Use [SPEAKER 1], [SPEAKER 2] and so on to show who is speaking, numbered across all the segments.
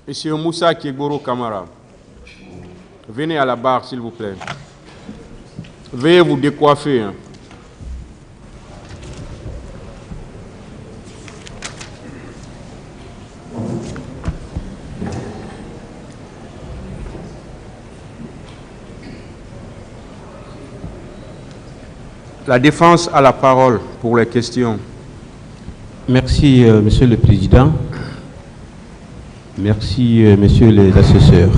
[SPEAKER 1] Monsieur Moussa Kiegoro Kamara, venez à la barre, s'il vous plaît. Veuillez vous décoiffer. Hein. La défense a la parole pour les questions.
[SPEAKER 2] Merci, Monsieur le Président. Merci, Messieurs les assesseurs.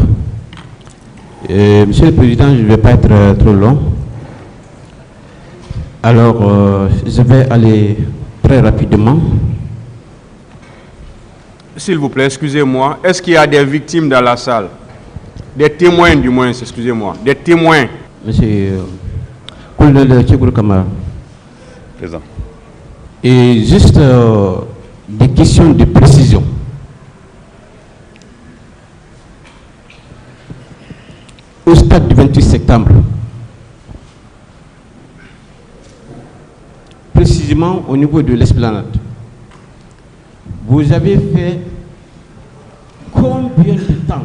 [SPEAKER 2] Monsieur le Président, je ne vais pas être trop long. Alors, je vais aller très rapidement.
[SPEAKER 1] S'il vous plaît, excusez-moi. Est-ce qu'il y a des victimes dans la salle? Des témoins, du moins, excusez-moi. Des témoins.
[SPEAKER 2] Monsieur colonel Kiegoro Kamara.
[SPEAKER 3] Présent.
[SPEAKER 2] Et juste des questions de précision. Au stade du 28 septembre, précisément au niveau de l'esplanade, vous avez fait combien de temps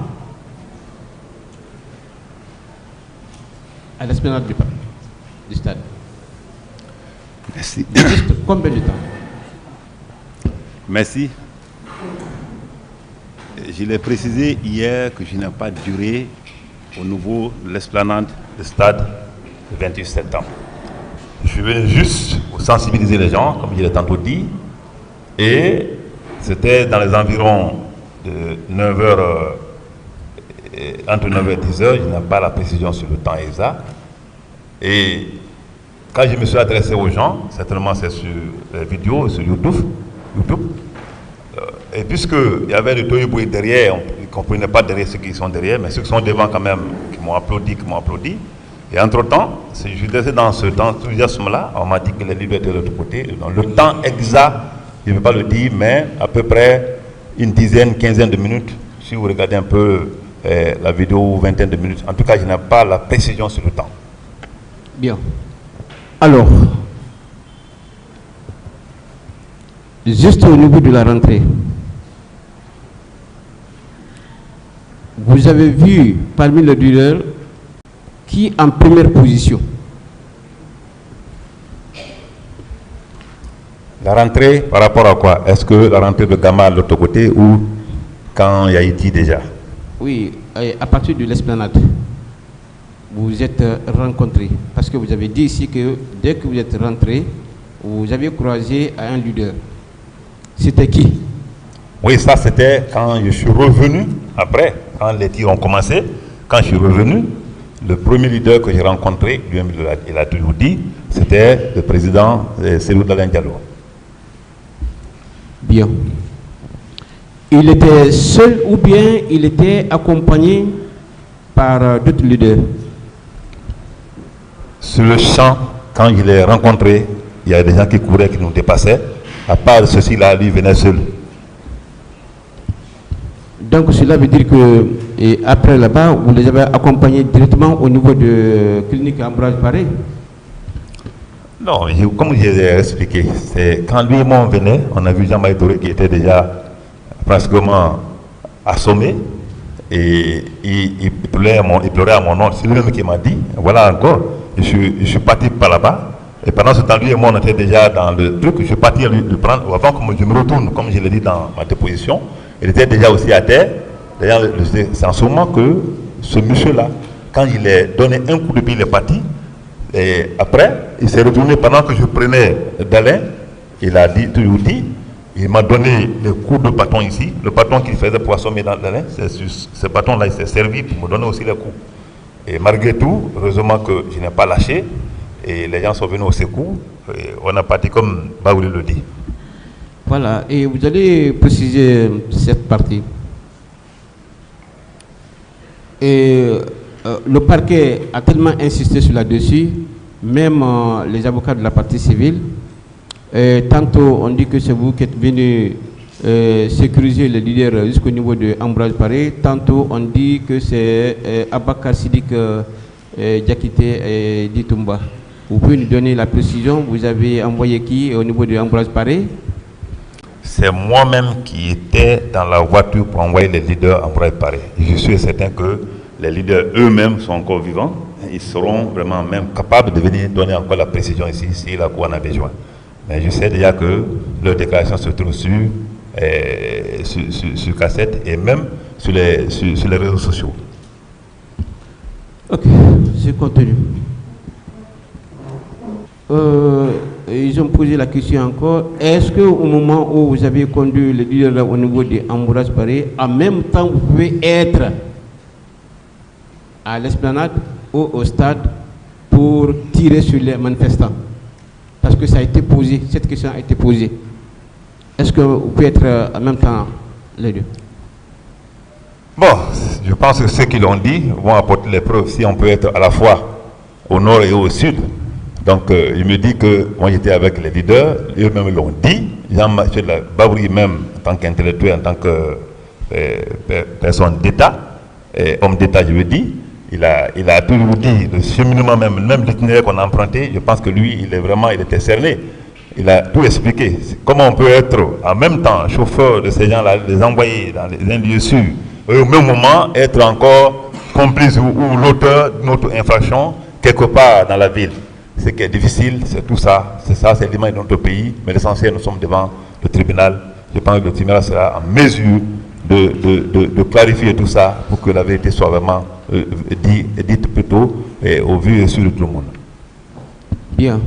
[SPEAKER 2] à l'esplanade du stade?
[SPEAKER 3] Merci.
[SPEAKER 2] Juste combien de temps?
[SPEAKER 3] Merci. Je l'ai précisé hier que je n'ai pas duré au niveau de l'esplanade du stade le 28 septembre. Je venais juste pour sensibiliser les gens, comme je l'ai tantôt dit, et c'était dans les environs de 9h, entre 9h et 10h, je n'ai pas la précision sur le temps exact. Et quand je me suis adressé aux gens, certainement c'est sur les vidéos, sur YouTube, et puisqu'il y avait le Toyiboué derrière, on ne comprenait pas derrière ceux qui sont derrière, mais ceux qui sont devant quand même, qui m'ont applaudi. Et entre-temps, je suis resté dans ce temps, enthousiasme-là, on m'a dit que les libertés de l'autre côté. Donc, le temps exact, je ne vais pas le dire, mais à peu près une dizaine, quinzaine de minutes, si vous regardez un peu la vidéo, vingtaine de minutes. En tout cas, je n'ai pas la précision sur le temps.
[SPEAKER 2] Bien. Alors, juste au niveau de la rentrée, vous avez vu parmi les leaders qui en première position?
[SPEAKER 3] La rentrée, par rapport à quoi? Est-ce que la rentrée de Gama de l'autre côté ou quand il y a Haïti déjà?
[SPEAKER 2] Oui, à partir de l'esplanade, vous êtes rencontrés. Parce que vous avez dit ici que dès que vous êtes rentré, vous avez croisé un leader. C'était qui?
[SPEAKER 3] Oui, ça c'était quand je suis revenu, après, quand les tirs ont commencé, quand je suis revenu, le premier leader que j'ai rencontré, lui-même il a toujours dit, c'était le président Cellou Dalein Diallo.
[SPEAKER 2] Bien. Il était seul ou bien il était accompagné par d'autres leaders?
[SPEAKER 3] Sur le champ, quand je l'ai rencontré, il y a des gens qui couraient, qui nous dépassaient. À part ceci-là, lui venait seul.
[SPEAKER 2] Donc cela veut dire que après là-bas, vous les avez accompagnés directement au niveau de clinique Ambroise Paré?
[SPEAKER 3] Non, comme je l'ai expliqué, c'est quand lui et moi on venait, on a vu Jean-Marie Touré qui était déjà pratiquement assommé et il pleurait à mon nom. C'est lui-même qui m'a dit, voilà encore, je suis parti par là-bas. Et pendant ce temps, lui et moi, on était déjà dans le truc. Je suis parti le prendre. Avant que je me retourne, comme je l'ai dit dans ma déposition, il était déjà aussi à terre. D'ailleurs, c'est en ce moment que ce monsieur-là, quand il a donné un coup de pied, il est parti. Et après, il s'est retourné pendant que je prenais Dalein. Il a toujours dit, il m'a donné le coup de bâton ici. Le bâton qu'il faisait pour assommer dans Dalein, ce bâton-là, il s'est servi pour me donner aussi les coups. Et malgré tout, heureusement que je n'ai pas lâché. Et les gens sont venus au secours. Et on a parti comme Baouli le dit.
[SPEAKER 2] Voilà, et vous allez préciser cette partie. Et le parquet a tellement insisté sur là-dessus, même les avocats de la partie civile. Tantôt on dit que c'est vous qui êtes venu sécuriser les leaders jusqu'au niveau de Ambroise Paré. Tantôt on dit que c'est Abakar Sidik Diakité et Ditumba. Vous pouvez nous donner la précision? Vous avez envoyé qui au niveau de Ambroise Paré?
[SPEAKER 3] c'est moi-même qui étais dans la voiture pour envoyer les leaders en Bouraï-Paré. Je suis certain que les leaders eux-mêmes sont encore vivants. Ils seront vraiment même capables de venir donner encore la précision ici si la Cour en a besoin. Mais je sais déjà que leur déclaration se trouve sur cassette et même sur les réseaux sociaux.
[SPEAKER 2] Ok, je continue. Ils ont posé la question encore. Est-ce qu'au moment où vous avez conduit le leader au niveau de Bouraï-Paré, en même temps vous pouvez être à l'esplanade ou au stade pour tirer sur les manifestants? Parce que ça a été posé, cette question a été posée. Est-ce que vous pouvez être en même temps les deux?
[SPEAKER 3] Bon, je pense que ceux qui l'ont dit vont apporter les preuves si on peut être à la fois au nord et au sud. Donc, il me dit que moi j'étais avec les leaders, eux-mêmes l'ont dit. Jean-Michel Baouri même, en tant qu'intellectuel, en tant que personne d'État, homme d'État, je veux dire, il a toujours dit le cheminement même l'itinéraire qu'on a emprunté. Je pense que lui, il était cerné. Il a tout expliqué. Comment on peut être en même temps chauffeur de ces gens-là, les envoyer dans les lieux sûrs, et au même moment être encore complice ou l'auteur d'une autre infraction quelque part dans la ville. Ce qui est difficile, c'est tout ça. C'est l'image de notre pays. Mais l'essentiel, nous sommes devant le tribunal. Je pense que le tribunal sera en mesure de clarifier tout ça pour que la vérité soit vraiment dite plutôt au vu et sur de tout le monde.
[SPEAKER 2] Bien.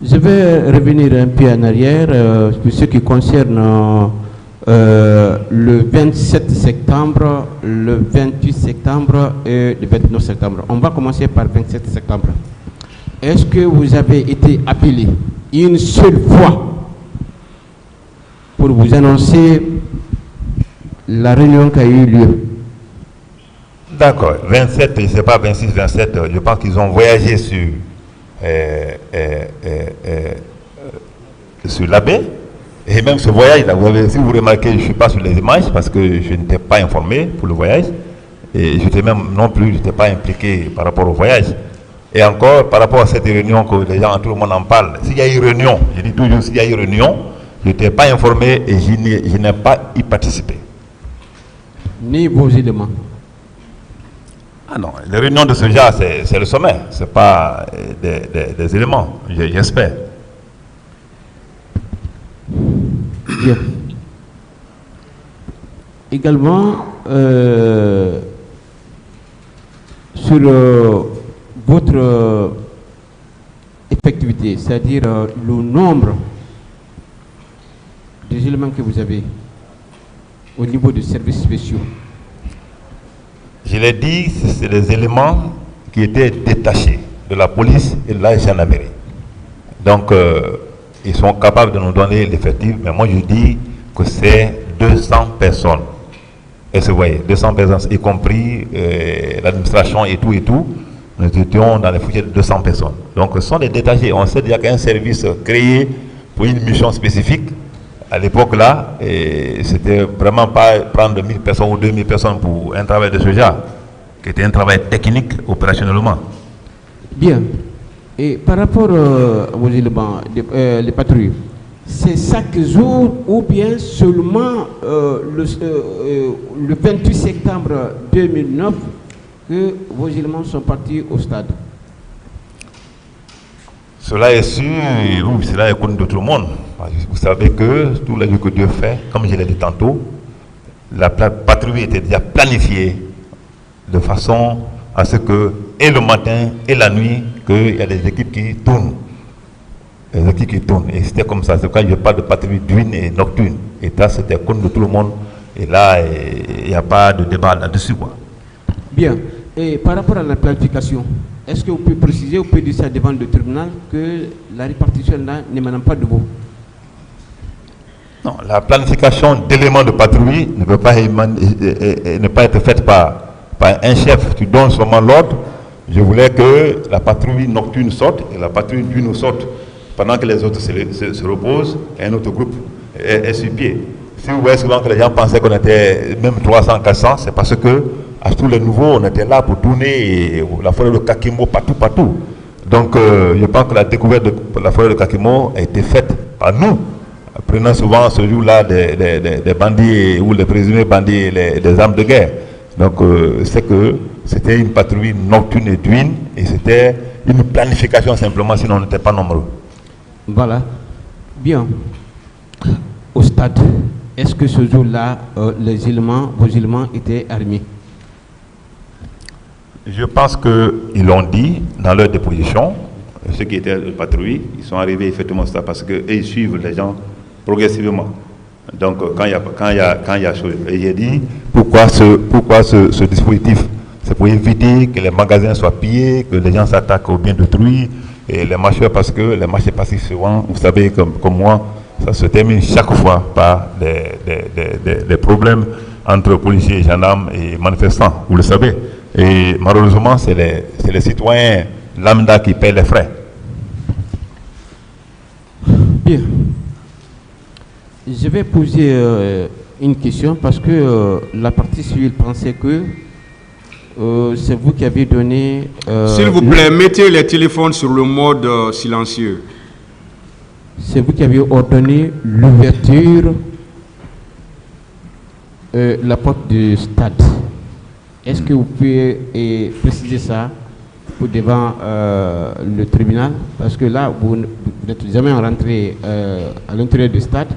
[SPEAKER 2] Je vais revenir un peu en arrière pour ce qui concerne le 27 septembre, le 28 septembre et le 29 septembre. On va commencer par le 27 septembre. Est-ce que vous avez été appelé une seule fois pour vous annoncer la réunion qui a eu lieu?
[SPEAKER 3] D'accord. 27, je ne sais pas, 26, 27, je pense qu'ils ont voyagé sur la baie. Et même ce voyage, là, si vous remarquez, je ne suis pas sur les images parce que je n'étais pas informé pour le voyage. Et je n'étais même non plus, je n'étais pas impliqué par rapport au voyage. Et encore, par rapport à cette réunion que les gens, tout le monde en parle, s'il y a eu réunion, je dis toujours, s'il y a eu réunion, je n'étais pas informé et je n'ai pas y participé.
[SPEAKER 2] Ni vos éléments.
[SPEAKER 3] Ah non, les réunions de ce genre, c'est le sommet, ce n'est pas des éléments, j'espère.
[SPEAKER 2] Bien. Également, sur votre effectivité, c'est-à-dire le nombre des éléments que vous avez au niveau des services spéciaux.
[SPEAKER 3] Je l'ai dit, c'est des éléments qui étaient détachés de la police et de la gendarmerie. Donc, ils sont capables de nous donner l'effectif, mais moi je dis que c'est 200 personnes. Et vous voyez, 200 personnes, y compris l'administration et tout, nous étions dans les fourchettes de 200 personnes. Donc, ce sont des détachés. On sait déjà qu'il y a un service créé pour une mission spécifique. À l'époque là, c'était vraiment pas prendre 1000 personnes ou 2000 personnes pour un travail de ce genre, qui était un travail technique opérationnellement.
[SPEAKER 2] Bien. Et par rapport aux éléments, les patrouilles, c'est chaque jour ou bien seulement le 28 septembre 2009 que vos éléments sont partis au stade?
[SPEAKER 3] Cela est sûr, oui, cela est connu de tout le monde. Vous savez que tout le que Dieu fait, comme je l'ai dit tantôt, la patrouille était déjà planifiée de façon à ce que, et le matin et la nuit, qu'il y a des équipes qui tournent. Les équipes qui tournent. Et c'était comme ça. C'est pourquoi je parle de patrouille diurne et nocturne. Et ça, c'était connu de tout le monde. Et là, il n'y a pas de débat là-dessus, quoi.
[SPEAKER 2] Bien. Et par rapport à la planification, est-ce que vous pouvez préciser, vous pouvez dire ça devant le tribunal, que la répartition là n'émane pas de vous?
[SPEAKER 3] Non, la planification d'éléments de patrouille ne peut pas, ne pas être faite par un chef. Tu donnes seulement l'ordre. Je voulais que la patrouille nocturne sorte et la patrouille diurne sorte pendant que les autres se reposent et un autre groupe est sur pied. Si vous voyez souvent que les gens pensaient qu'on était même 300, 400, c'est parce que à tous les nouveaux, on était là pour tourner la forêt de Kakimo partout. Donc, je pense que la découverte de la forêt de Kakimo a été faite par nous, prenant souvent ce jour-là des bandits ou les présumés bandits, des armes de guerre. Donc c'est que c'était une patrouille nocturne et diurne et c'était une planification simplement, sinon on n'était pas nombreux.
[SPEAKER 2] Voilà. Bien. Au stade, est-ce que ce jour-là, vos éléments étaient armés?
[SPEAKER 3] Je pense qu'ils l'ont dit dans leur déposition. Ceux qui étaient de patrouille, ils sont arrivés effectivement ça parce qu'ils suivent les gens progressivement. Donc quand il y a chose, et j'ai dit pourquoi ce dispositif, c'est pour éviter que les magasins soient pillés, que les gens s'attaquent aux biens d'autrui et les marcheurs, parce que les marchés passifs souvent, vous savez comme moi, ça se termine chaque fois par des problèmes entre policiers, gendarmes et manifestants, vous le savez. Et malheureusement, c'est les citoyens lambda qui paient les frais.
[SPEAKER 2] Bien. Je vais poser une question parce que la partie civile pensait que c'est vous qui avez donné...
[SPEAKER 1] S'il vous plaît, mettez les téléphones sur le mode silencieux.
[SPEAKER 2] C'est vous qui avez ordonné l'ouverture la porte du stade. Est-ce que vous pouvez préciser ça pour devant le tribunal? Parce que là, vous n'êtes jamais rentré à l'intérieur du stade.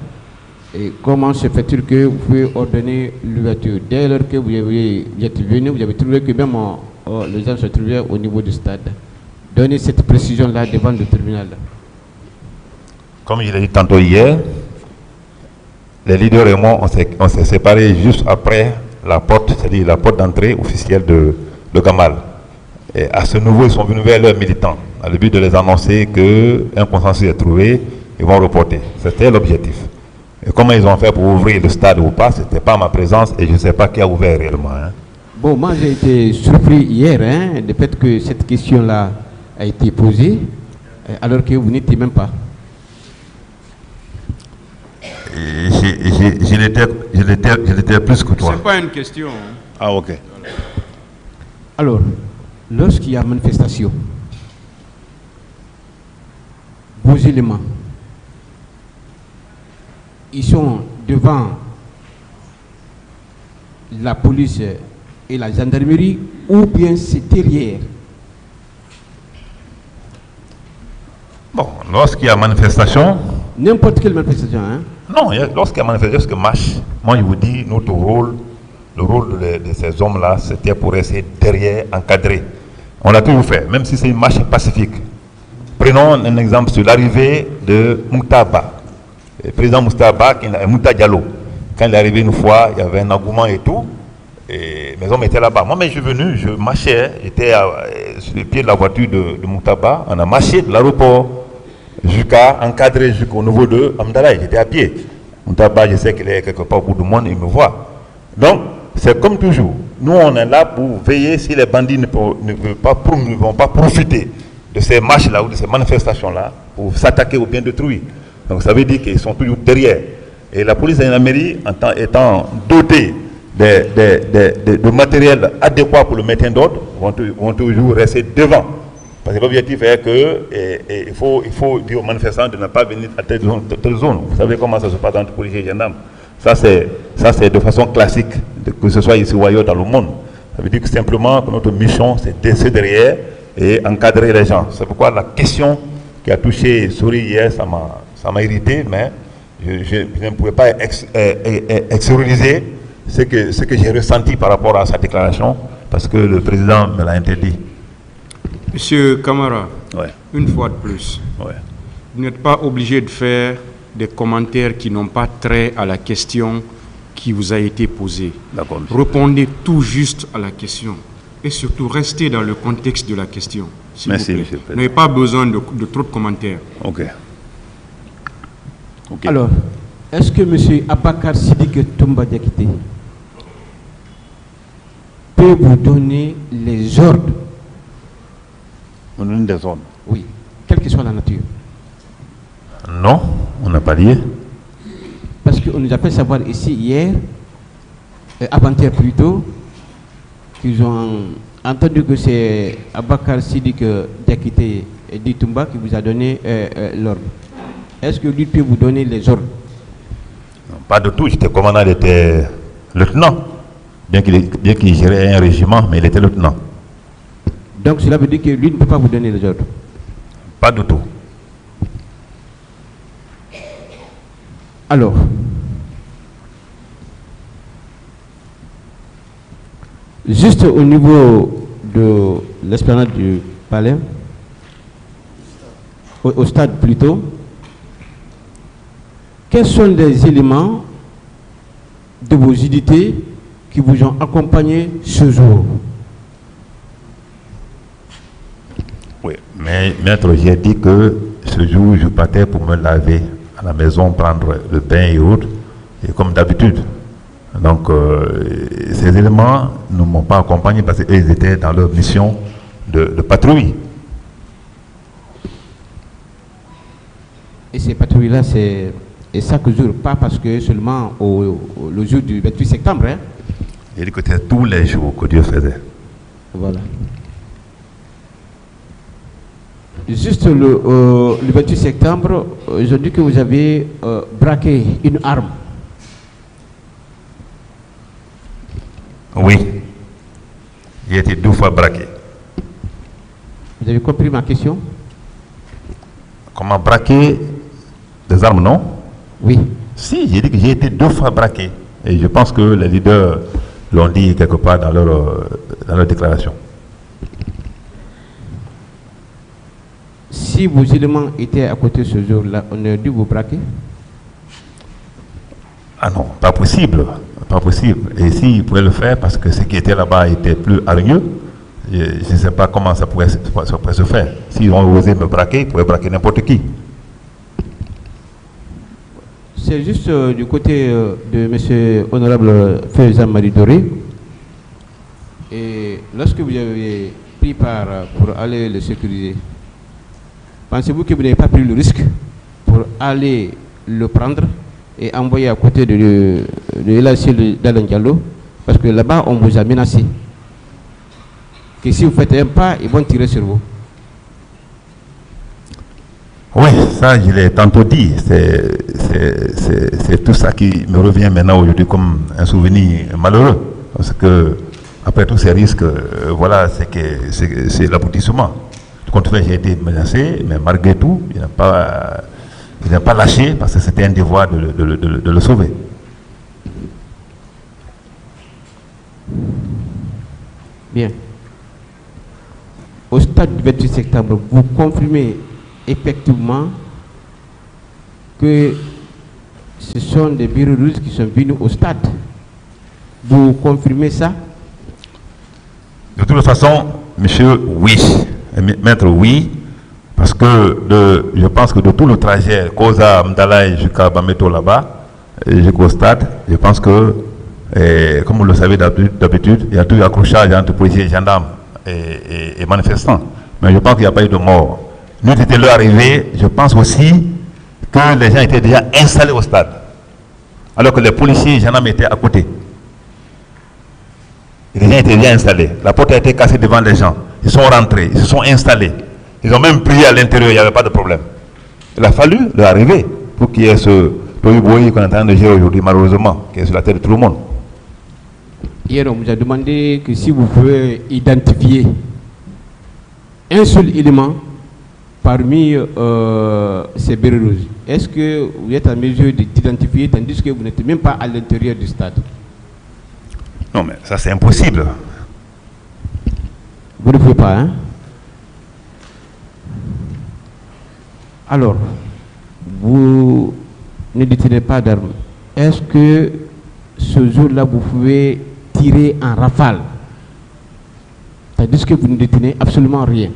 [SPEAKER 2] Et comment se fait-il que vous pouvez ordonner l'ouverture? Dès lors que vous êtes venu, vous avez trouvé que même les gens se trouvaient au niveau du stade. Donnez cette précision-là devant le tribunal.
[SPEAKER 3] Comme je l'ai dit tantôt hier, les leaders et moi, on s'est séparés juste après la porte, c'est-à-dire la porte d'entrée officielle de Gamal. Et à ce niveau, ils sont venus vers leurs militants, à le but de les annoncer qu'un consensus est trouvé, ils vont reporter. C'était l'objectif. Et comment ils ont fait pour ouvrir le stade ou pas, c'était pas ma présence et je ne sais pas qui a ouvert réellement. Hein.
[SPEAKER 2] Bon, moi j'ai été surpris hier du fait que cette question-là a été posée, alors que vous n'étiez même pas.
[SPEAKER 3] Je l'étais plus que toi.
[SPEAKER 1] C'est pas une question.
[SPEAKER 3] Ah, ok.
[SPEAKER 2] Alors, lorsqu'il y a manifestation, vos éléments, ils sont devant la police et la gendarmerie ou bien c'est derrière?
[SPEAKER 3] Bon, lorsqu'il y a manifestation...
[SPEAKER 2] N'importe quelle manifestation, hein?
[SPEAKER 3] Non, lorsqu'il y a manifestation, lorsqu'il marche, moi je vous dis, notre rôle, le rôle de ces hommes-là, c'était pour rester derrière, encadré. On l'a toujours fait, même si c'est une marche pacifique. Prenons un exemple sur l'arrivée de Moutaba. Le président Mouta Diallo. Quand il est arrivé une fois, il y avait un engouement et tout. Et mes hommes étaient là-bas. Moi, mais je suis venu, je marchais, j'étais sur le pied de la voiture de Moutaba. On a marché de l'aéroport jusqu'à encadrer jusqu'au niveau de Amdala. J'étais à pied. Moutaba, je sais qu'il est quelque part au bout du monde, il me voit. Donc, c'est comme toujours. Nous, on est là pour veiller si les bandits ne vont pas profiter de ces marches-là ou de ces manifestations-là pour s'attaquer aux biens d'autrui. Donc ça veut dire qu'ils sont toujours derrière. Et la police et la mairie, étant dotée de matériel adéquat pour le maintien d'ordre, vont toujours rester devant. Parce que l'objectif est qu'il faut dire aux manifestants de ne pas venir à telle zone. Vous savez comment ça se passe entre policiers et gendarmes. Ça c'est de façon classique, que ce soit ici ou ailleurs dans le monde. Ça veut dire que simplement que notre mission, c'est d'être derrière et encadrer les gens. C'est pourquoi la question qui a touché Souri hier, ça m'a irrité, mais je ne pouvais pas extérioriser ce que j'ai ressenti par rapport à sa déclaration, parce que le président me l'a interdit.
[SPEAKER 1] Monsieur Camara,
[SPEAKER 3] Ouais.
[SPEAKER 1] une fois de plus,
[SPEAKER 3] Ouais.
[SPEAKER 1] vous n'êtes pas obligé de faire des commentaires qui n'ont pas trait à la question qui vous a été posée.
[SPEAKER 3] D'accord.
[SPEAKER 1] Répondez tout juste à la question. Et surtout, restez dans le contexte de la question.
[SPEAKER 3] Merci,
[SPEAKER 1] vous plaît.
[SPEAKER 3] monsieur le président.
[SPEAKER 1] Vous n'avez pas besoin de trop de commentaires.
[SPEAKER 3] Ok.
[SPEAKER 2] Alors, est-ce que M. Abakar Sidiki Toumba Diakité peut vous donner les ordres?
[SPEAKER 3] On donne des ordres.
[SPEAKER 2] Oui, quelle que soit la nature.
[SPEAKER 3] Non, on n'a pas lié.
[SPEAKER 2] Parce qu'on nous a fait savoir ici hier, avant-hier plutôt, qu'ils ont entendu que c'est Abakar Sidiki Diakité dit Toumba qui vous a donné l'ordre. Est-ce que lui peut vous donner les ordres?
[SPEAKER 3] Pas de tout, j'étais commandant, il était lieutenant. Bien qu'il gérait un régiment, mais il était lieutenant.
[SPEAKER 2] Donc cela veut dire que lui ne peut pas vous donner les ordres?
[SPEAKER 3] Pas du tout.
[SPEAKER 2] Alors, juste au niveau de l'esplanade du palais, au stade plutôt, quels sont les éléments de vos unités qui vous ont accompagné ce jour?
[SPEAKER 3] Oui, mais maître, j'ai dit que ce jour, je partais pour me laver à la maison, prendre le bain et autres, et comme d'habitude. Donc, ces éléments ne m'ont pas accompagné parce qu'ils étaient dans leur mission de patrouille.
[SPEAKER 2] Et ces patrouilles-là, c'est chaque jour, pas parce que seulement le jour du 28 septembre. Hein?
[SPEAKER 3] J'ai dit que c'était tous les jours que Dieu faisait.
[SPEAKER 2] Voilà. Juste le 28 septembre, je dis que vous avez braqué une arme.
[SPEAKER 3] Oui. J'ai été 2 fois braqué.
[SPEAKER 2] Vous avez compris ma question?
[SPEAKER 3] Comment braquer des armes, non?
[SPEAKER 2] Oui.
[SPEAKER 3] Si, j'ai dit que j'ai été 2 fois braqué. Et je pense que les leaders l'ont dit quelque part dans leur déclaration.
[SPEAKER 2] Si vos éléments étaient à côté ce jour-là, on aurait dû vous braquer?
[SPEAKER 3] Ah non, pas possible. Pas possible. Et s'ils pouvaient le faire, parce que ce qui était là-bas était plus hargneux, je ne sais pas comment ça pourrait se faire. S'ils ont osé me braquer, ils pouvaient braquer n'importe qui.
[SPEAKER 2] C'est juste du côté de M. Honorable Faisal Marie Doré. Et lorsque vous avez pris part pour aller le sécuriser, pensez-vous que vous n'avez pas pris le risque pour aller le prendre et envoyer à côté de l'Elassile d'Alain Diallo? Parce que là-bas, on vous a menacé que si vous faites un pas, ils vont tirer sur vous.
[SPEAKER 3] Oui, ça, je l'ai tantôt dit. C'est tout ça qui me revient maintenant aujourd'hui comme un souvenir malheureux. Parce que, après tous ces risques, voilà, c'est l'aboutissement. Du contraire, j'ai été menacé, mais malgré tout, il n'a pas lâché parce que c'était un devoir de le sauver.
[SPEAKER 2] Bien. Au stade du 28 septembre, vous confirmez effectivement que ce sont des bureaux russes qui sont venus au stade. Vous confirmez ça?
[SPEAKER 3] De toute façon, monsieur, oui. Maître, oui. Parce que je pense que de tout le trajet, Koza, Mdalaï jusqu'à Bameto là-bas, jusqu'au stade, je pense que, comme vous le savez d'habitude, il y a tout accrochage entre policiers, gendarmes et manifestants. Mais je pense qu'il n'y a pas eu de mort. Nous, c'était leur arrivée, je pense aussi que les gens étaient déjà installés au stade. Alors que les policiers et gendarmes étaient à côté. Les gens étaient déjà installés. La porte a été cassée devant les gens. Ils sont rentrés, ils se sont installés. Ils ont même prié à l'intérieur, il n'y avait pas de problème. Il a fallu leur arriver pour qu'il y ait ce tohu-bohu qu'on est en train de gérer aujourd'hui, malheureusement, qui est sur la tête de tout le monde.
[SPEAKER 2] Hier, on vous a demandé que si vous pouvez identifier un seul élément parmi ces bureaux rouges, est-ce que vous êtes en mesure d'identifier tandis que vous n'êtes même pas à l'intérieur du stade?
[SPEAKER 3] Non, mais ça c'est impossible.
[SPEAKER 2] Vous ne pouvez pas, hein? Alors, vous ne détenez pas d'armes. Est-ce que ce jour-là, vous pouvez tirer en rafale? C'est-à-dire que vous ne détenez absolument rien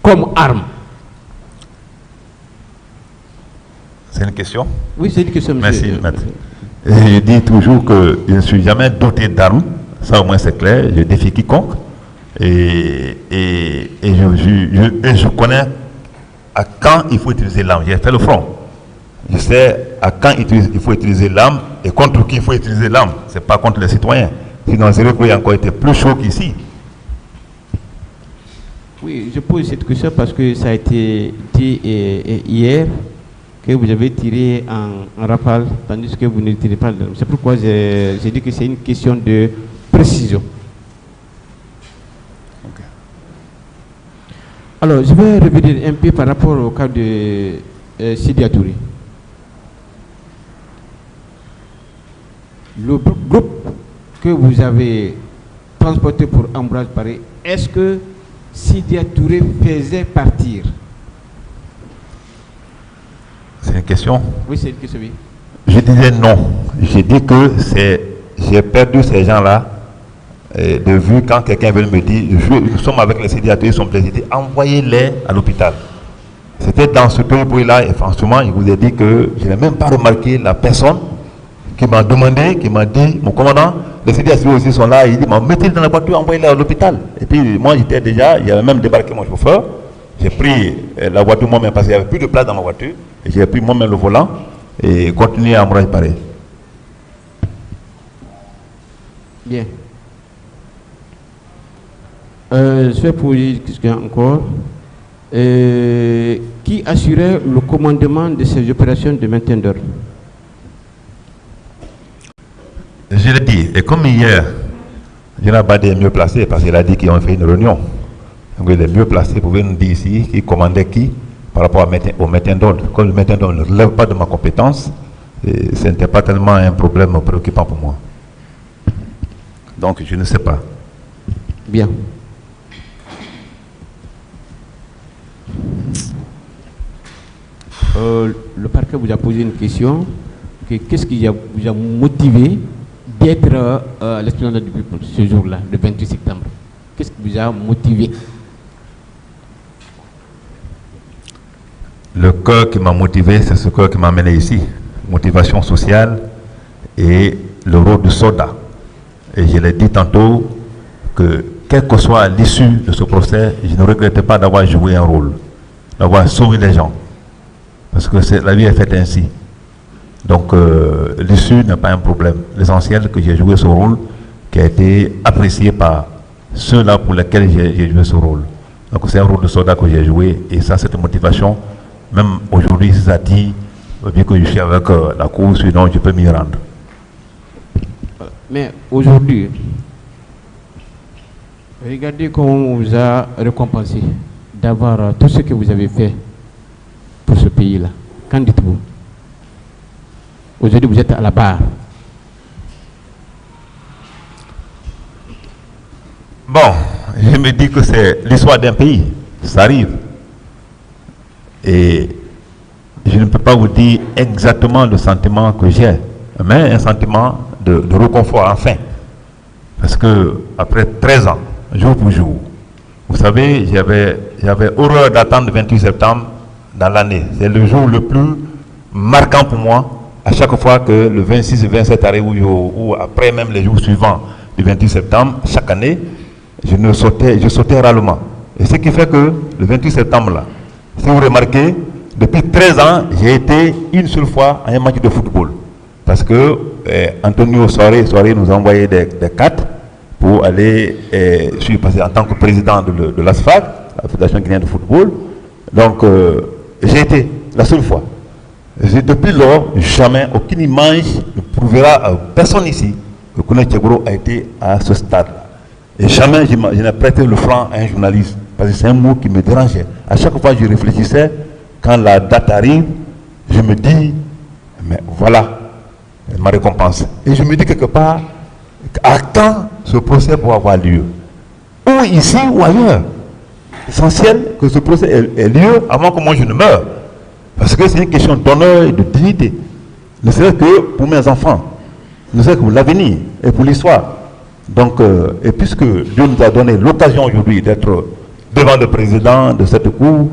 [SPEAKER 2] comme arme.
[SPEAKER 3] C'est une question?
[SPEAKER 2] Oui, c'est une question, monsieur.
[SPEAKER 3] Merci, maître. Je dis toujours que je ne suis jamais doté d'armes. Ça, au moins, c'est clair. Je défie quiconque. Et je connais à quand il faut utiliser l'arme. J'ai fait le front. Je sais à quand il faut utiliser l'arme et contre qui il faut utiliser l'arme. Ce n'est pas contre les citoyens. Sinon, c'est vrai qu'il a encore été plus chaud qu'ici.
[SPEAKER 2] Oui, je pose cette question parce que ça a été dit hier que vous avez tiré en rafale, tandis que vous ne tirez pas. C'est pourquoi j'ai dit que c'est une question de précision.
[SPEAKER 3] Okay.
[SPEAKER 2] Alors, je vais revenir un peu par rapport au cas de Sidi Atouré. Le groupe que vous avez transporté pour Ambroise Paré, est-ce que Sidi Atouré faisait partir?
[SPEAKER 3] C'est une question?
[SPEAKER 2] Oui, c'est une question, oui.
[SPEAKER 3] Je disais non. J'ai dit que j'ai perdu ces gens-là de vue quand quelqu'un veut me dire, nous sommes avec les Sidi Atouré, ils sont plaisés, envoyez-les à l'hôpital. C'était dans ce pays-là, et franchement, je vous ai dit que je n'ai même pas remarqué la personne qui m'a demandé, qui m'a dit, mon commandant, les Sidi Atouré aussi sont là, il dit, mettez-les dans la voiture, envoyez-les à l'hôpital. Et puis moi j'étais déjà, il avait même débarqué mon chauffeur, j'ai pris la voiture moi-même parce qu'il n'y avait plus de place dans ma voiture, et j'ai pris moi-même le volant et continué à Ambroise Paré.
[SPEAKER 2] Bien. Je vais poser une question encore. Qui assurait le commandement de ces opérations de maintien d'ordre?
[SPEAKER 3] Je l'ai dit, et comme hier, il n'y en a pas des mieux placés parce qu'il a dit qu'ils ont fait une réunion. Donc il est mieux placé pour venir nous dire ici qui commandait qui par rapport au maintien d'ordre. Comme le maintien d'ordre ne relève pas de ma compétence, ce n'était pas tellement un problème préoccupant pour moi. Donc je ne sais pas.
[SPEAKER 2] Bien. Le parquet vous a posé une question. Qu'est-ce qui vous a motivé d'être à l'esplanade du peuple ce jour-là, le 28 septembre? Qu'est-ce qui vous a motivé?
[SPEAKER 3] Le cœur qui m'a motivé, c'est ce cœur qui m'a amené ici. Motivation sociale et le rôle de soldat. Et je l'ai dit tantôt que quelle que soit l'issue de ce procès, je ne regrette pas d'avoir joué un rôle, d'avoir sauvé les gens. Parce que la vie est faite ainsi. Donc l'issue n'est pas un problème. L'essentiel que j'ai joué ce rôle qui a été apprécié par ceux-là pour lesquels j'ai joué ce rôle. Donc c'est un rôle de soldat que j'ai joué et ça, cette motivation, même aujourd'hui, si ça dit, bien que je suis avec la cour, sinon je peux m'y rendre.
[SPEAKER 2] Mais aujourd'hui, regardez comment on vous a récompensé d'avoir tout ce que vous avez fait pour ce pays-là. Qu'en dites-vous? Aujourd'hui, vous êtes à la barre.
[SPEAKER 3] Bon, je me dis que c'est l'histoire d'un pays. Ça arrive. Et je ne peux pas vous dire exactement le sentiment que j'ai, mais un sentiment de réconfort enfin. Parce que après 13 ans, jour pour jour, vous savez, j'avais horreur d'attendre le 28 septembre dans l'année. C'est le jour le plus marquant pour moi. À chaque fois que le 26 et 27 arrive ou après même les jours suivants du 28 septembre, chaque année, je sautais rarement. Et ce qui fait que le 28 septembre là, si vous remarquez, depuis 13 ans, j'ai été une seule fois à un match de football. Parce que Antonio Soiré nous a envoyé des cartes pour aller suivre, parce en tant que président de l'ASFAC, la Fédération guinéenne de football. Donc, j'ai été la seule fois. Depuis lors, jamais, aucune image ne prouvera à personne ici que Koné Tchegoro a été à ce stade-là. Et jamais je n'ai prêté le franc à un journaliste, parce que c'est un mot qui me dérangeait. À chaque fois, je réfléchissais, quand la date arrive, je me dis, mais voilà, ma récompense. Et je me dis quelque part, à quand ce procès pour avoir lieu? Ou ici ou ailleurs. L'essentiel que ce procès ait lieu avant que moi je ne meure. Parce que c'est une question d'honneur et de dignité. Ne serait-ce que pour mes enfants, ne serait-ce que pour l'avenir et pour l'histoire. Donc, et puisque Dieu nous a donné l'occasion aujourd'hui d'être devant le président de cette cour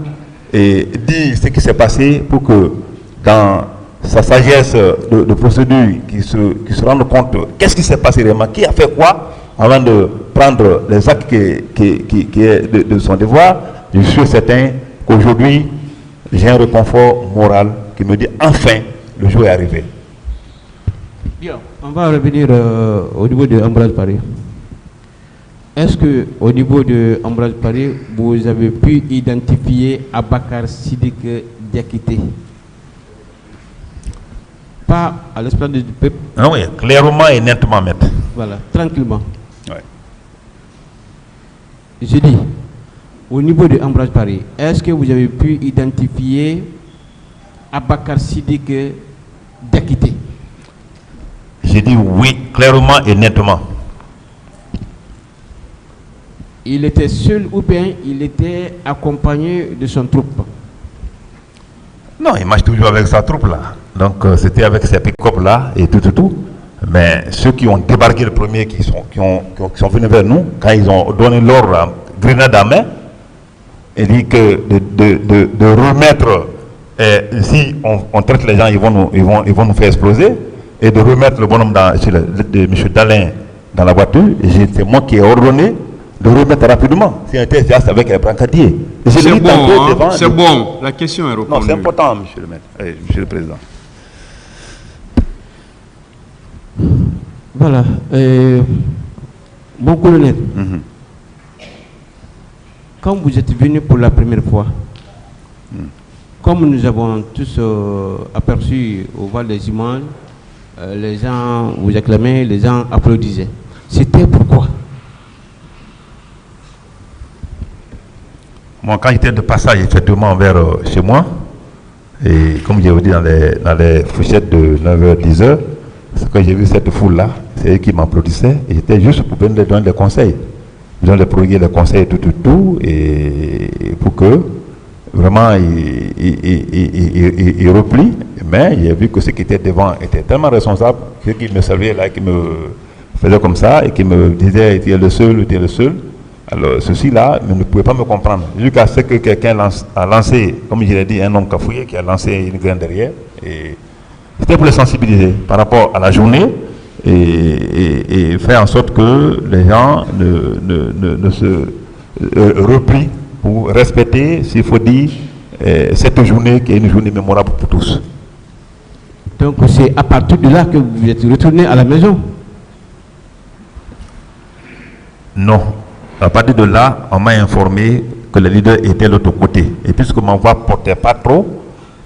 [SPEAKER 3] et dire ce qui s'est passé pour que dans sa sagesse de procédure, qui se rende compte qu'est-ce qui s'est passé réellement, qui a fait quoi avant de prendre les actes qui est de son devoir. Je suis certain qu'aujourd'hui, j'ai un réconfort moral qui me dit enfin le jour est arrivé.
[SPEAKER 2] Bien, on va revenir au niveau de Ambroise Paré. Est-ce que au niveau de Ambroise Paré, vous avez pu identifier Abakar Sidiki Diakité? pas à l'esplendeur du peuple.
[SPEAKER 3] Ah oui, clairement et nettement, maître.
[SPEAKER 2] Voilà, tranquillement.
[SPEAKER 3] Ouais.
[SPEAKER 2] Je dis, au niveau de Embrasse Paris, est-ce que vous avez pu identifier Abakar Siddique d'Akité?
[SPEAKER 3] J'ai dit oui, clairement et nettement.
[SPEAKER 2] Il était seul ou bien il était accompagné de son troupe?
[SPEAKER 3] Non, il marche toujours avec sa troupe là. Donc c'était avec ses pick-up là et tout. Mais ceux qui ont débarqué le premier, qui sont venus vers nous, quand ils ont donné leur grenade à main, il dit que de remettre, si on traite les gens, ils vont nous faire exploser, et de remettre le bonhomme de M. Dalin dans la voiture. Et c'est moi qui ai ordonné de remettre rapidement. C'était avec les brancadiers.
[SPEAKER 1] C'est bon, hein? C'est bon. La question est répondue.
[SPEAKER 3] Non, c'est important, monsieur le maître, monsieur le président.
[SPEAKER 2] Voilà. Mon colonel, quand vous êtes venu pour la première fois, comme nous avons tous aperçu au Val des Images, les gens vous acclamaient, les gens applaudissaient. C'était pourquoi?
[SPEAKER 3] Moi, quand j'étais de passage effectivement vers chez moi, et comme je vous dis dans les fourchettes de 9h, 10h, c'est quand j'ai vu cette foule-là, c'est eux qui m'applaudissaient, et j'étais juste pour venir leur donner des conseils. Ils ont les prodiguer les conseils, tout, et pour que vraiment ils replient. Mais j'ai vu que ceux qui étaient devant étaient tellement responsables, ceux qui me servaient là, qui me faisaient comme ça, et qui me disaient, tu es le seul. Alors, ceux-ci-là ne pouvaient pas me comprendre. Jusqu'à ce que quelqu'un a lancé, comme je l'ai dit, un homme cafouillé qui a lancé une graine derrière. Et c'était pour les sensibiliser par rapport à la journée et faire en sorte que les gens ne se replient pour respecter, s'il faut dire, cette journée qui est une journée mémorable pour tous.
[SPEAKER 2] Donc c'est à partir de là que vous êtes retourné à la maison?
[SPEAKER 3] Non. À partir de là, on m'a informé que le leader était de l'autre côté. Et puisque ma voix ne portait pas trop,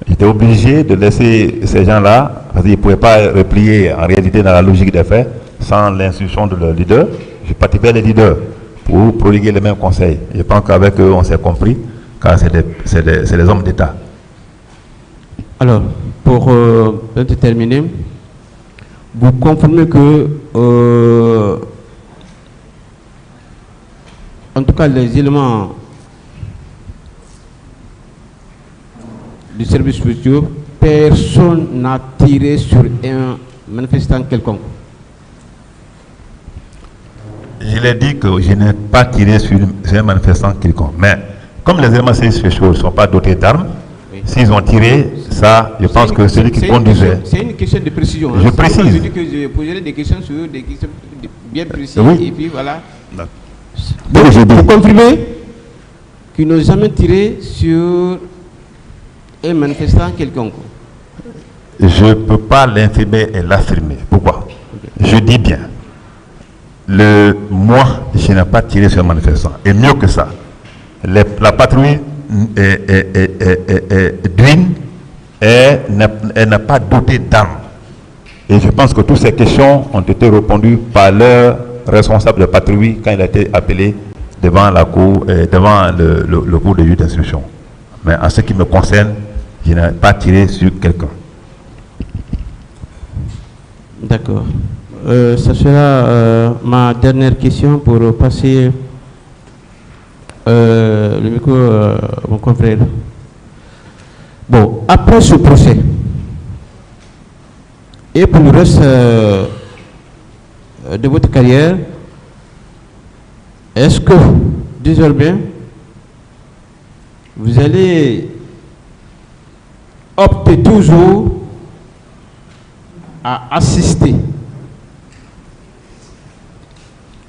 [SPEAKER 3] j'étais obligé de laisser ces gens-là, parce qu'ils ne pouvaient pas replier en réalité dans la logique des faits, sans l'instruction de leur leader. Je partais vers les leaders pour prodiguer les mêmes conseils. Je pense qu'avec eux, on s'est compris, car c'est des hommes d'État.
[SPEAKER 2] Alors, pour terminer, vous confirmez que en tout cas, les éléments du service spécial, personne n'a tiré sur un manifestant quelconque.
[SPEAKER 3] Je l'ai dit que je n'ai pas tiré sur un manifestant quelconque. Mais comme les éléments spéciaux ne sont pas dotés d'armes, oui, s'ils ont tiré, ça, je pense que celui qui conduisait.
[SPEAKER 2] C'est une question de précision.
[SPEAKER 3] Je précise.
[SPEAKER 2] Je dis que je poserai des questions sur des questions bien précises.
[SPEAKER 3] Oui.
[SPEAKER 2] Et puis voilà.
[SPEAKER 3] Donc,
[SPEAKER 2] vous confirmez qu'ils n'ont jamais tiré sur un manifestant quelconque?
[SPEAKER 3] Je ne peux pas l'infirmer et l'affirmer. Pourquoi? Je dis bien, moi, je n'ai pas tiré sur un manifestant. Et mieux que ça, la patrouille d'UIN, elle n'a pas doté d'armes. Et je pense que toutes ces questions ont été répondues par leur responsable de patrouille quand il a été appelé devant la cour, devant le cours de juge d'instruction. Mais en ce qui me concerne, je n'ai pas tiré sur quelqu'un.
[SPEAKER 2] D'accord. Ça sera ma dernière question pour passer le micro à mon confrère. Bon, après ce procès, et pour le reste de votre carrière, est-ce que désormais vous allez opter toujours à assister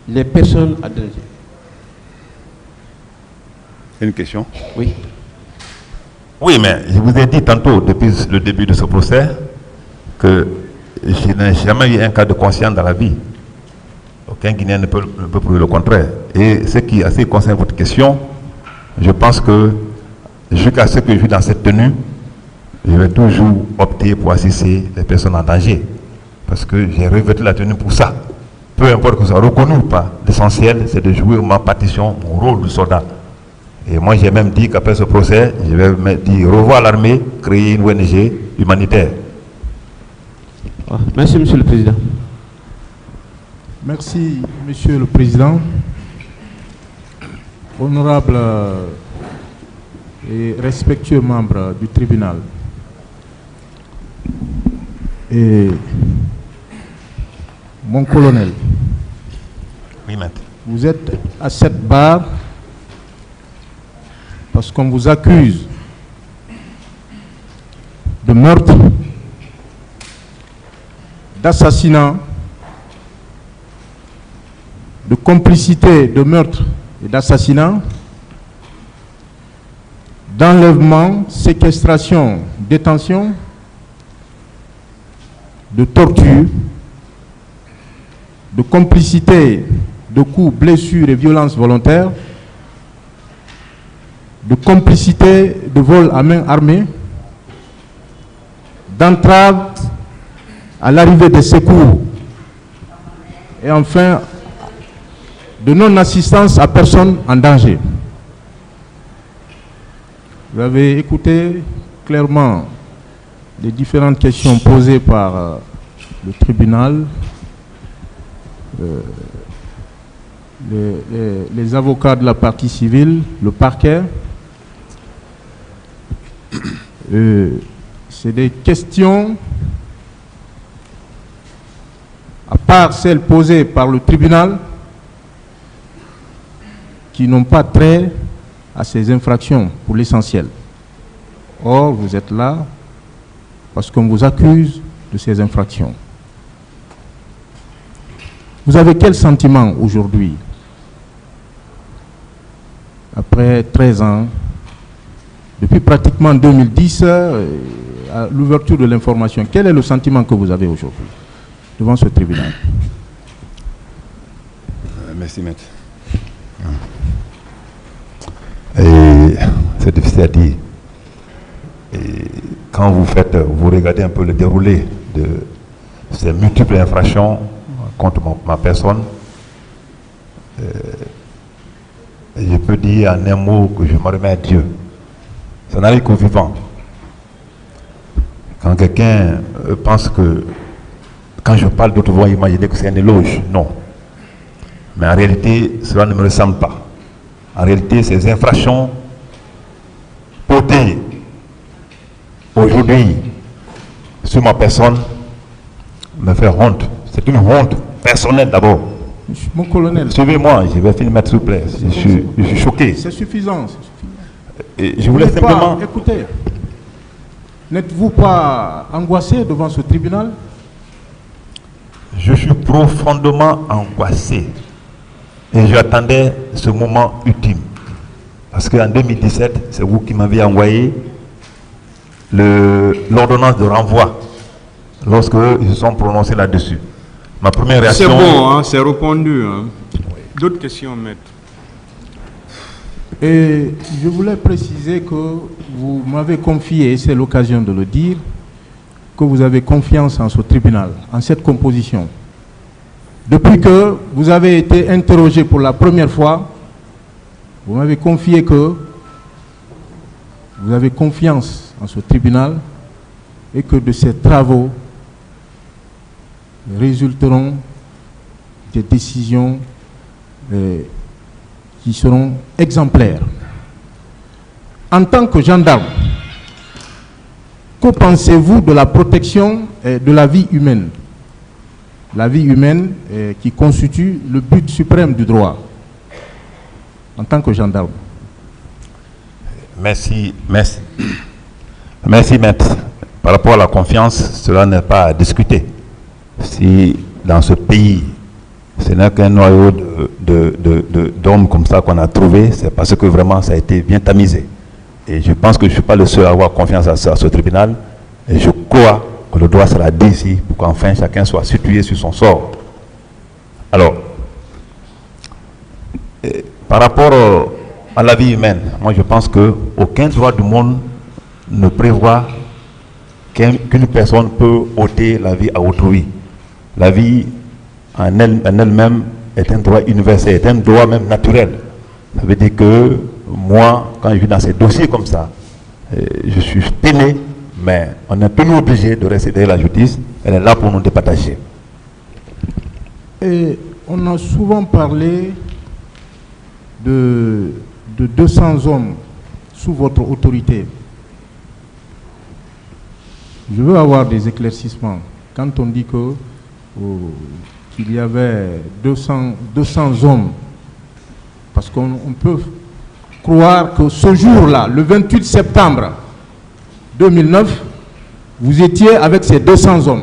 [SPEAKER 2] les personnes à danger?
[SPEAKER 3] Une question?
[SPEAKER 2] Oui.
[SPEAKER 3] Oui, mais je vous ai dit tantôt, depuis le début de ce procès, que je n'ai jamais eu un cas de conscience dans la vie. Aucun Guinéen ne peut prouver le contraire. Et ce qui concerne votre question, je pense que jusqu'à ce que je suis dans cette tenue, je vais toujours opter pour assister les personnes en danger. Parce que j'ai revêtu la tenue pour ça. Peu importe que ce soit reconnu ou pas, l'essentiel c'est de jouer ma partition, mon rôle de soldat. Et moi j'ai même dit qu'après ce procès, je vais me dire revoir l'armée, créer une ONG humanitaire.
[SPEAKER 2] Merci, Monsieur le Président.
[SPEAKER 4] Merci, Monsieur le Président. Honorable et respectueux membres du tribunal. Et mon colonel,
[SPEAKER 3] Oui, maître.
[SPEAKER 4] vous êtes à cette barre parce qu'on vous accuse de meurtre, d'assassinat, de complicité de meurtre et d'assassinat, d'enlèvement, séquestration, détention, de torture, de complicité de coups, blessures et violences volontaires, de complicité de vol à main armée, d'entrave à l'arrivée des secours et enfin de non-assistance à personne en danger. Vous avez écouté clairement les différentes questions posées par le tribunal, les avocats de la partie civile, le parquet. C'est des questions, à part celles posées par le tribunal, qui n'ont pas trait à ces infractions pour l'essentiel. Or, vous êtes là parce qu'on vous accuse de ces infractions. Vous avez quel sentiment aujourd'hui, après 13 ans, depuis pratiquement 2010, à l'ouverture de l'information, quel est le sentiment que vous avez aujourd'hui devant ce tribunal?
[SPEAKER 5] Merci, maître.
[SPEAKER 3] Et c'est difficile à dire. Et quand vous regardez un peu le déroulé de ces multiples infractions contre ma personne, je peux dire en un mot que je me remets à Dieu. Ça n'arrive qu'aux vivants. Quand quelqu'un pense que, quand je parle d'autres vont imaginer que c'est un éloge, non. Mais en réalité, cela ne me ressemble pas. En réalité, ces infractions portées aujourd'hui sur ma personne me fait honte. C'est une honte personnelle d'abord.
[SPEAKER 4] Mon colonel.
[SPEAKER 3] Suivez-moi, je vais finir, s'il vous plaît. Je suis choqué.
[SPEAKER 4] C'est suffisant.
[SPEAKER 3] Et je voulais simplement...
[SPEAKER 4] Écoutez, n'êtes-vous pas angoissé devant ce tribunal?
[SPEAKER 3] Je suis profondément angoissé. Et j'attendais ce moment ultime. Parce qu'en 2017, c'est vous qui m'avez envoyé l'ordonnance de renvoi lorsque ils se sont prononcés là-dessus. Ma première réaction...
[SPEAKER 1] C'est bon, hein, c'est répondu. Hein. D'autres questions, maître?
[SPEAKER 4] Et je voulais préciser que vous m'avez confié, et c'est l'occasion de le dire, que vous avez confiance en ce tribunal, en cette composition. Depuis que vous avez été interrogé pour la première fois, vous m'avez confié que vous avez confiance en ce tribunal et que de ces travaux résulteront des décisions qui seront exemplaires. En tant que gendarme, que pensez-vous de la protection de la vie humaine? La vie humaine qui constitue le but suprême du droit, en tant que gendarme.
[SPEAKER 3] Merci, maître. Par rapport à la confiance, cela n'est pas à discuter. Si dans ce pays, ce n'est qu'un noyau d'hommes comme ça qu'on a trouvé, c'est parce que vraiment ça a été bien tamisé. Et je pense que je ne suis pas le seul à avoir confiance à ce tribunal. Et je crois que le droit sera dit ici pour qu'enfin chacun soit situé sur son sort. Alors, par rapport à la vie humaine, moi je pense qu'aucun droit du monde ne prévoit qu'une personne peut ôter la vie à autrui. La vie en elle-même est un droit universel, est un droit même naturel. Ça veut dire que moi, quand je vis dans ces dossiers comme ça, je suis peiné, mais on est toujours obligé de rester derrière la justice. Elle est là pour nous départager.
[SPEAKER 4] Et on a souvent parlé de 200 hommes sous votre autorité. Je veux avoir des éclaircissements. Quand on dit qu'il y avait 200 hommes, parce qu'on peut croire que ce jour-là, le 28 septembre 2009, vous étiez avec ces 200 hommes.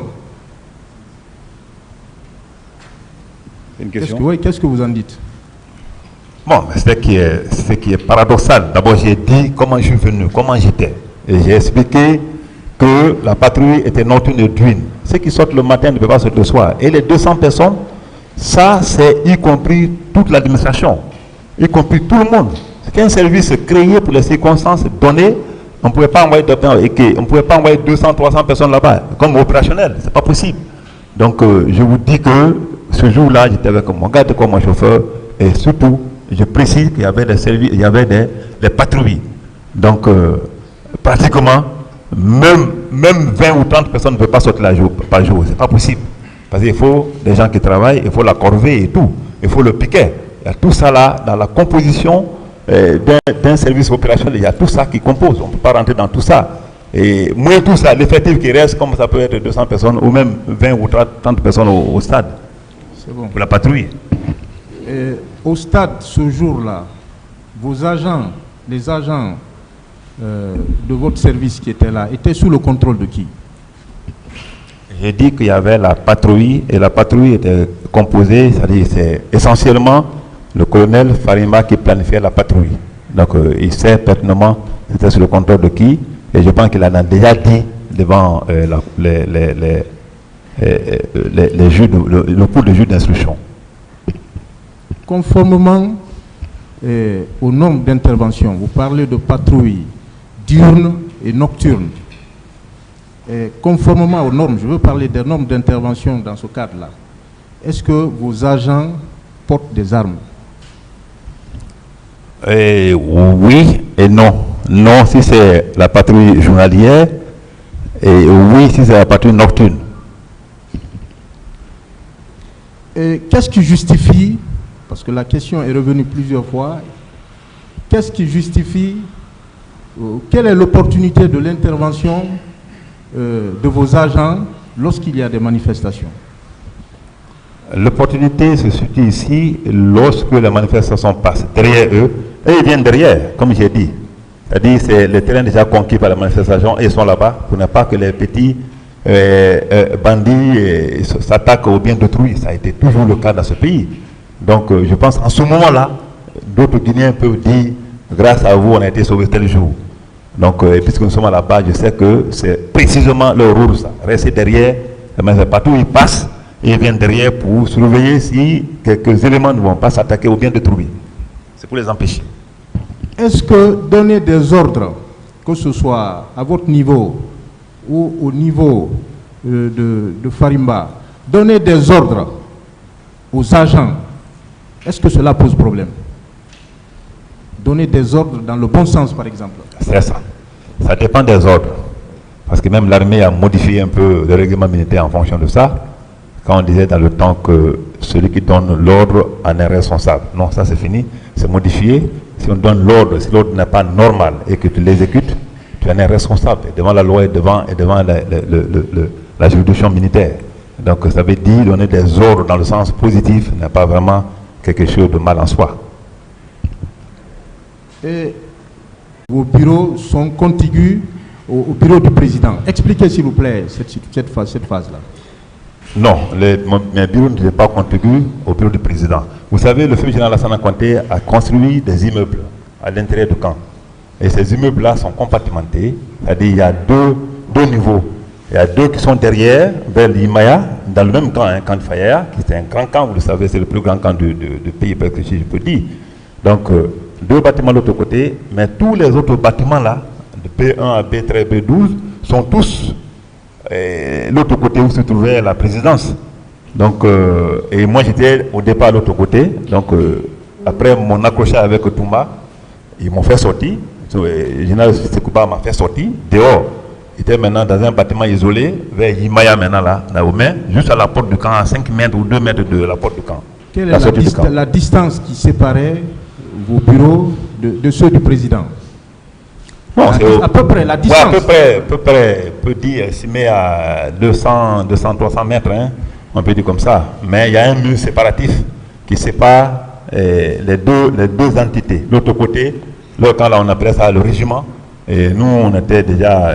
[SPEAKER 3] C'est une question.
[SPEAKER 4] Qu'est-ce que vous en dites?
[SPEAKER 3] Bon, ce qui est paradoxal. D'abord, j'ai dit comment je suis venu, comment j'étais. Et j'ai expliqué que la patrouille était nocturne et diurne. Ceux qui sortent le matin ne peuvent pas sortir le soir. Et les 200 personnes, ça, c'est y compris toute l'administration, y compris tout le monde. C'est un service créé pour les circonstances données. On ne pouvait pas envoyer 200, 300 personnes là-bas, comme opérationnel. C'est pas possible. Donc, je vous dis que ce jour-là, j'étais avec mon garde comme mon chauffeur, et surtout, je précise qu'il y avait des services, il y avait des patrouilles. Donc, pratiquement, même 20 ou 30 personnes ne peuvent pas sortir par jour. C'est pas possible. Parce qu'il faut des gens qui travaillent, il faut la corvée et tout. Il faut le piquet. Il y a tout ça là, dans la composition d'un service opérationnel, il y a tout ça qui compose. On ne peut pas rentrer dans tout ça. Et moins tout ça, l'effectif qui reste, comme ça peut être 200 personnes, ou même 20 ou 30 personnes au stade.
[SPEAKER 4] C'est bon.
[SPEAKER 3] Pour la patrouille.
[SPEAKER 4] Et au stade, ce jour-là, vos agents, les agents de votre service qui étaient là, étaient sous le contrôle de qui?
[SPEAKER 3] J'ai dit qu'il y avait la patrouille, et la patrouille était composée, c'est-à-dire c'est essentiellement le colonel Farima qui planifiait la patrouille. Donc il sait pertinemment c'était sous le contrôle de qui, et je pense qu'il en a déjà dit devant les juges, le cours de juge d'instruction.
[SPEAKER 4] Conformément aux normes d'intervention, vous parlez de patrouille diurne et nocturne. Et conformément aux normes, je veux parler des normes d'intervention dans ce cadre-là. Est-ce que vos agents portent des armes?
[SPEAKER 3] Oui et non. Non si c'est la patrouille journalière, et oui si c'est la patrouille nocturne.
[SPEAKER 4] Et qu'est-ce qui justifie, parce que la question est revenue plusieurs fois, qu'est-ce qui justifie, quelle est l'opportunité de l'intervention de vos agents lorsqu'il y a des manifestations?
[SPEAKER 3] L'opportunité se situe ici lorsque les manifestations passent derrière eux, et ils viennent derrière, comme j'ai dit. C'est-à-dire que c'est le terrain déjà conquis par la manifestation et ils sont là-bas pour ne pas que les petits bandits s'attaquent aux biens d'autrui. Ça a été toujours le cas dans ce pays. Donc je pense en ce moment-là, d'autres Guinéens peuvent dire, grâce à vous, on a été sauvés tel jour. Donc puisque nous sommes là-bas, je sais que c'est précisément leur rôle, ça. Rester derrière, mais partout où ils passent, ils viennent derrière pour surveiller si quelques éléments ne vont pas s'attaquer aux biens d'autrui. C'est pour les empêcher.
[SPEAKER 4] Est-ce que donner des ordres, que ce soit à votre niveau ou au niveau de Farimba, donner des ordres aux agents, est-ce que cela pose problème? Donner des ordres dans le bon sens, par exemple.
[SPEAKER 3] C'est ça. Ça dépend des ordres. Parce que même l'armée a modifié un peu le règlement militaire en fonction de ça. Quand on disait dans le temps que celui qui donne l'ordre en est responsable. Non, ça c'est fini. C'est modifié. Si on donne l'ordre, si l'ordre n'est pas normal et que tu l'exécutes, tu en es responsable devant la loi et devant la juridiction militaire. Donc ça veut dire donner des ordres dans le sens positif n'est pas vraiment quelque chose de mal en soi.
[SPEAKER 4] Et vos bureaux sont contigus au bureau du président. Expliquez s'il vous plaît cette phase-là.
[SPEAKER 3] Non, mes bureaux ne sont pas contigus au bureau du président. Vous savez, le feu général Lassana Conté a construit des immeubles à l'intérieur du camp. Et ces immeubles-là sont compartimentés. C'est-à-dire qu'il y a deux niveaux. Il y a deux qui sont derrière, vers l'Imaya, dans le même camp, un camp de Faya, qui est un grand camp, vous le savez, c'est le plus grand camp du pays, parce que je peux dire. Donc, deux bâtiments de l'autre côté, mais tous les autres bâtiments là, de B1 à B13, B12, sont tous l'autre côté où se trouvait la présidence. Donc, et moi j'étais au départ à l'autre côté. Donc, après mon accrochage avec Toumba, ils m'ont fait sortir. Le général Sekouba m'a fait sortir dehors. J'étais maintenant dans un bâtiment isolé, vers Yimaya maintenant là, aux mains, juste à la porte du camp, à 5 mètres ou 2 mètres de la porte du camp.
[SPEAKER 4] Quelle est la distance qui séparait vos bureaux de ceux du président?
[SPEAKER 3] Bon,
[SPEAKER 4] à peu près la distance.
[SPEAKER 3] Ouais, à peu près, peut dire, estimé à 200, 300 mètres, hein, on peut dire comme ça. Mais il y a un mur séparatif qui sépare les deux entités. L'autre côté, le camp là, on appelait ça le régiment. Et nous, on était déjà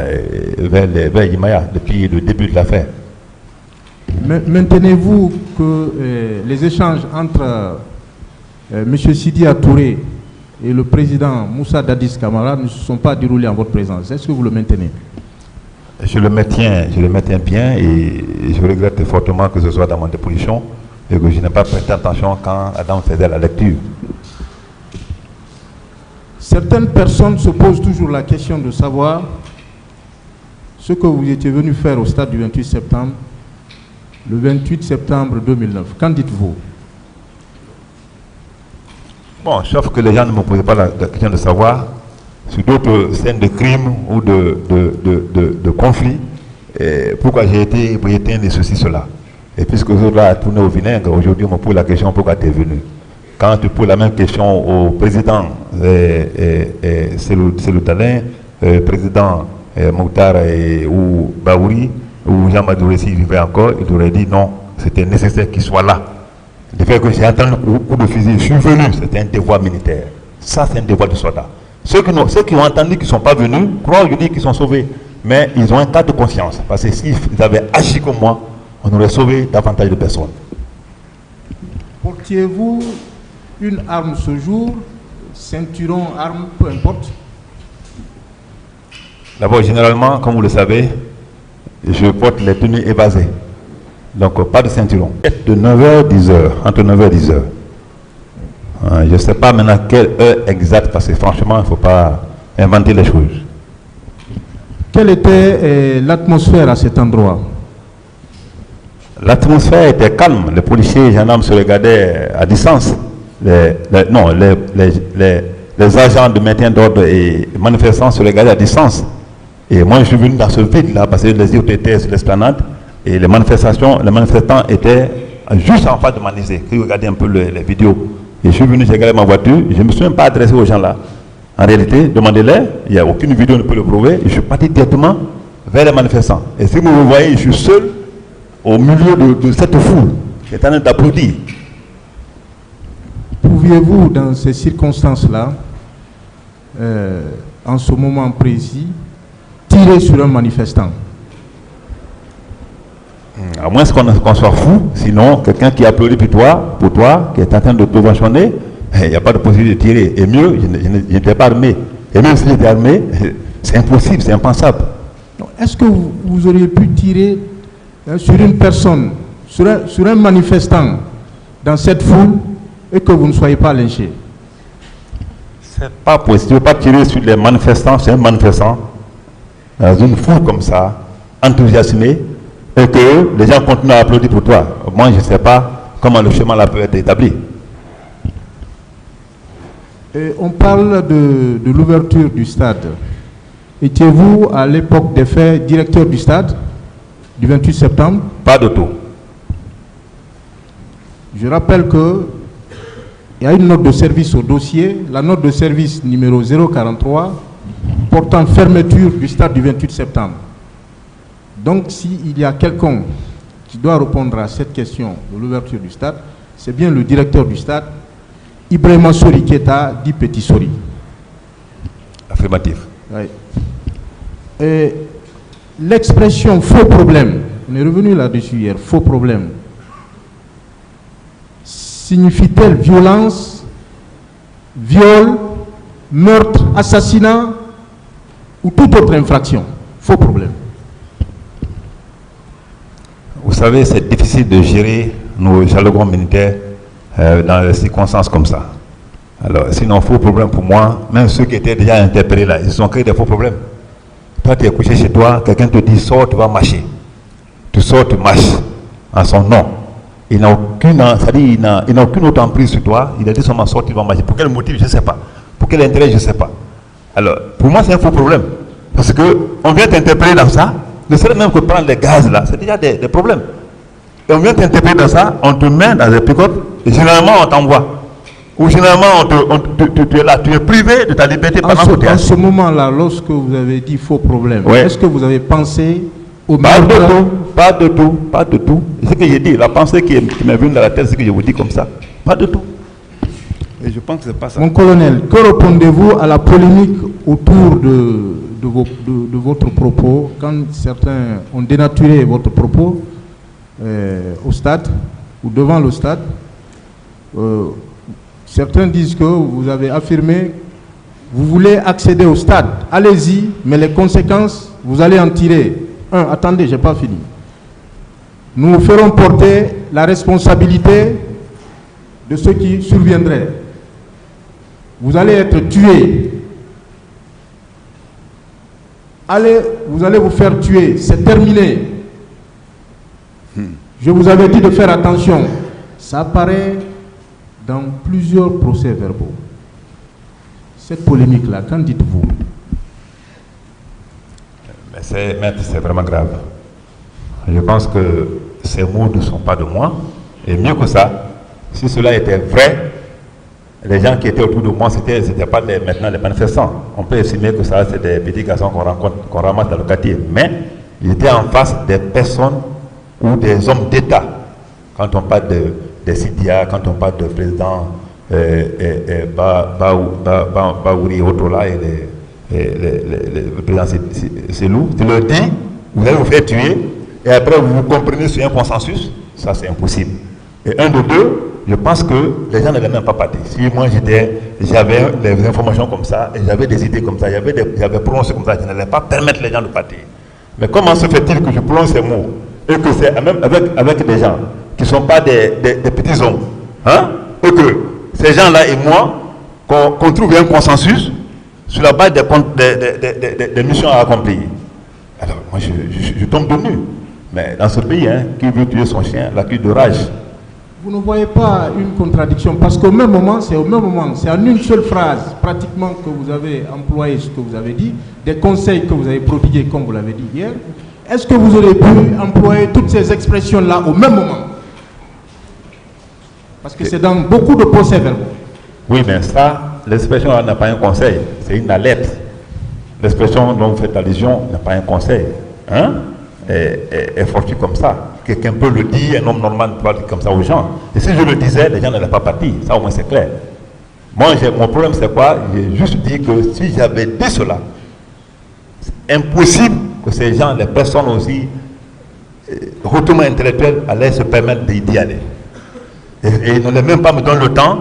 [SPEAKER 3] vers Yimaya depuis le début de l'affaire.
[SPEAKER 4] Maintenez-vous que les échanges entre M. Sidi Touré et le président Moussa Dadis Camara ne se sont pas déroulés en votre présence? Est-ce que vous le maintenez?
[SPEAKER 3] Je le maintiens bien et je regrette fortement que ce soit dans mon déposition et que je n'ai pas prêté attention quand Adam faisait la lecture.
[SPEAKER 4] Certaines personnes se posent toujours la question de savoir ce que vous étiez venu faire au stade du 28 septembre, le 28 septembre 2009. Qu'en dites-vous?
[SPEAKER 3] Bon, sauf que les gens ne me posaient pas la question de savoir sur d'autres scènes de crimes ou de conflits, pourquoi j'ai été éteint de ceci, cela. Et puisque vous là tourné au vinaigre, aujourd'hui on me pose la question pourquoi tu es venu. Quand tu poses la même question au président Selou Talin, président Mokhtar ou Baouri, ou Jean Madouré s'il vivait encore, il aurait dit non, c'était nécessaire qu'il soit là. Le fait que j'ai entendu le coup de fusil, je suis venu, c'était un devoir militaire. Ça, c'est un devoir de soldat. Ceux qui ont entendu qu'ils ne sont pas venus, croient aujourd'hui qu'ils sont sauvés. Mais ils ont un cas de conscience. Parce que s'ils avaient agi comme moi, on aurait sauvé davantage de personnes.
[SPEAKER 4] Portiez-vous une arme ce jour, ceinturon, arme, peu importe?
[SPEAKER 3] D'abord, généralement, comme vous le savez, je porte les tenues évasées. Donc, pas de ceinturon. De 9h, 10h, entre 9h et 10h. Je ne sais pas maintenant quelle heure exacte, parce que franchement, il ne faut pas inventer les choses.
[SPEAKER 4] Quelle était l'atmosphère à cet endroit?
[SPEAKER 3] L'atmosphère était calme. Les policiers et les gendarmes se regardaient à distance. Les agents de maintien d'ordre et manifestants se regardaient à distance. Et moi, je suis venu dans ce vide-là, parce que les autres étaient sur l'esplanade. Et les manifestants étaient juste en face de Manizé, qui regardaient un peu les vidéos. Et je suis venu, j'ai regardé ma voiture, je ne me suis même pas adressé aux gens là. En réalité, demandez-les, il n'y a aucune vidéo qui ne peut le prouver. Et je suis parti directement vers les manifestants. Et si vous me voyez, je suis seul au milieu de cette foule qui est en train d'applaudir.
[SPEAKER 4] Pouviez-vous, dans ces circonstances-là, en ce moment précis, tirer sur un manifestant?
[SPEAKER 3] À moins qu'on soit fou, sinon quelqu'un qui applaudit pour toi, qui est en train de te vationner, il n'y a pas de possibilité de tirer. Et mieux, je n'étais pas armé. Et même si j'étais armé, c'est impossible, c'est impensable.
[SPEAKER 4] Est-ce que vous auriez pu tirer sur une personne, sur un manifestant dans cette foule et que vous ne soyez pas lynché?
[SPEAKER 3] C'est pas possible. Je ne veux pas tirer sur les manifestants, c'est un manifestant dans une foule comme ça, enthousiasmé, et que les gens continuent à applaudir pour toi. Moi, je ne sais pas comment le chemin là peut être établi.
[SPEAKER 4] Et on parle de l'ouverture du stade. Étiez-vous à l'époque des faits directeur du stade du 28 septembre?
[SPEAKER 3] Pas de tout.
[SPEAKER 4] Je rappelle que il y a une note de service au dossier, la note de service numéro 043 portant fermeture du stade du 28 septembre. Donc, s'il y a quelqu'un qui doit répondre à cette question de l'ouverture du stade, c'est bien le directeur du stade, Ibrahima Sori Keta, dit Petit Sori.
[SPEAKER 3] Affirmatif.
[SPEAKER 4] Oui. Et l'expression faux problème, on est revenu là-dessus hier, faux problème, signifie-t-elle violence, viol, meurtre, assassinat ou toute autre infraction? Faux problème.
[SPEAKER 3] Vous savez, c'est difficile de gérer nos jargons militaires dans des circonstances comme ça. Alors, sinon, faux problème pour moi, même ceux qui étaient déjà interpellés là, ils ont créé des faux problèmes. Toi, tu es couché chez toi, quelqu'un te dit sors, tu vas marcher. tu sors, tu marches en son nom. Il n'a aucune, il n'a aucune autre emprise sur toi. Il a dit seulement sortir, il va marcher. Pour quel motif, je ne sais pas. Pour quel intérêt, je ne sais pas. Alors, pour moi, c'est un faux problème. Parce qu'on vient t'interpeller dans ça. Ne serait même que prendre les gaz là, c'est déjà des problèmes. Et on vient t'interpeller dans ça, on te met dans des picotes, et généralement on t'envoie. Ou généralement tu es là, tu es privé de ta liberté pendant que tu es
[SPEAKER 4] En
[SPEAKER 3] assis.
[SPEAKER 4] ce moment-là, lorsque vous avez dit faux problème,
[SPEAKER 3] Ouais.
[SPEAKER 4] est-ce que vous avez pensé au
[SPEAKER 3] Pas
[SPEAKER 4] meurtre?
[SPEAKER 3] de tout, pas de tout, pas de tout. C'est ce que j'ai dit, la pensée qui m'est venue dans la tête, c'est que je vous dis comme ça. Pas de tout. Et je pense que c'est pas ça.
[SPEAKER 4] Mon colonel, que répondez-vous à la polémique autour de votre propos, quand certains ont dénaturé votre propos au stade ou devant le stade? Certains disent que vous avez affirmé vous voulez accéder au stade, allez-y, mais les conséquences, vous allez en tirer. Attendez, je n'ai pas fini. Nous vous ferons porter la responsabilité de ce qui surviendrait. Vous allez être tué. Vous allez vous faire tuer. C'est terminé. Je vous avais dit de faire attention. Ça apparaît dans plusieurs procès-verbaux. Cette polémique-là, qu'en dites-vous?
[SPEAKER 3] Maître, c'est vraiment grave. Je pense que ces mots ne sont pas de moi. Et mieux que ça, si cela était vrai, les gens qui étaient autour de moi, c'était pas maintenant les manifestants. On peut estimer que ça, c'est des petits garçons qu'on rencontre, qu'on ramasse dans le quartier. Mais j'étais en face des personnes ou des hommes d'État. Quand on parle des Sidia, quand on parle de président Baouri et autres là, et le président Selou, tu leur dis, vous allez vous faire tuer, et après vous comprenez sur un consensus, ça c'est impossible. Et un de deux, je pense que les gens n'allaient même pas partir. Si moi j'avais des informations comme ça, et j'avais des idées comme ça, j'avais prononcé comme ça, je n'allais pas permettre les gens de partir. Mais comment se fait-il que je prononce ces mots, et que c'est même avec des gens qui ne sont pas des petits hommes, hein, et que ces gens-là et moi, qu'on trouve un consensus sur la base des missions à accomplir. Alors, moi, je tombe de nu. Mais dans ce pays, hein, qui veut tuer son chien, l'accuse de rage.
[SPEAKER 4] Vous ne voyez pas une contradiction, parce qu'au même moment, c'est en une seule phrase, pratiquement, que vous avez employé ce que vous avez dit, des conseils que vous avez prodigués, comme vous l'avez dit hier. Est-ce que vous aurez pu employer toutes ces expressions-là au même moment? Parce que c'est dans beaucoup de procès-verbaux.
[SPEAKER 3] Oui, mais ça, l'expression n'a pas un conseil, c'est une alerte. L'expression dont vous faites allusion n'a pas un conseil. Hein? Est fortuit comme ça. Quelqu'un peut le dire, un homme normal peut le dire comme ça aux gens. Et si je le disais, les gens n'allaient pas partir. Ça, au moins, c'est clair. Moi, mon problème, c'est quoi? J'ai juste dit que si j'avais dit cela, c'est impossible que ces gens, les personnes aussi, hautement intellectuelles, allaient se permettre d'y aller. Et ils n'allaient même pas me donner le temps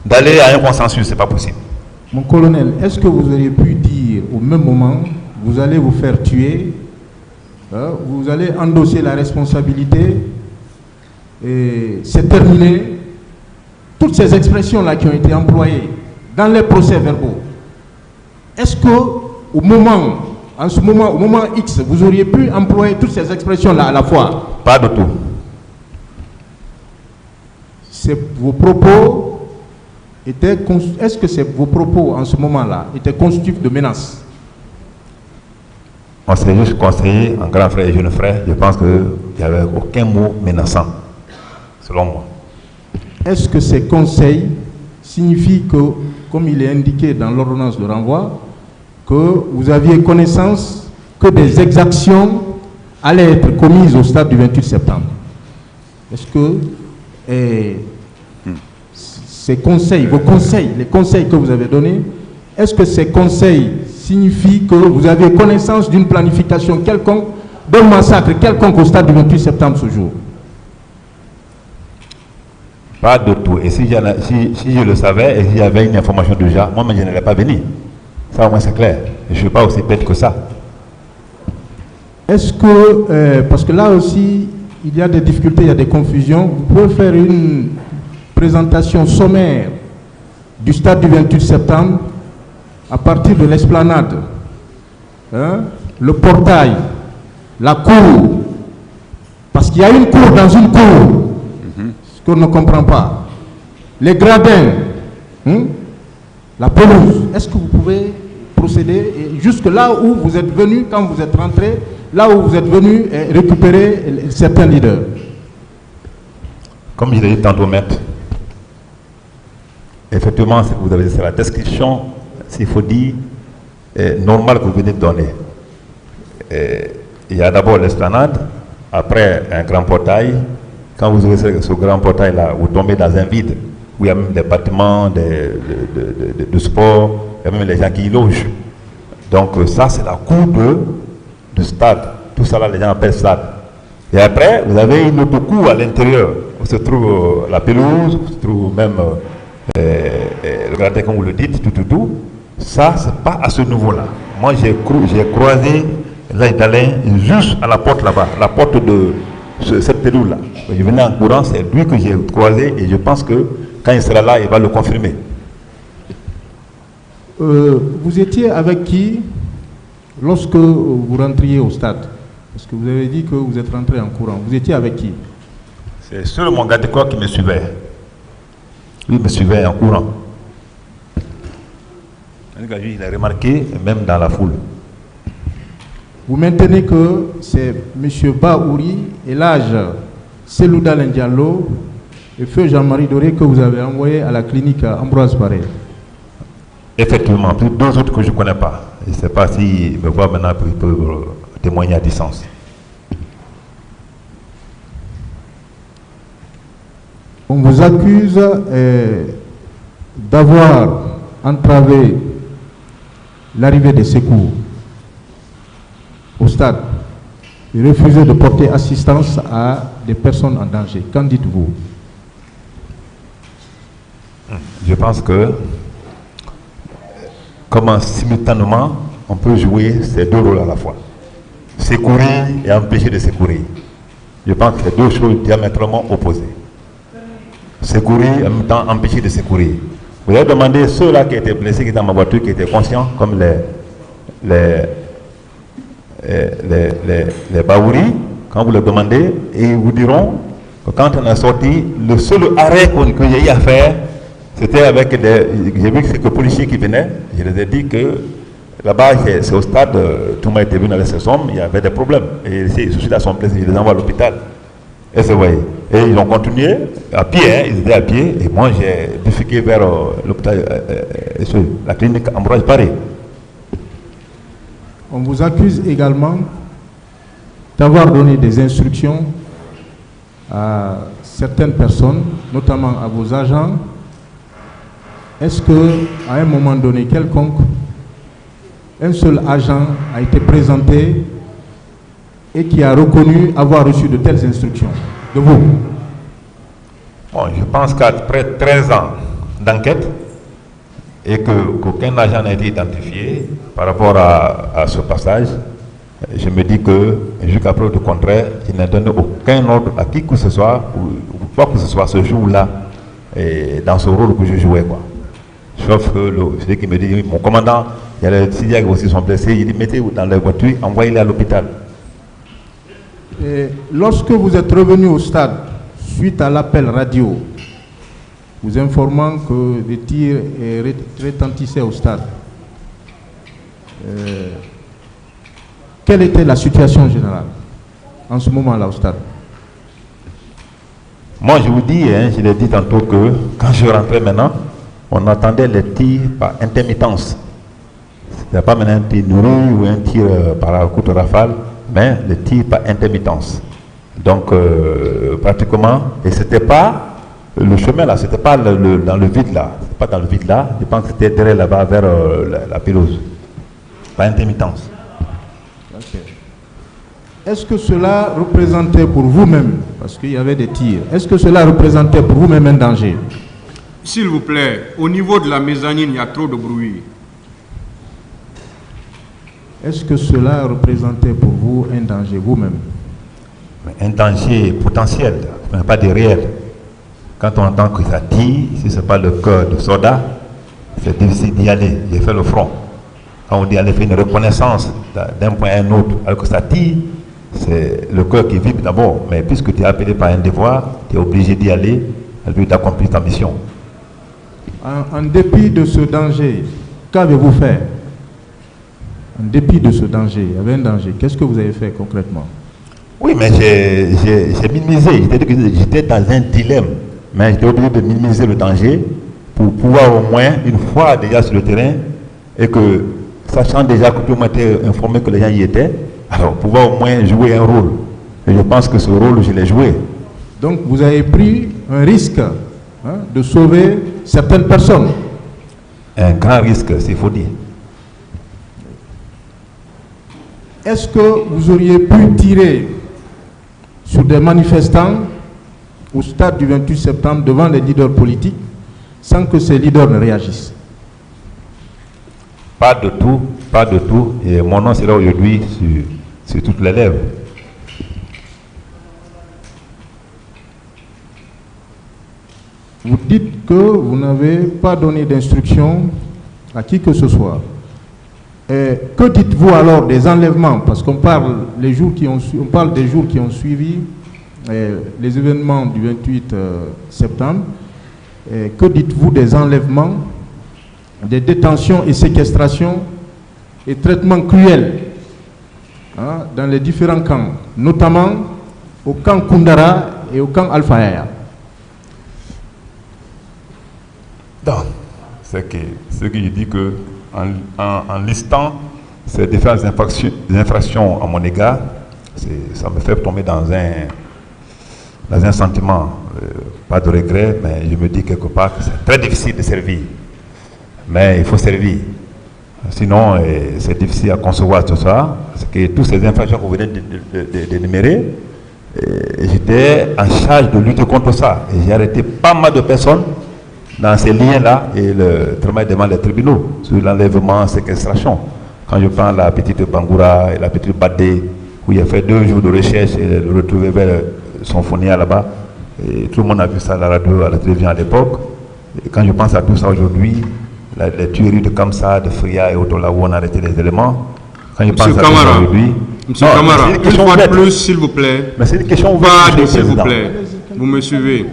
[SPEAKER 3] d'aller à un consensus, c'est pas possible.
[SPEAKER 4] Mon colonel, est-ce que vous auriez pu dire au même moment, vous allez vous faire tuer, vous allez endosser la responsabilité, et c'est terminé? Toutes ces expressions-là qui ont été employées dans les procès-verbaux, est-ce que au moment X, vous auriez pu employer toutes ces expressions-là à la fois?
[SPEAKER 3] Pas de tout.
[SPEAKER 4] Vos propos étaient, est-ce que vos propos en ce moment-là étaient constitutifs de menaces?
[SPEAKER 3] On s'est juste conseillé, en grand frère et jeune frère, je pense qu'il n'y avait aucun mot menaçant, selon moi.
[SPEAKER 4] Est-ce que ces conseils signifient que, comme il est indiqué dans l'ordonnance de renvoi, que vous aviez connaissance que des exactions allaient être commises au stade du 28 septembre? Est-ce que ces conseils, les conseils que vous avez donnés, est-ce que ces conseils signifient que vous avez connaissance d'une planification quelconque, d'un massacre quelconque au stade du 28 septembre ce jour?
[SPEAKER 3] Pas de tout. Et si je le savais et s'il y avait une information déjà, moi, je n'allais pas venir. Ça, au moins, c'est clair. Je ne suis pas aussi bête que ça.
[SPEAKER 4] Est-ce que, parce que là aussi, il y a des difficultés, il y a des confusions, vous pouvez faire une présentation sommaire du stade du 28 septembre à partir de l'esplanade, hein, le portail, la cour, Parce qu'il y a une cour dans une cour, ce qu'on ne comprend pas. Les gradins, la pelouse, est-ce que vous pouvez procéder jusque là où vous êtes venu, quand vous êtes rentré, là où vous êtes venu récupérer certains leaders?
[SPEAKER 3] Comme je l'ai dit tantôt, maître, effectivement, vous avez c'est la description, s'il faut dire, normale que vous venez de donner. Il y a d'abord l'esplanade, après un grand portail. Quand vous ouvrez ce grand portail-là, vous tombez dans un vide, où il y a même des bâtiments de sport, il y a même les gens qui y logent. Donc ça, c'est la cour de stade. Tout ça, là, les gens appellent stade. Et après, vous avez une autre cour à l'intérieur, où se trouve la pelouse, où se trouve même le gradin, comme vous le dites, tout. Ça, c'est pas à ce niveau-là. Moi, j'ai croisé l'œil d'Alain juste à la porte là-bas, la porte de cette pelouse-là. Je venais en courant, c'est lui que j'ai croisé et je pense que quand il sera là, il va le confirmer.
[SPEAKER 4] Vous étiez avec qui lorsque vous rentriez au stade? Parce que vous avez dit que vous êtes rentré en courant. Vous étiez avec qui?
[SPEAKER 3] C'est seul mon gars de corps qui me suivait. Lui me suivait en courant. Il a remarqué, même dans la foule.
[SPEAKER 4] Vous maintenez que c'est M. Baouri et l'âge Selouda Diallo et feu Jean-Marie Doré que vous avez envoyé à la clinique Ambroise Paré?
[SPEAKER 3] Effectivement, plus deux autres que je ne connais pas. Je ne sais pas s'ils me voient maintenant, ils peuvent témoigner à distance.
[SPEAKER 4] On vous accuse d'avoir entravé l'arrivée des secours au stade et refusé de porter assistance à des personnes en danger. Qu'en dites-vous?
[SPEAKER 3] Je pense que comment simultanément on peut jouer ces deux rôles à la fois. Secourir et empêcher de secourir. Je pense que c'est deux choses diamétralement opposées. Secourir et en même temps empêcher de secourir. Vous avez demandé ceux-là qui étaient blessés, qui étaient dans ma voiture, qui étaient conscients, comme les Baouri, quand vous le demandez, et ils vous diront que quand on est sorti, le seul arrêt que j'ai eu à faire, c'était avec j'ai vu que c'est que les policiers qui venaient, je les ai dit que là-bas, c'est au stade, tout le monde était venu avec ses hommes, il y avait des problèmes. Et ceux qui sont blessés, je les envoie à l'hôpital. Et c'est vrai. Et ils ont continué à pied, ils étaient à pied, et moi j'ai défiqué vers l'hôpital, la clinique Ambroise Paré.
[SPEAKER 4] On vous accuse également d'avoir donné des instructions à certaines personnes, notamment à vos agents. Est-ce qu'à un moment donné quelconque, un seul agent a été présenté et qui a reconnu avoir reçu de telles instructions de vous?
[SPEAKER 3] Bon, je pense qu'après 13 ans d'enquête et qu'aucun agent n'a été identifié par rapport à ce passage, je me dis que jusqu'à preuve du contraire, je n'ai donné aucun ordre à qui que ce soit ou quoi que ce soit ce jour-là dans ce rôle que je jouais, quoi. Sauf que celui qui me dit, mon commandant, il y a les Syriens qui aussi sont blessés, il dit mettez-vous dans les voitures, envoyez-les à l'hôpital.
[SPEAKER 4] Et lorsque vous êtes revenu au stade, suite à l'appel radio, vous informant que des tirs retentissaient au stade, quelle était la situation générale en ce moment-là au stade?
[SPEAKER 3] Moi, je vous dis, je l'ai dit tantôt que quand je rentrais maintenant, on entendait les tirs par intermittence. Ce n'est pas maintenant un tir nourri ou un tir par coup de rafale, mais le tir par intermittence. Donc, pratiquement, et c'était pas le chemin là, c'était pas dans le vide là, pas dans le vide là, je pense que c'était derrière là-bas vers la pelouse, par intermittence.
[SPEAKER 4] Okay. Est-ce que cela représentait pour vous-même, parce qu'il y avait des tirs, est-ce que cela représentait pour vous-même un danger?
[SPEAKER 1] S'il vous plaît, au niveau de la mezzanine, il y a trop de bruit.
[SPEAKER 4] Est-ce que cela représentait pour vous un danger vous-même?
[SPEAKER 3] Un danger potentiel, mais pas de réel. Quand on entend que ça tire, si ce n'est pas le cœur de soldat, c'est difficile d'y aller. J'ai fait le front. Quand on dit aller faire une reconnaissance d'un point à un autre, alors que ça tire, c'est le cœur qui vibre d'abord. Mais puisque tu es appelé par un devoir, tu es obligé d'y aller, à lui d'accomplir ta mission.
[SPEAKER 4] En dépit de ce danger, qu'avez-vous fait? En dépit de ce danger, il y avait un danger. Qu'est-ce que vous avez fait concrètement?
[SPEAKER 3] Oui, mais j'ai minimisé. J'étais dans un dilemme. Mais j'étais obligé de minimiser le danger pour pouvoir au moins, une fois déjà sur le terrain, et que, sachant déjà que tout le monde était informé que les gens y étaient, alors pouvoir au moins jouer un rôle. Et je pense que ce rôle, je l'ai joué.
[SPEAKER 4] Donc vous avez pris un risque de sauver certaines personnes.
[SPEAKER 3] Un grand risque, s'il faut dire.
[SPEAKER 4] Est-ce que vous auriez pu tirer sur des manifestants au stade du 28 septembre devant les leaders politiques sans que ces leaders ne réagissent?
[SPEAKER 3] Pas de tout, pas de tout. Et mon nom sera aujourd'hui sur toutes les lèvres.
[SPEAKER 4] Vous dites que vous n'avez pas donné d'instruction à qui que ce soit. Et que dites-vous alors des enlèvements? Parce qu'on parle, on parle des jours qui ont suivi les événements du 28 septembre. Et que dites-vous des enlèvements, des détentions et séquestrations et traitements cruels dans les différents camps, notamment au camp Koundara et au camp Alpha?
[SPEAKER 3] Donc, c'est que je dis que en listant ces différentes infractions à mon égard, ça me fait tomber dans un sentiment, pas de regret, mais je me dis quelque part que c'est très difficile de servir. Mais il faut servir. Sinon, c'est difficile à concevoir tout ça. C'est que toutes ces infractions que vous venez d'énumérer, j'étais en charge de lutter contre ça. Et j'ai arrêté pas mal de personnes dans ces liens-là et le travail devant les tribunaux sur l'enlèvement, séquestration. Quand je prends la petite Bangoura et la petite Badé, où il a fait 2 jours de recherche et le retrouver vers son fournier là-bas, et tout le monde a vu ça à la radio, à la télévision à l'époque. Et quand je pense à tout ça aujourd'hui, les tueries de Kamsa, de Fria et autres là où on a arrêté les éléments, quand je pense à tout ça aujourd'hui...
[SPEAKER 1] Monsieur Camara, une fois de plus, s'il vous plaît,
[SPEAKER 3] mais c'est une question
[SPEAKER 1] pas de s'il vous plaît, vous me suivez.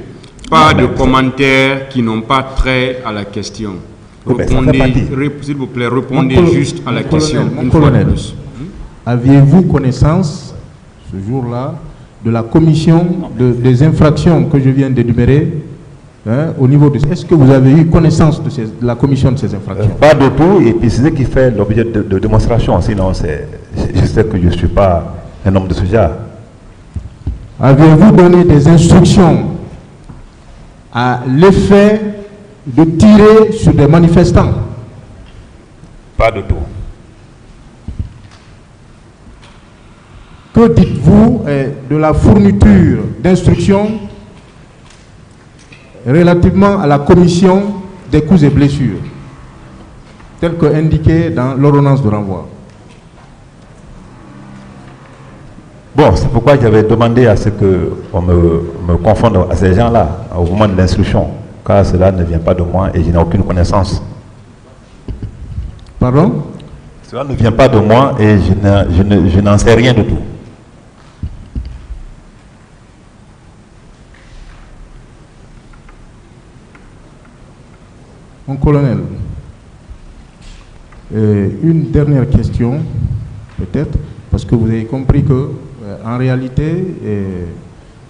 [SPEAKER 1] Pas de commentaires qui n'ont pas trait à la question. Répondez, s'il vous plaît, répondez juste à la question.
[SPEAKER 4] Mon colonel, aviez-vous connaissance, ce jour-là, de la commission des infractions que je viens d'énumérer au niveau de... Est-ce que vous avez eu connaissance de la commission de ces infractions?
[SPEAKER 3] Pas du tout, et puis c'est ce qui fait l'objet de démonstration. Sinon, je sais que je ne suis pas un homme de ce genre.
[SPEAKER 4] Avez-vous donné des instructions à l'effet de tirer sur des manifestants?
[SPEAKER 3] Pas du tout.
[SPEAKER 4] Que dites-vous de la fourniture d'instructions relativement à la commission des coups et blessures, tel que indiqué dans l'ordonnance de renvoi?
[SPEAKER 3] Bon, c'est pourquoi j'avais demandé à ce qu'on me confonde à ces gens-là au moment de l'instruction, car cela ne vient pas de moi et je n'ai aucune connaissance.
[SPEAKER 4] Pardon?
[SPEAKER 3] Cela ne vient pas de moi et je n'en sais rien du tout.
[SPEAKER 4] Mon colonel, une dernière question, peut-être, parce que vous avez compris que, en réalité,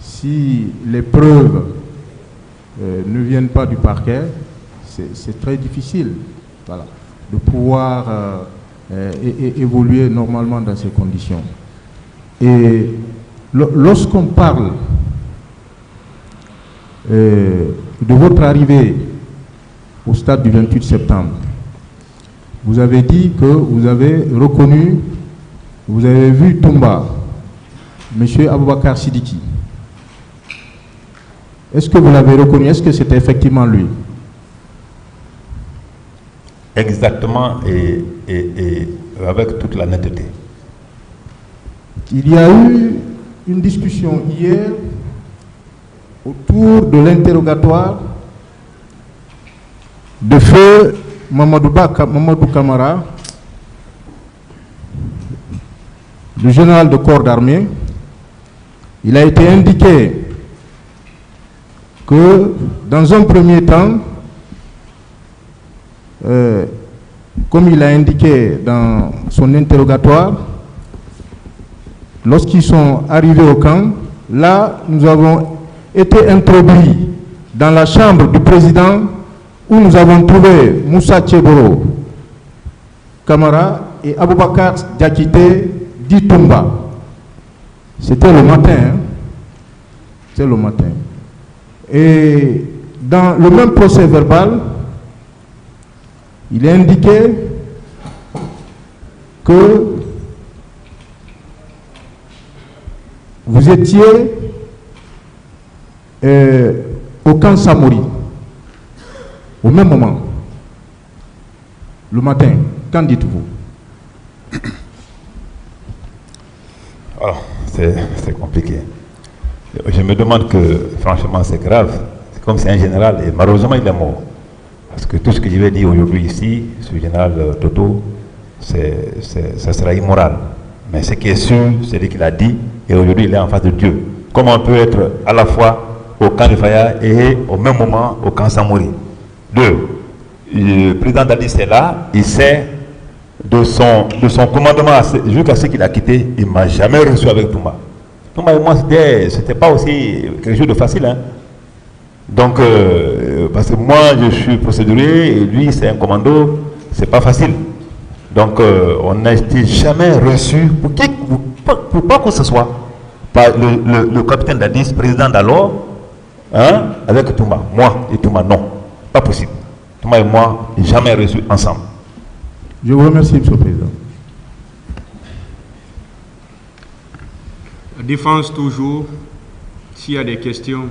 [SPEAKER 4] si les preuves ne viennent pas du parquet, c'est très difficile, voilà, de pouvoir évoluer normalement dans ces conditions. Et lorsqu'on parle de votre arrivée au stade du 28 septembre, vous avez dit que vous avez reconnu, vous avez vu Toumba, M. Aboubakar Sidiki. Est-ce que vous l'avez reconnu? Est-ce que c'était effectivement lui?
[SPEAKER 3] Exactement, et avec toute la netteté.
[SPEAKER 4] Il y a eu une discussion hier autour de l'interrogatoire de feu Mamadou Camara, le général de corps d'armée, il a été indiqué que dans un premier temps, comme il a indiqué dans son interrogatoire, lorsqu'ils sont arrivés au camp, là, nous avons été introduits dans la chambre du président où nous avons trouvé Moussa Tcheboro Kamara et Aboubakar Diakité Ditumba. C'était le matin. Hein? C'était le matin. Et dans le même procès verbal, il est indiqué que vous étiez au camp Samori, au même moment, le matin. Qu'en dites-vous?
[SPEAKER 3] Alors, c'est compliqué. Je me demande que, franchement, c'est grave. C'est comme si un général, et malheureusement, il est mort. Parce que tout ce que je vais dire aujourd'hui ici, sur le général Toto, ça sera immoral. Mais ce qui est sûr, c'est lui qui l'a dit, et aujourd'hui, il est en face de Dieu. Comment on peut être à la fois au camp de Faya et au même moment au camp Samori? Deux, le président Dadis est là, il sait de son commandement jusqu'à ce qu'il a quitté, il ne m'a jamais reçu avec Touma. Touma et moi, c'était pas aussi quelque chose de facile. Hein? Donc, parce que moi, je suis procédurier et lui, c'est un commando, c'est pas facile. Donc, on n'a été jamais reçu, pour pas que ce soit, par le capitaine Dadis, président d'alors, hein, avec Touma. Moi et Touma, non, pas possible. Touma et moi, jamais reçu ensemble.
[SPEAKER 4] Je vous remercie, M. le Président.
[SPEAKER 1] La défense toujours, s'il y a des questions.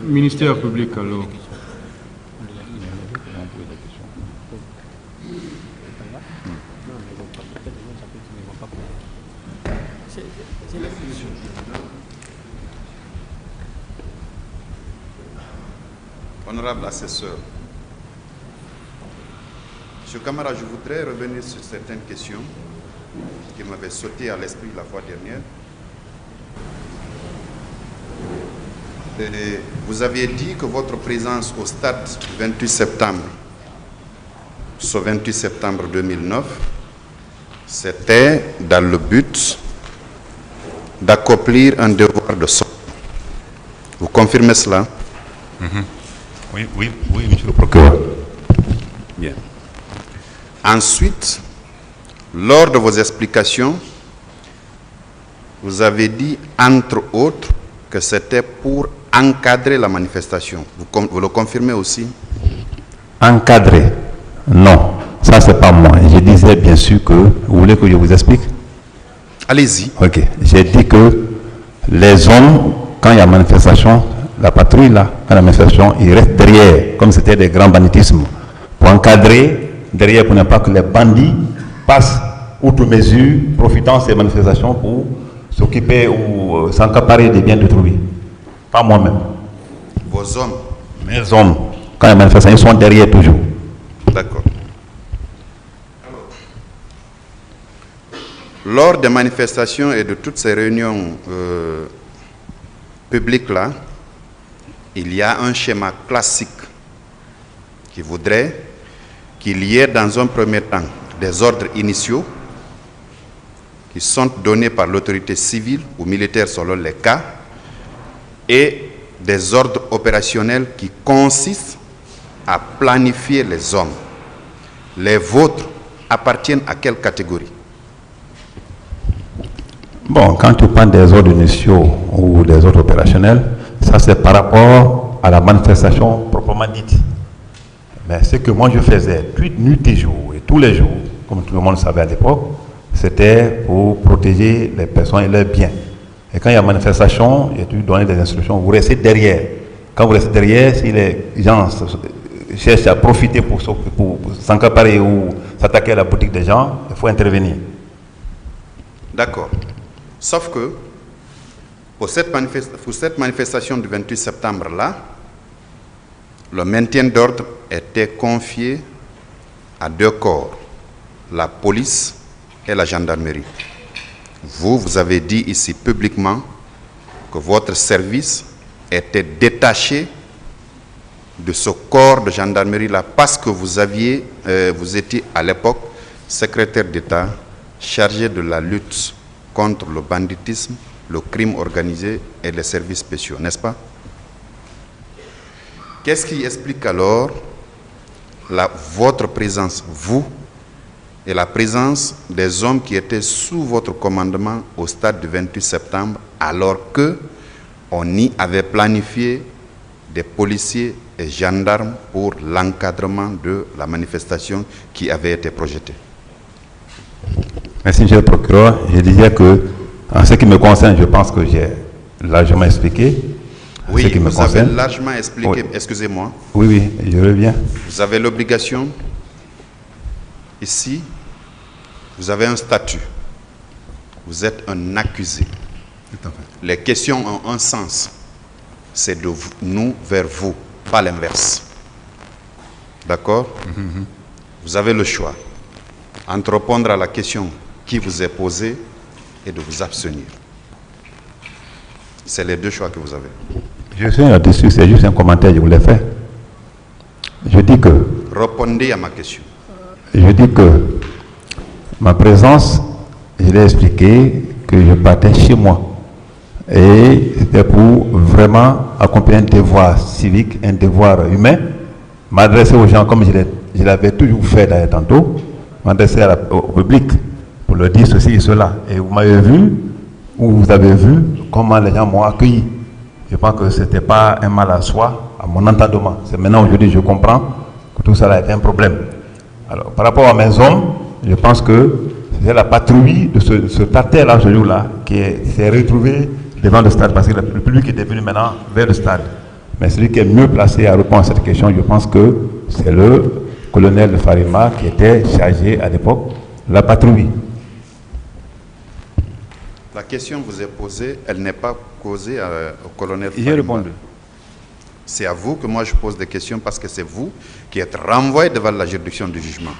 [SPEAKER 1] Ministère public alors.
[SPEAKER 5] Honorable assesseur, M. Kamara, je voudrais revenir sur certaines questions qui m'avaient sauté à l'esprit la fois dernière. Et vous aviez dit que votre présence au stade du 28 septembre, ce 28 septembre 2009, c'était dans le but d'accomplir un devoir de sortie. Vous confirmez cela?
[SPEAKER 3] Oui, monsieur le procureur.
[SPEAKER 5] Bien. Ensuite, lors de vos explications, vous avez dit, entre autres, que c'était pour encadrer la manifestation. Vous le confirmez aussi?
[SPEAKER 3] Encadrer? Non, ça c'est pas moi. Je disais bien sûr que, vous voulez que je vous explique?
[SPEAKER 5] Allez-y.
[SPEAKER 3] Ok, j'ai dit que les hommes, quand il y a manifestation, la patrouille là, quand la manifestation, ils restent derrière, comme c'était des grands banditismes, pour encadrer derrière, pour ne pas que les bandits passent outre mesure, profitant de ces manifestations pour s'occuper ou s'accaparer des biens d'autrui. Pas moi-même.
[SPEAKER 5] Vos hommes?
[SPEAKER 3] Mes hommes, quand il y a manifestation, ils sont derrière toujours.
[SPEAKER 5] D'accord. Lors des manifestations et de toutes ces réunions publiques là, il y a un schéma classique qui voudrait qu'il y ait dans un premier temps des ordres initiaux qui sont donnés par l'autorité civile ou militaire selon les cas et des ordres opérationnels qui consistent à planifier les hommes. Les vôtres appartiennent à quelle catégorie?
[SPEAKER 3] Bon, quand tu parles des ordres initiaux ou des ordres opérationnels, ça c'est par rapport à la manifestation proprement dite. Mais ce que moi je faisais nuit et jour et tous les jours, comme tout le monde le savait à l'époque, c'était pour protéger les personnes et leurs biens. Et quand il y a manifestation, et tu donnes des instructions, vous restez derrière. Quand vous restez derrière, si les gens cherchent à profiter pour s'encaparer ou s'attaquer à la boutique des gens, il faut intervenir.
[SPEAKER 5] D'accord. Sauf que pour cette manifestation du 28 septembre-là, le maintien d'ordre était confié à 2 corps, la police et la gendarmerie. Vous avez dit ici publiquement que votre service était détaché de ce corps de gendarmerie-là parce que vous étiez à l'époque secrétaire d'État chargé de la lutte contre le banditisme, le crime organisé et les services spéciaux, n'est-ce pas? Qu'est-ce qui explique alors votre présence, vous, et la présence des hommes qui étaient sous votre commandement au stade du 28 septembre, alors qu'on y avait planifié des policiers et gendarmes pour l'encadrement de la manifestation qui avait été projetée?
[SPEAKER 3] Merci, monsieur le procureur. Je disais que, en ce qui me concerne, je pense que j'ai largement expliqué.
[SPEAKER 5] Oui, vous avez largement expliqué, oui. Excusez-moi.
[SPEAKER 3] Oui, oui, je reviens.
[SPEAKER 5] Vous avez l'obligation, ici, vous avez un statut. Vous êtes un accusé. Les questions ont un sens. C'est de nous vers vous, pas l'inverse. D'accord? Vous avez le choix entre répondre à la question qui vous est posée et de vous abstenir. C'est les 2 choix que vous avez.
[SPEAKER 3] Je suis là-dessus, c'est juste un commentaire que je voulais faire. Je dis que...
[SPEAKER 5] Répondez à ma question.
[SPEAKER 3] Je dis que ma présence, je l'ai expliqué que je partais chez moi. Et c'était pour vraiment accomplir un devoir civique, un devoir humain, m'adresser aux gens comme je l'avais toujours fait d'ailleurs tantôt, m'adresser au public pour leur dire ceci et cela. Et vous m'avez vu, ou vous avez vu comment les gens m'ont accueilli. Je pense que ce n'était pas un mal à soi, à mon entendement. C'est maintenant aujourd'hui je comprends que tout ça a été un problème. Alors, par rapport à mes hommes, je pense que c'est la patrouille de ce tartère-là, ce jour-là, qui s'est retrouvé devant le stade, parce que le public est devenu maintenant vers le stade. Mais celui qui est mieux placé à répondre à cette question, je pense que c'est le colonel Farima qui était chargé à l'époque de la patrouille.
[SPEAKER 5] La question que vous est posée, elle n'est pas posée au colonel Farima.
[SPEAKER 3] J'ai répondu.
[SPEAKER 5] C'est à vous que moi je pose des questions parce que c'est vous qui êtes renvoyé devant la juridiction du jugement.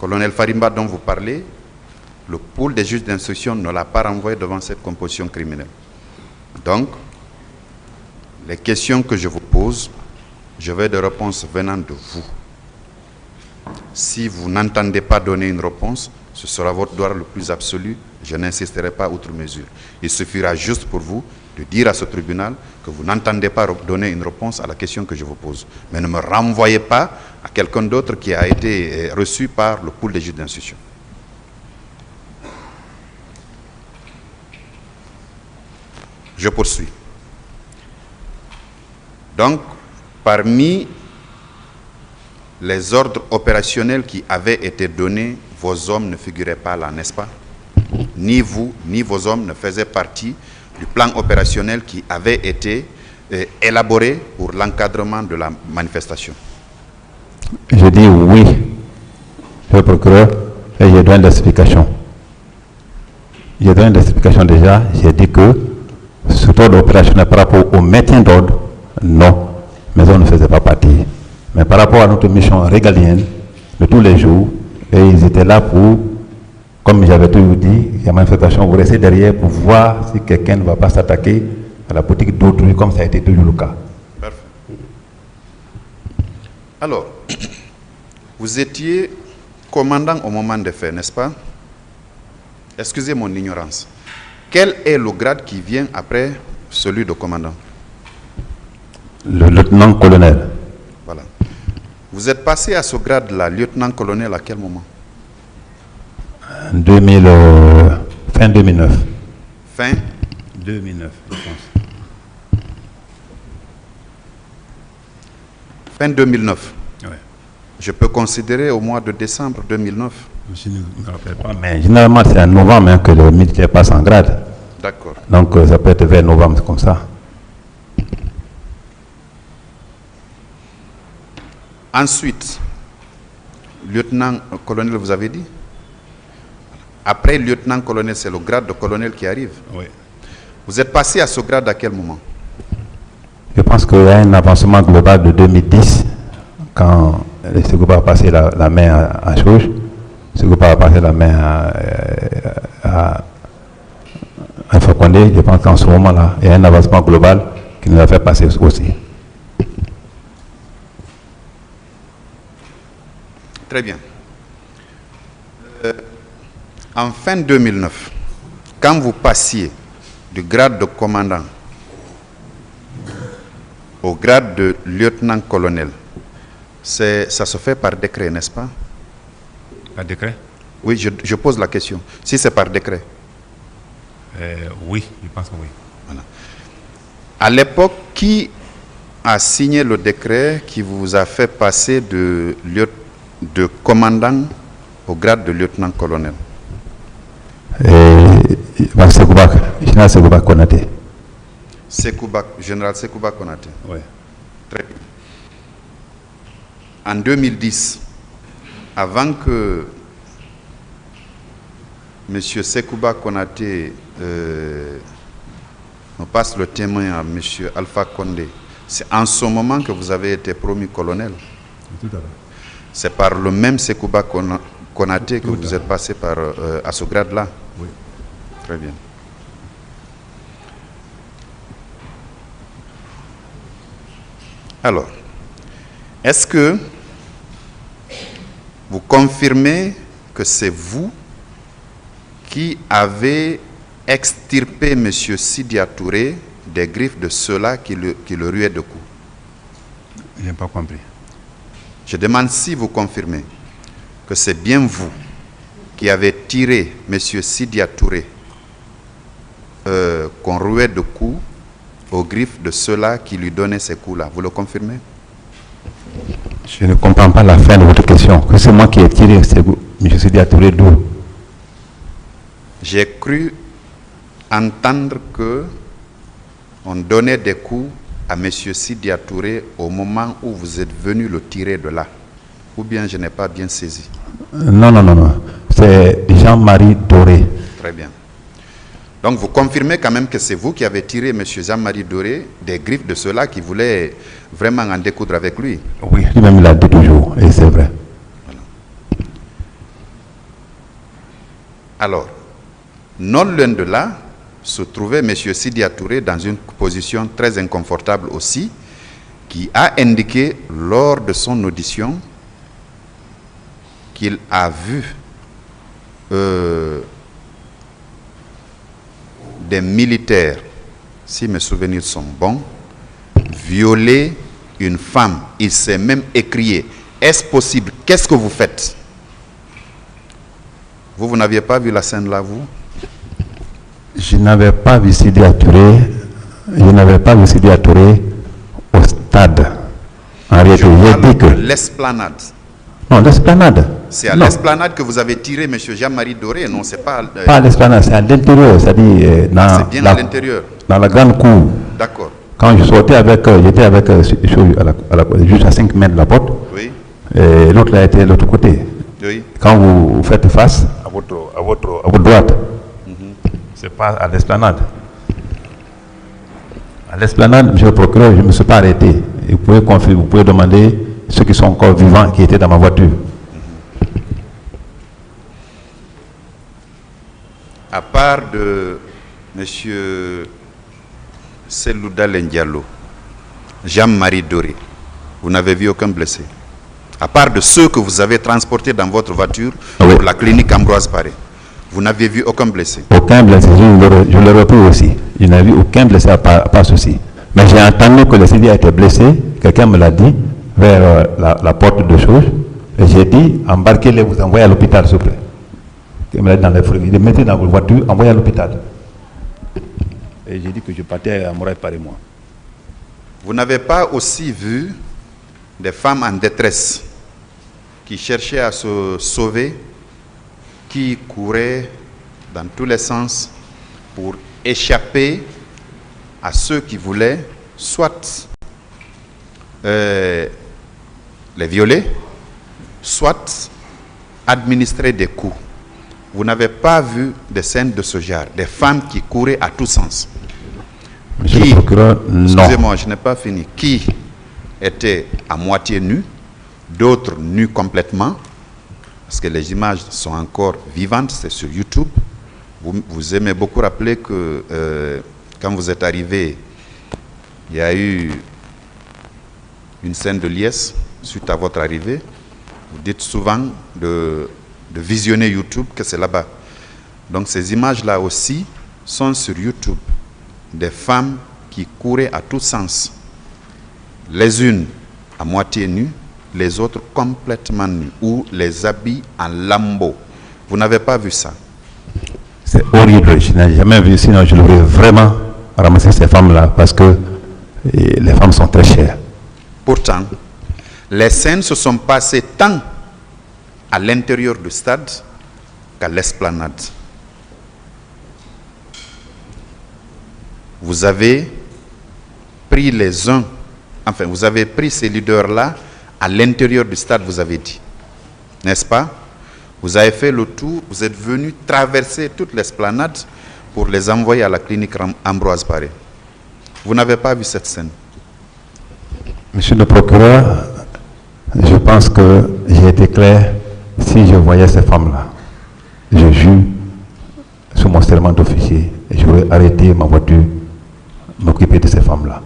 [SPEAKER 5] Colonel Farimba dont vous parlez, le pôle des juges d'instruction ne l'a pas renvoyé devant cette composition criminelle. Donc, les questions que je vous pose, je veux des réponses venant de vous. Si vous n'entendez pas donner une réponse, ce sera votre droit le plus absolu. Je n'insisterai pas outre mesure. Il suffira juste pour vous de dire à ce tribunal que vous n'entendez pas donner une réponse à la question que je vous pose. Mais ne me renvoyez pas à quelqu'un d'autre qui a été reçu par le pôle des juges d'instruction. Je poursuis. Donc, parmi les ordres opérationnels qui avaient été donnés, vos hommes ne figuraient pas là, n'est-ce pas? Ni vous, ni vos hommes ne faisaient partie du plan opérationnel qui avait été élaboré pour l'encadrement de la manifestation.
[SPEAKER 3] Je dis oui, le procureur, et je donne l'explication. Je donne l'explication déjà, j'ai dit que ce ordre opérationnel par rapport au maintien d'ordre, non, mes hommes ne faisaient pas partie. Mais par rapport à notre mission régalienne de tous les jours, et ils étaient là pour, comme j'avais toujours dit, il y a manifestation, vous restez derrière pour voir si quelqu'un ne va pas s'attaquer à la politique d'autrui, comme ça a été toujours le cas.
[SPEAKER 5] Parfait. Alors, vous étiez commandant au moment des faits, n'est-ce pas? Excusez mon ignorance. Quel est le grade qui vient après celui de commandant?
[SPEAKER 3] Le lieutenant-colonel.
[SPEAKER 5] Voilà. Vous êtes passé à ce grade-là, lieutenant-colonel, à quel moment?
[SPEAKER 3] Fin 2009.
[SPEAKER 5] Fin
[SPEAKER 3] 2009, je pense.
[SPEAKER 5] Fin 2009.
[SPEAKER 3] Oui.
[SPEAKER 5] Je peux considérer au mois de décembre 2009.
[SPEAKER 3] Je ne me rappelle pas, mais généralement c'est en novembre que le militaire passe en grade.
[SPEAKER 5] D'accord.
[SPEAKER 3] Donc ça peut être vers novembre, comme ça.
[SPEAKER 5] Ensuite, lieutenant-colonel, vous avez dit? Après lieutenant-colonel, c'est le grade de colonel qui arrive.
[SPEAKER 3] Oui.
[SPEAKER 5] Vous êtes passé à ce grade à quel moment?
[SPEAKER 3] Je pense qu'il y a un avancement global de 2010, quand le Sekouba a passé la main à Chouj, Sekouba a passé la main à Alpha Condé. Je pense qu'en ce moment-là, il y a un avancement global qui nous a fait passer aussi.
[SPEAKER 5] Très bien. En fin 2009, quand vous passiez du grade de commandant au grade de lieutenant-colonel, ça se fait par décret, n'est-ce pas?
[SPEAKER 3] Par décret?
[SPEAKER 5] Oui, je pose la question. Si c'est par décret?
[SPEAKER 3] Oui, je pense que oui.
[SPEAKER 5] Voilà. À l'époque, qui a signé le décret qui vous a fait passer de commandant au grade de lieutenant-colonel?
[SPEAKER 3] Général Sekouba Konaté.
[SPEAKER 5] Général Sekouba Konaté.
[SPEAKER 3] Oui.
[SPEAKER 5] Très bien. En 2010, avant que M. Sekouba Konaté nous passe le témoin à M. Alpha Condé, c'est en ce moment que vous avez été promu colonel.
[SPEAKER 3] Tout à l'heure.
[SPEAKER 5] C'est par le même Sekouba Konaté que vous êtes passé à ce grade-là?
[SPEAKER 3] Oui.
[SPEAKER 5] Très bien. Alors, est-ce que vous confirmez que c'est vous qui avez extirpé M. Sidia Touré des griffes de ceux-là qui le ruaient de coups?
[SPEAKER 3] Je n'ai pas compris.
[SPEAKER 5] Je demande si vous confirmez que c'est bien vous qui avez tiré M. Sidia Touré qu'on ruait de coups aux griffes de ceux-là qui lui donnaient ces coups-là. Vous le confirmez?
[SPEAKER 3] Je ne comprends pas la fin de votre question. Que c'est moi qui ai tiré M. Sidia Touré d'où?
[SPEAKER 5] J'ai cru entendre que on donnait des coups à M. Sidia Touré au moment où vous êtes venu le tirer de là. Ou bien je n'ai pas bien saisi?
[SPEAKER 3] Non. C'est Jean-Marie Doré.
[SPEAKER 5] Très bien. Donc vous confirmez quand même que c'est vous qui avez tiré M. Jean-Marie Doré des griffes de ceux-là qui voulaient vraiment en découdre avec lui?
[SPEAKER 3] Oui, lui-même l'a dit toujours, et c'est vrai.
[SPEAKER 5] Voilà. Alors, non loin de là, se trouvait M. Sidia Touré dans une position très inconfortable aussi, qui a indiqué lors de son audition qu'il a vu des militaires, si mes souvenirs sont bons, violer une femme. Il s'est même écrié: est-ce possible? Qu'est-ce que vous faites? Vous n'aviez pas vu la scène là, vous?
[SPEAKER 3] Je n'avais pas vu Sidia Touré. Je n'avais pas vu Sidia Touré au stade. En réalité, j'ai dit que
[SPEAKER 5] l'esplanade.
[SPEAKER 3] Non, l'esplanade.
[SPEAKER 5] C'est à l'esplanade que vous avez tiré M. Jean-Marie Doré, non? C'est pas.
[SPEAKER 3] Pas à l'esplanade, c'est à l'intérieur, c'est-à-dire
[SPEAKER 5] c'est bien à l'intérieur.
[SPEAKER 3] Dans la grande cour.
[SPEAKER 5] D'accord.
[SPEAKER 3] Quand je sortais j'étais avec juste à 5 mètres de la porte.
[SPEAKER 5] Oui.
[SPEAKER 3] Et l'autre là était de l'autre côté.
[SPEAKER 5] Oui.
[SPEAKER 3] Quand vous faites face à votre droite, c'est pas à l'esplanade. À l'esplanade, monsieur le procureur, je ne me suis pas arrêté. Et vous pouvez demander ceux qui sont encore vivants qui étaient dans ma voiture.
[SPEAKER 5] À part de M. Selouda Lendialo, Jean-Marie Doré, vous n'avez vu aucun blessé? À part de ceux que vous avez transportés dans votre voiture pour la clinique Ambroise Paré, vous n'avez vu aucun blessé? Aucun blessé,
[SPEAKER 3] je le repris aussi. Je n'ai vu aucun blessé à part ceci. Mais j'ai entendu que le Sidi a été blessé, quelqu'un me l'a dit, vers la porte de Chouj, et j'ai dit, embarquez-les, vous envoyez à l'hôpital, s'il vous plaît. Il me l'a dit dans les fruits, il les mettait dans votre voiture, envoyez à l'hôpital. Et j'ai dit que je partais à Ambroise Paré, moi.
[SPEAKER 5] Vous n'avez pas aussi vu des femmes en détresse qui cherchaient à se sauver, qui couraient dans tous les sens pour échapper à ceux qui voulaient soit les violer, soit administrer des coups? Vous n'avez pas vu des scènes de ce genre, des femmes qui couraient à tous sens?
[SPEAKER 3] Monsieur le procureur, non.
[SPEAKER 5] Excusez-moi, je n'ai pas fini. Qui étaient à moitié nus, d'autres nus complètement, parce que les images sont encore vivantes, c'est sur YouTube. Vous aimez beaucoup rappeler que quand vous êtes arrivé, il y a eu une scène de liesse suite à votre arrivée. Vous dites souvent de visionner YouTube, que c'est là-bas. Donc ces images-là aussi sont sur YouTube. Des femmes qui couraient à tous sens. Les unes à moitié nues, les autres complètement nues, ou les habits en lambeaux. Vous n'avez pas vu ça?
[SPEAKER 3] C'est horrible, je n'ai jamais vu, sinon je l'aurais vraiment ramassé ces femmes-là, parce que les femmes sont très chères.
[SPEAKER 5] Pourtant, les scènes se sont passées tant à l'intérieur du stade qu'à l'esplanade. Vous avez pris les uns, enfin, vous avez pris ces leaders-là à l'intérieur du stade, vous avez dit, n'est-ce pas? Vous avez fait le tour, vous êtes venu traverser toute l'esplanade pour les envoyer à la clinique Ambroise Paré. Vous n'avez pas vu cette scène?
[SPEAKER 3] Monsieur le procureur, je pense que j'ai été clair. Si je voyais ces femmes-là, je jure sur mon serment d'officier et j'aurais arrêté ma voiture, m'occuper de ces femmes-là.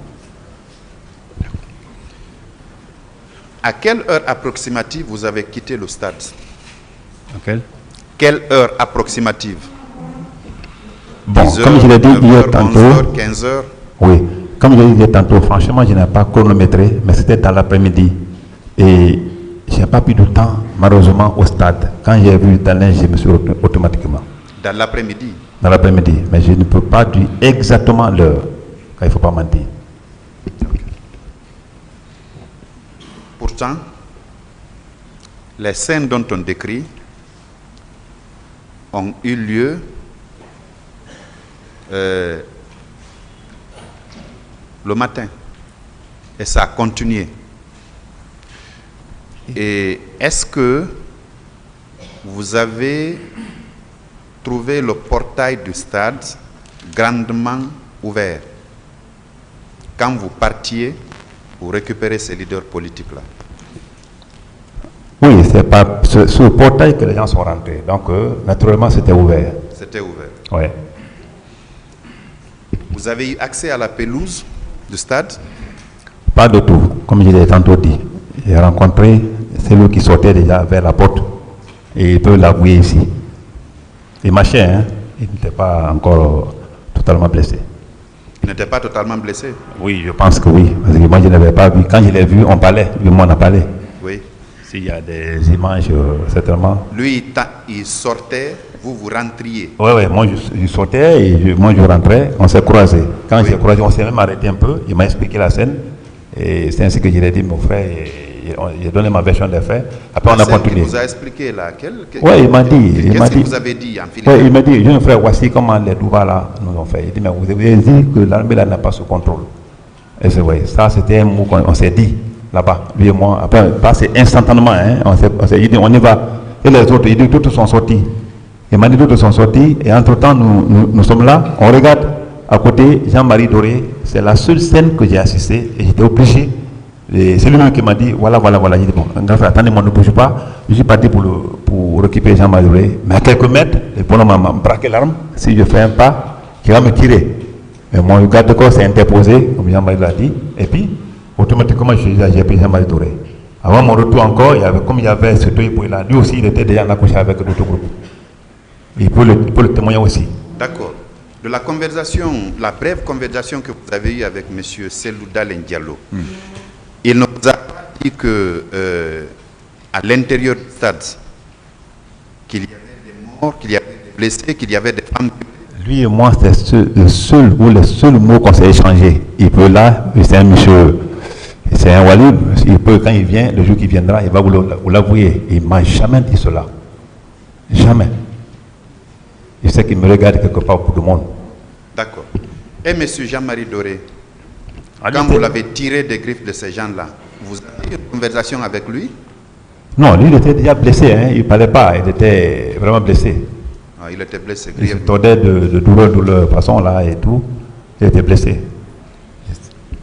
[SPEAKER 5] À quelle heure approximative vous avez quitté le stade?
[SPEAKER 3] Quelle
[SPEAKER 5] heure approximative?
[SPEAKER 3] Bon,
[SPEAKER 5] 10 heures,
[SPEAKER 3] comme je l'ai dit
[SPEAKER 5] 9
[SPEAKER 3] hier
[SPEAKER 5] heures,
[SPEAKER 3] tantôt,
[SPEAKER 5] 11 heures, 15 heures.
[SPEAKER 3] oui, comme je l'ai dit hier tantôt, franchement, je n'ai pas chronométré, mais c'était dans l'après-midi. Et je n'ai pas pris de temps, malheureusement, au stade. Quand j'ai vu Dalin, je me suis automatiquement.
[SPEAKER 5] Dans l'après-midi?
[SPEAKER 3] Dans l'après-midi, mais je ne peux pas dire exactement l'heure, car il ne faut pas mentir.
[SPEAKER 5] Pourtant, les scènes dont on décrit ont eu lieu le matin et ça a continué. Et est-ce que vous avez trouvé le portail du stade grandement ouvert quand vous partiez pour récupérer ces leaders politiques-là?
[SPEAKER 3] Oui, c'est pas sur le portail que les gens sont rentrés. Donc, naturellement, c'était ouvert.
[SPEAKER 5] C'était ouvert.
[SPEAKER 3] Oui.
[SPEAKER 5] Vous avez eu accès à la pelouse du stade?
[SPEAKER 3] Pas du tout, comme je l'ai tantôt dit. J'ai rencontré celui qui sortait déjà vers la porte et il peut l'avouer ici. Il marchait, hein? Il n'était pas encore totalement blessé.
[SPEAKER 5] Il n'était pas totalement blessé?
[SPEAKER 3] Oui, je pense que oui. Parce que moi, je n'avais pas vu. Quand je l'ai vu, on parlait. Lui, moi, on a parlé.
[SPEAKER 5] Oui.
[SPEAKER 3] S'il y a des images, certainement.
[SPEAKER 5] Lui, il sortait, vous rentriez?
[SPEAKER 3] Oui, oui, moi, je sortais et moi, je rentrais. On s'est croisés. Quand j'ai croisé, on s'est même arrêté un peu. Il m'a expliqué la scène. Et c'est ainsi que je l'ai dit, mon frère, j'ai donné ma version des faits. Après, on a continué.
[SPEAKER 5] Il vous a expliqué là?
[SPEAKER 3] Oui, il m'a dit.
[SPEAKER 5] Qu'est-ce que vous avez dit en
[SPEAKER 3] Oui, il m'a dit, jeune frère, voici comment les Douva là nous ont fait. Il dit, mais vous avez dit que l'armée là n'a pas sous contrôle. Et c'est vrai, ça c'était un mot qu'on s'est dit là-bas, lui et moi. Après, c'est instantanément, hein, on s'est dit, on y va. Et les autres, il dit, d'autres sont sortis. Il m'a dit, d'autres sont sortis. Et entre-temps, nous sommes là, on regarde. À côté, Jean-Marie Doré, c'est la seule scène que j'ai assistée et j'étais obligé. C'est lui-même qui m'a dit, voilà. J'ai dit, bon, attendez-moi, ne bougez pas. Je suis parti pour récupérer Jean-Marie Doré. Mais à quelques mètres, le bonhomme m'a braqué l'arme. Si je fais un pas, il va me tirer. Mais mon garde de corps s'est interposé, comme Jean-Marie l'a dit. Et puis, automatiquement, j'ai pris Jean-Marie Doré. Avant mon retour encore, comme il y avait ce deux là, lui aussi, il était déjà en accroché avec d'autres groupes. Il peut le témoigner aussi.
[SPEAKER 5] D'accord. De la conversation, la brève conversation que vous avez eue avec M. Selou Dalen Diallo, il ne vous a pas dit que à l'intérieur du stade, qu'il y avait des morts, qu'il y avait des blessés, qu'il y avait des femmes.
[SPEAKER 3] Lui et moi, c'est le seul mot qu'on s'est échangé. Il peut là, c'est un monsieur, c'est un Walid, il peut, quand il vient, le jour qu'il viendra, il va vous l'avouer. Il ne m'a jamais dit cela. Jamais. Je sais qu'il me regarde quelque part pour le monde.
[SPEAKER 5] D'accord. Et M. Jean-Marie Doré, quand vous l'avez tiré des griffes de ces gens-là, vous avez eu une conversation avec lui?
[SPEAKER 3] Non, lui, il était déjà blessé. Hein. Il ne parlait pas. Il était vraiment blessé.
[SPEAKER 5] Ah, il était blessé.
[SPEAKER 3] Il se tordait de douleur, façon là et tout. Il était blessé.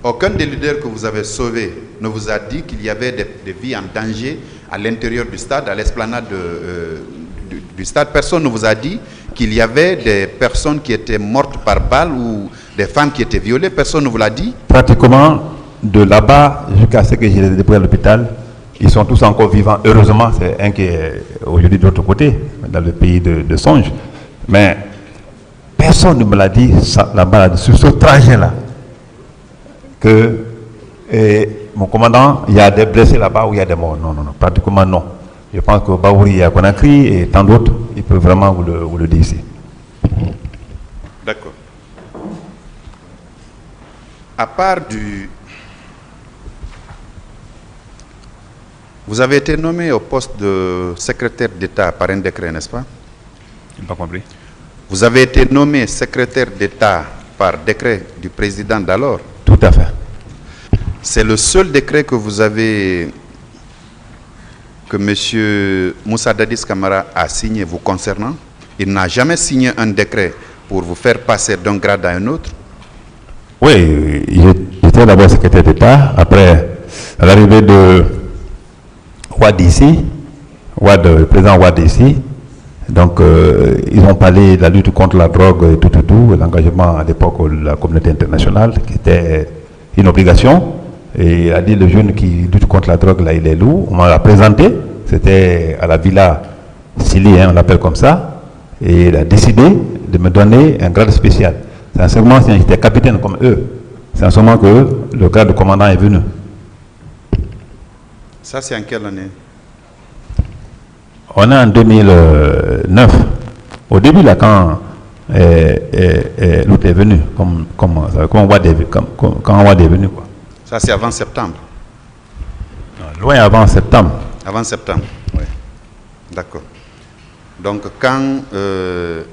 [SPEAKER 5] Aucun des leaders que vous avez sauvés ne vous a dit qu'il y avait des vies en danger à l'intérieur du stade, à l'esplanade du stade. Personne ne vous a dit qu'il y avait des personnes qui étaient mortes par balle ou des femmes qui étaient violées. Personne ne vous l'a dit.
[SPEAKER 3] Pratiquement, de là-bas jusqu'à ce que j'ai les déployés à l'hôpital, ils sont tous encore vivants. Heureusement, c'est un qui est aujourd'hui de l'autre côté, dans le pays de Songe. Mais personne ne me l'a dit là-bas, sur ce trajet-là, que mon commandant, il y a des blessés là-bas ou il y a des morts. Non, pratiquement non. Je pense que Baouri, il y a Conakry et tant d'autres, ils peuvent vraiment vous le dire ici.
[SPEAKER 5] D'accord. À part Vous avez été nommé au poste de secrétaire d'État par un décret, n'est-ce pas?
[SPEAKER 3] Je n'ai pas compris.
[SPEAKER 5] Vous avez été nommé secrétaire d'État par décret du président d'alors?
[SPEAKER 3] Tout à fait.
[SPEAKER 5] C'est le seul décret que vous avez, que M. Moussa Dadis Camara a signé vous concernant? Il n'a jamais signé un décret pour vous faire passer d'un grade à un autre?
[SPEAKER 3] Oui, j'étais d'abord secrétaire d'État. Après, à l'arrivée de Wade ici, le président Wade ici, donc ils ont parlé de la lutte contre la drogue et tout, l'engagement à l'époque de la communauté internationale, qui était une obligation. Et il a dit le jeune qui lutte contre la drogue, là, il est lourd. On m'a présenté, c'était à la villa Sili, on l'appelle comme ça, et il a décidé de me donner un grade spécial. C'est en ce moment, si j'étais capitaine comme eux, c'est en ce moment que le grade de commandant est venu.
[SPEAKER 5] Ça, c'est en quelle année?
[SPEAKER 3] On est en 2009. Au début, là, quand l'autre est venu, quand Wade est venu, quoi.
[SPEAKER 5] Ça, c'est avant septembre?
[SPEAKER 3] Non, loin avant septembre.
[SPEAKER 5] Avant septembre, oui. D'accord. Donc, quand le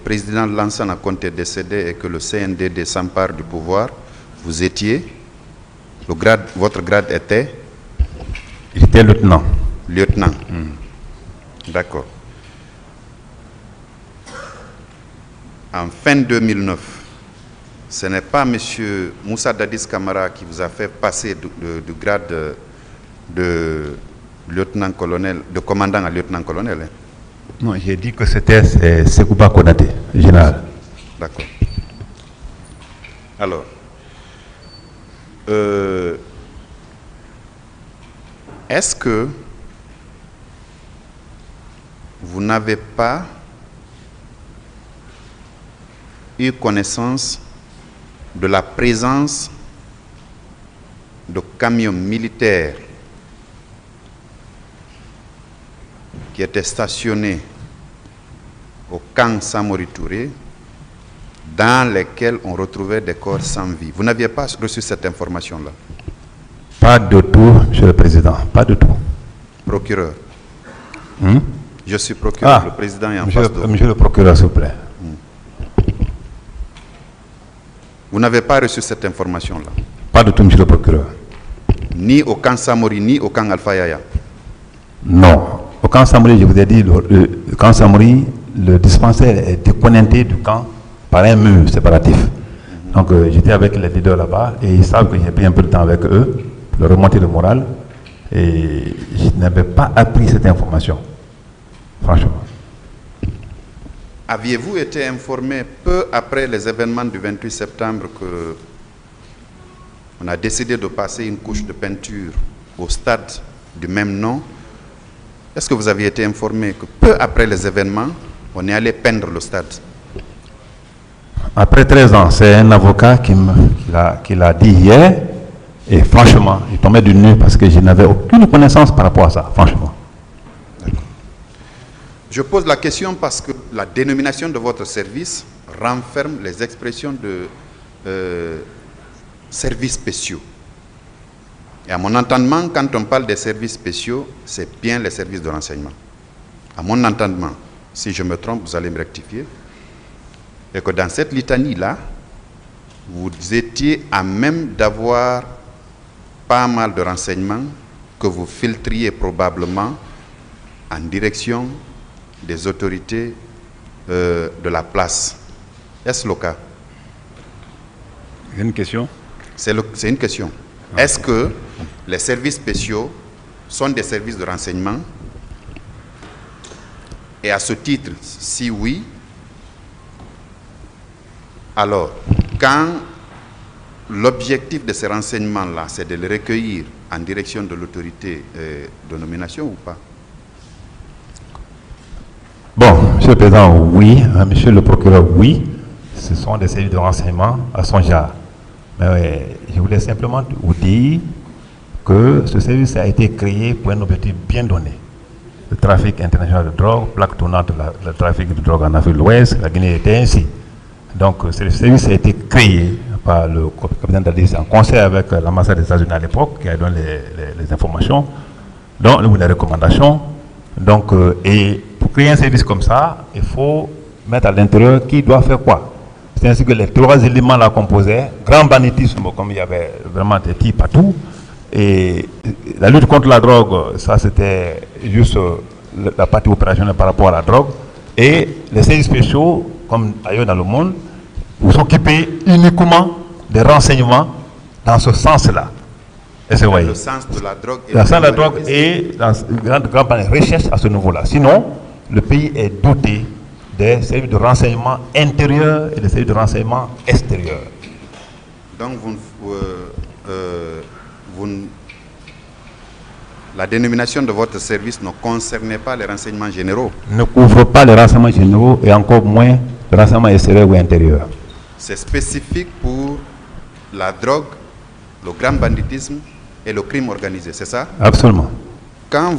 [SPEAKER 5] président Lansana Conté est décédé et que le CNDD s'empare du pouvoir, vous étiez, votre grade était?
[SPEAKER 3] J'étais lieutenant.
[SPEAKER 5] Lieutenant. D'accord. En fin 2009, ce n'est pas M. Moussa Dadis Camara qui vous a fait passer du grade de lieutenant-colonel, de commandant à lieutenant-colonel, hein?
[SPEAKER 3] Non, j'ai dit que c'était Sekouba Konaté, général.
[SPEAKER 5] D'accord. Alors, est-ce que vous n'avez pas eu connaissance de la présence de camions militaires qui étaient stationnés au camp Samori Touré, dans lesquels on retrouvait des corps sans vie? Vous n'aviez pas reçu cette information-là?
[SPEAKER 3] Pas de tout, Monsieur le Président, pas de tout.
[SPEAKER 5] Procureur. Je suis procureur, le président est en face de vous.
[SPEAKER 3] Monsieur le procureur, s'il vous plaît.
[SPEAKER 5] Vous n'avez pas reçu cette information-là?
[SPEAKER 3] Pas de tout, Monsieur le procureur.
[SPEAKER 5] Ni au camp Samori, ni au camp Alpha Yaya?
[SPEAKER 3] Non. Au camp Samori, je vous ai dit, le camp Samori, le dispensaire est déconnecté du camp par un mur séparatif. Donc j'étais avec les leaders là-bas et ils savent que j'ai pris un peu de temps avec eux pour leur remonter le moral et je n'avais pas appris cette information, franchement.
[SPEAKER 5] Aviez-vous été informé peu après les événements du 28 septembre que on a décidé de passer une couche de peinture au stade du même nom? Est-ce que vous aviez été informé que peu après les événements, on est allé peindre le stade?
[SPEAKER 3] Après 13 ans, c'est un avocat qui l'a dit hier, et franchement, il tombait du nez parce que je n'avais aucune connaissance par rapport à ça, franchement.
[SPEAKER 5] Je pose la question parce que la dénomination de votre service renferme les expressions de services spéciaux. Et à mon entendement, quand on parle des services spéciaux, c'est bien les services de renseignement. À mon entendement, si je me trompe, vous allez me rectifier. Et que dans cette litanie-là, vous étiez à même d'avoir pas mal de renseignements que vous filtriez probablement en direction des autorités de la place. Est-ce le cas?
[SPEAKER 3] Une question?
[SPEAKER 5] C'est une question. Est-ce que les services spéciaux sont des services de renseignement? Et à ce titre, si oui, alors, quand l'objectif de ces renseignements-là, c'est de les recueillir en direction de l'autorité de nomination ou pas?
[SPEAKER 3] Bon, Monsieur le Président, oui. Monsieur le procureur, oui. Ce sont des services de renseignement à son genre. Mais je voulais simplement vous dire que ce service a été créé pour un objectif bien donné. Le trafic international de drogue, plaque tournante, le trafic de drogue en Afrique de l'Ouest, la Guinée était ainsi. Donc, ce service a été créé par le capitaine Dadis en concert avec l'ambassade des États-Unis à l'époque, qui a donné les informations, donc les recommandations. Donc, et pour créer un service comme ça, il faut mettre à l'intérieur qui doit faire quoi. C'est ainsi que les trois éléments la composaient. Grand banditisme, comme il y avait vraiment des types partout. Et la lutte contre la drogue, ça c'était juste la partie opérationnelle par rapport à la drogue. Et les services spéciaux, comme ailleurs dans le monde, vous s'occupez uniquement des renseignements dans ce sens-là. Et c'est vrai.
[SPEAKER 5] Le sens de la drogue
[SPEAKER 3] Le sens de la drogue est dans une grande recherche à ce niveau-là. Sinon, le pays est doté des services de renseignement intérieur et des services de renseignement extérieur.
[SPEAKER 5] Donc, la dénomination de votre service ne concernait pas les renseignements généraux?
[SPEAKER 3] Ne couvre pas les renseignements généraux et encore moins les renseignements extérieurs ou intérieurs.
[SPEAKER 5] C'est spécifique pour la drogue, le grand banditisme et le crime organisé, c'est ça?
[SPEAKER 3] Absolument.
[SPEAKER 5] Quand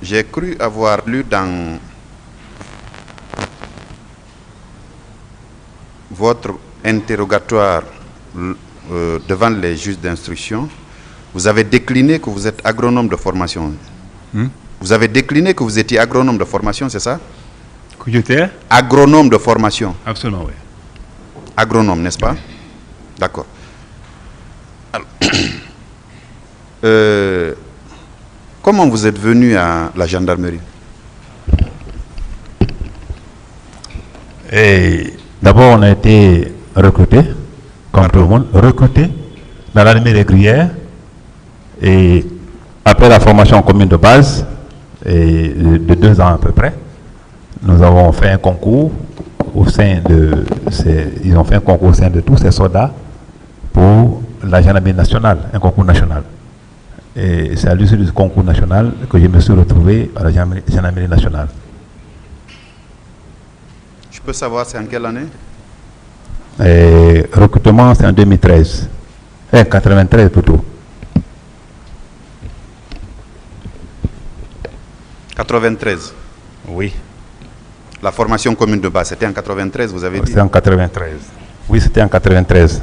[SPEAKER 5] j'ai cru avoir lu dans votre interrogatoire devant les juges d'instruction, vous avez décliné que vous êtes agronome de formation. Vous avez décliné que vous étiez agronome de formation, c'est ça?
[SPEAKER 1] Que j'étais
[SPEAKER 5] agronome de formation.
[SPEAKER 1] Absolument, oui.
[SPEAKER 5] Agronome, n'est-ce pas? D'accord. Comment vous êtes venu à la gendarmerie?
[SPEAKER 3] D'abord, on a été recruté, comme tout le monde, recruté dans l'armée régulière. Et après la formation commune de base, de 2 ans à peu près, nous avons fait un concours au sein de ils ont fait un concours au sein de tous ces soldats pour la gendarmerie nationale, un concours national. Et c'est à l'issue du concours national que je me suis retrouvé à la gendarmerie nationale.
[SPEAKER 5] Je peux savoir c'est en quelle année?
[SPEAKER 3] Recrutement, c'est en 2013. 93 plutôt.
[SPEAKER 5] 93.
[SPEAKER 3] Oui.
[SPEAKER 5] La formation commune de base, c'était en 93, vous avez dit?
[SPEAKER 3] C'était en 93. Oui, c'était en 93.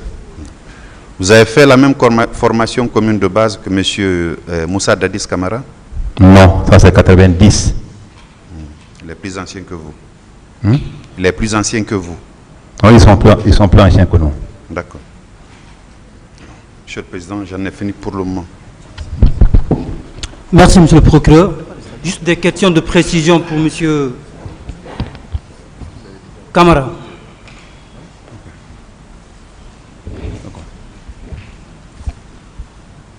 [SPEAKER 5] Vous avez fait la même formation commune de base que M. Moussa Dadis Camara?
[SPEAKER 3] Non, ça c'est 90.
[SPEAKER 5] Il est plus ancien que vous. Il est plus ancien que vous.
[SPEAKER 3] Oui, ils sont plus anciens que nous.
[SPEAKER 5] D'accord. Monsieur le Président, j'en ai fini pour le moment.
[SPEAKER 6] Merci, Monsieur le procureur. Juste des questions de précision pour Monsieur Camara.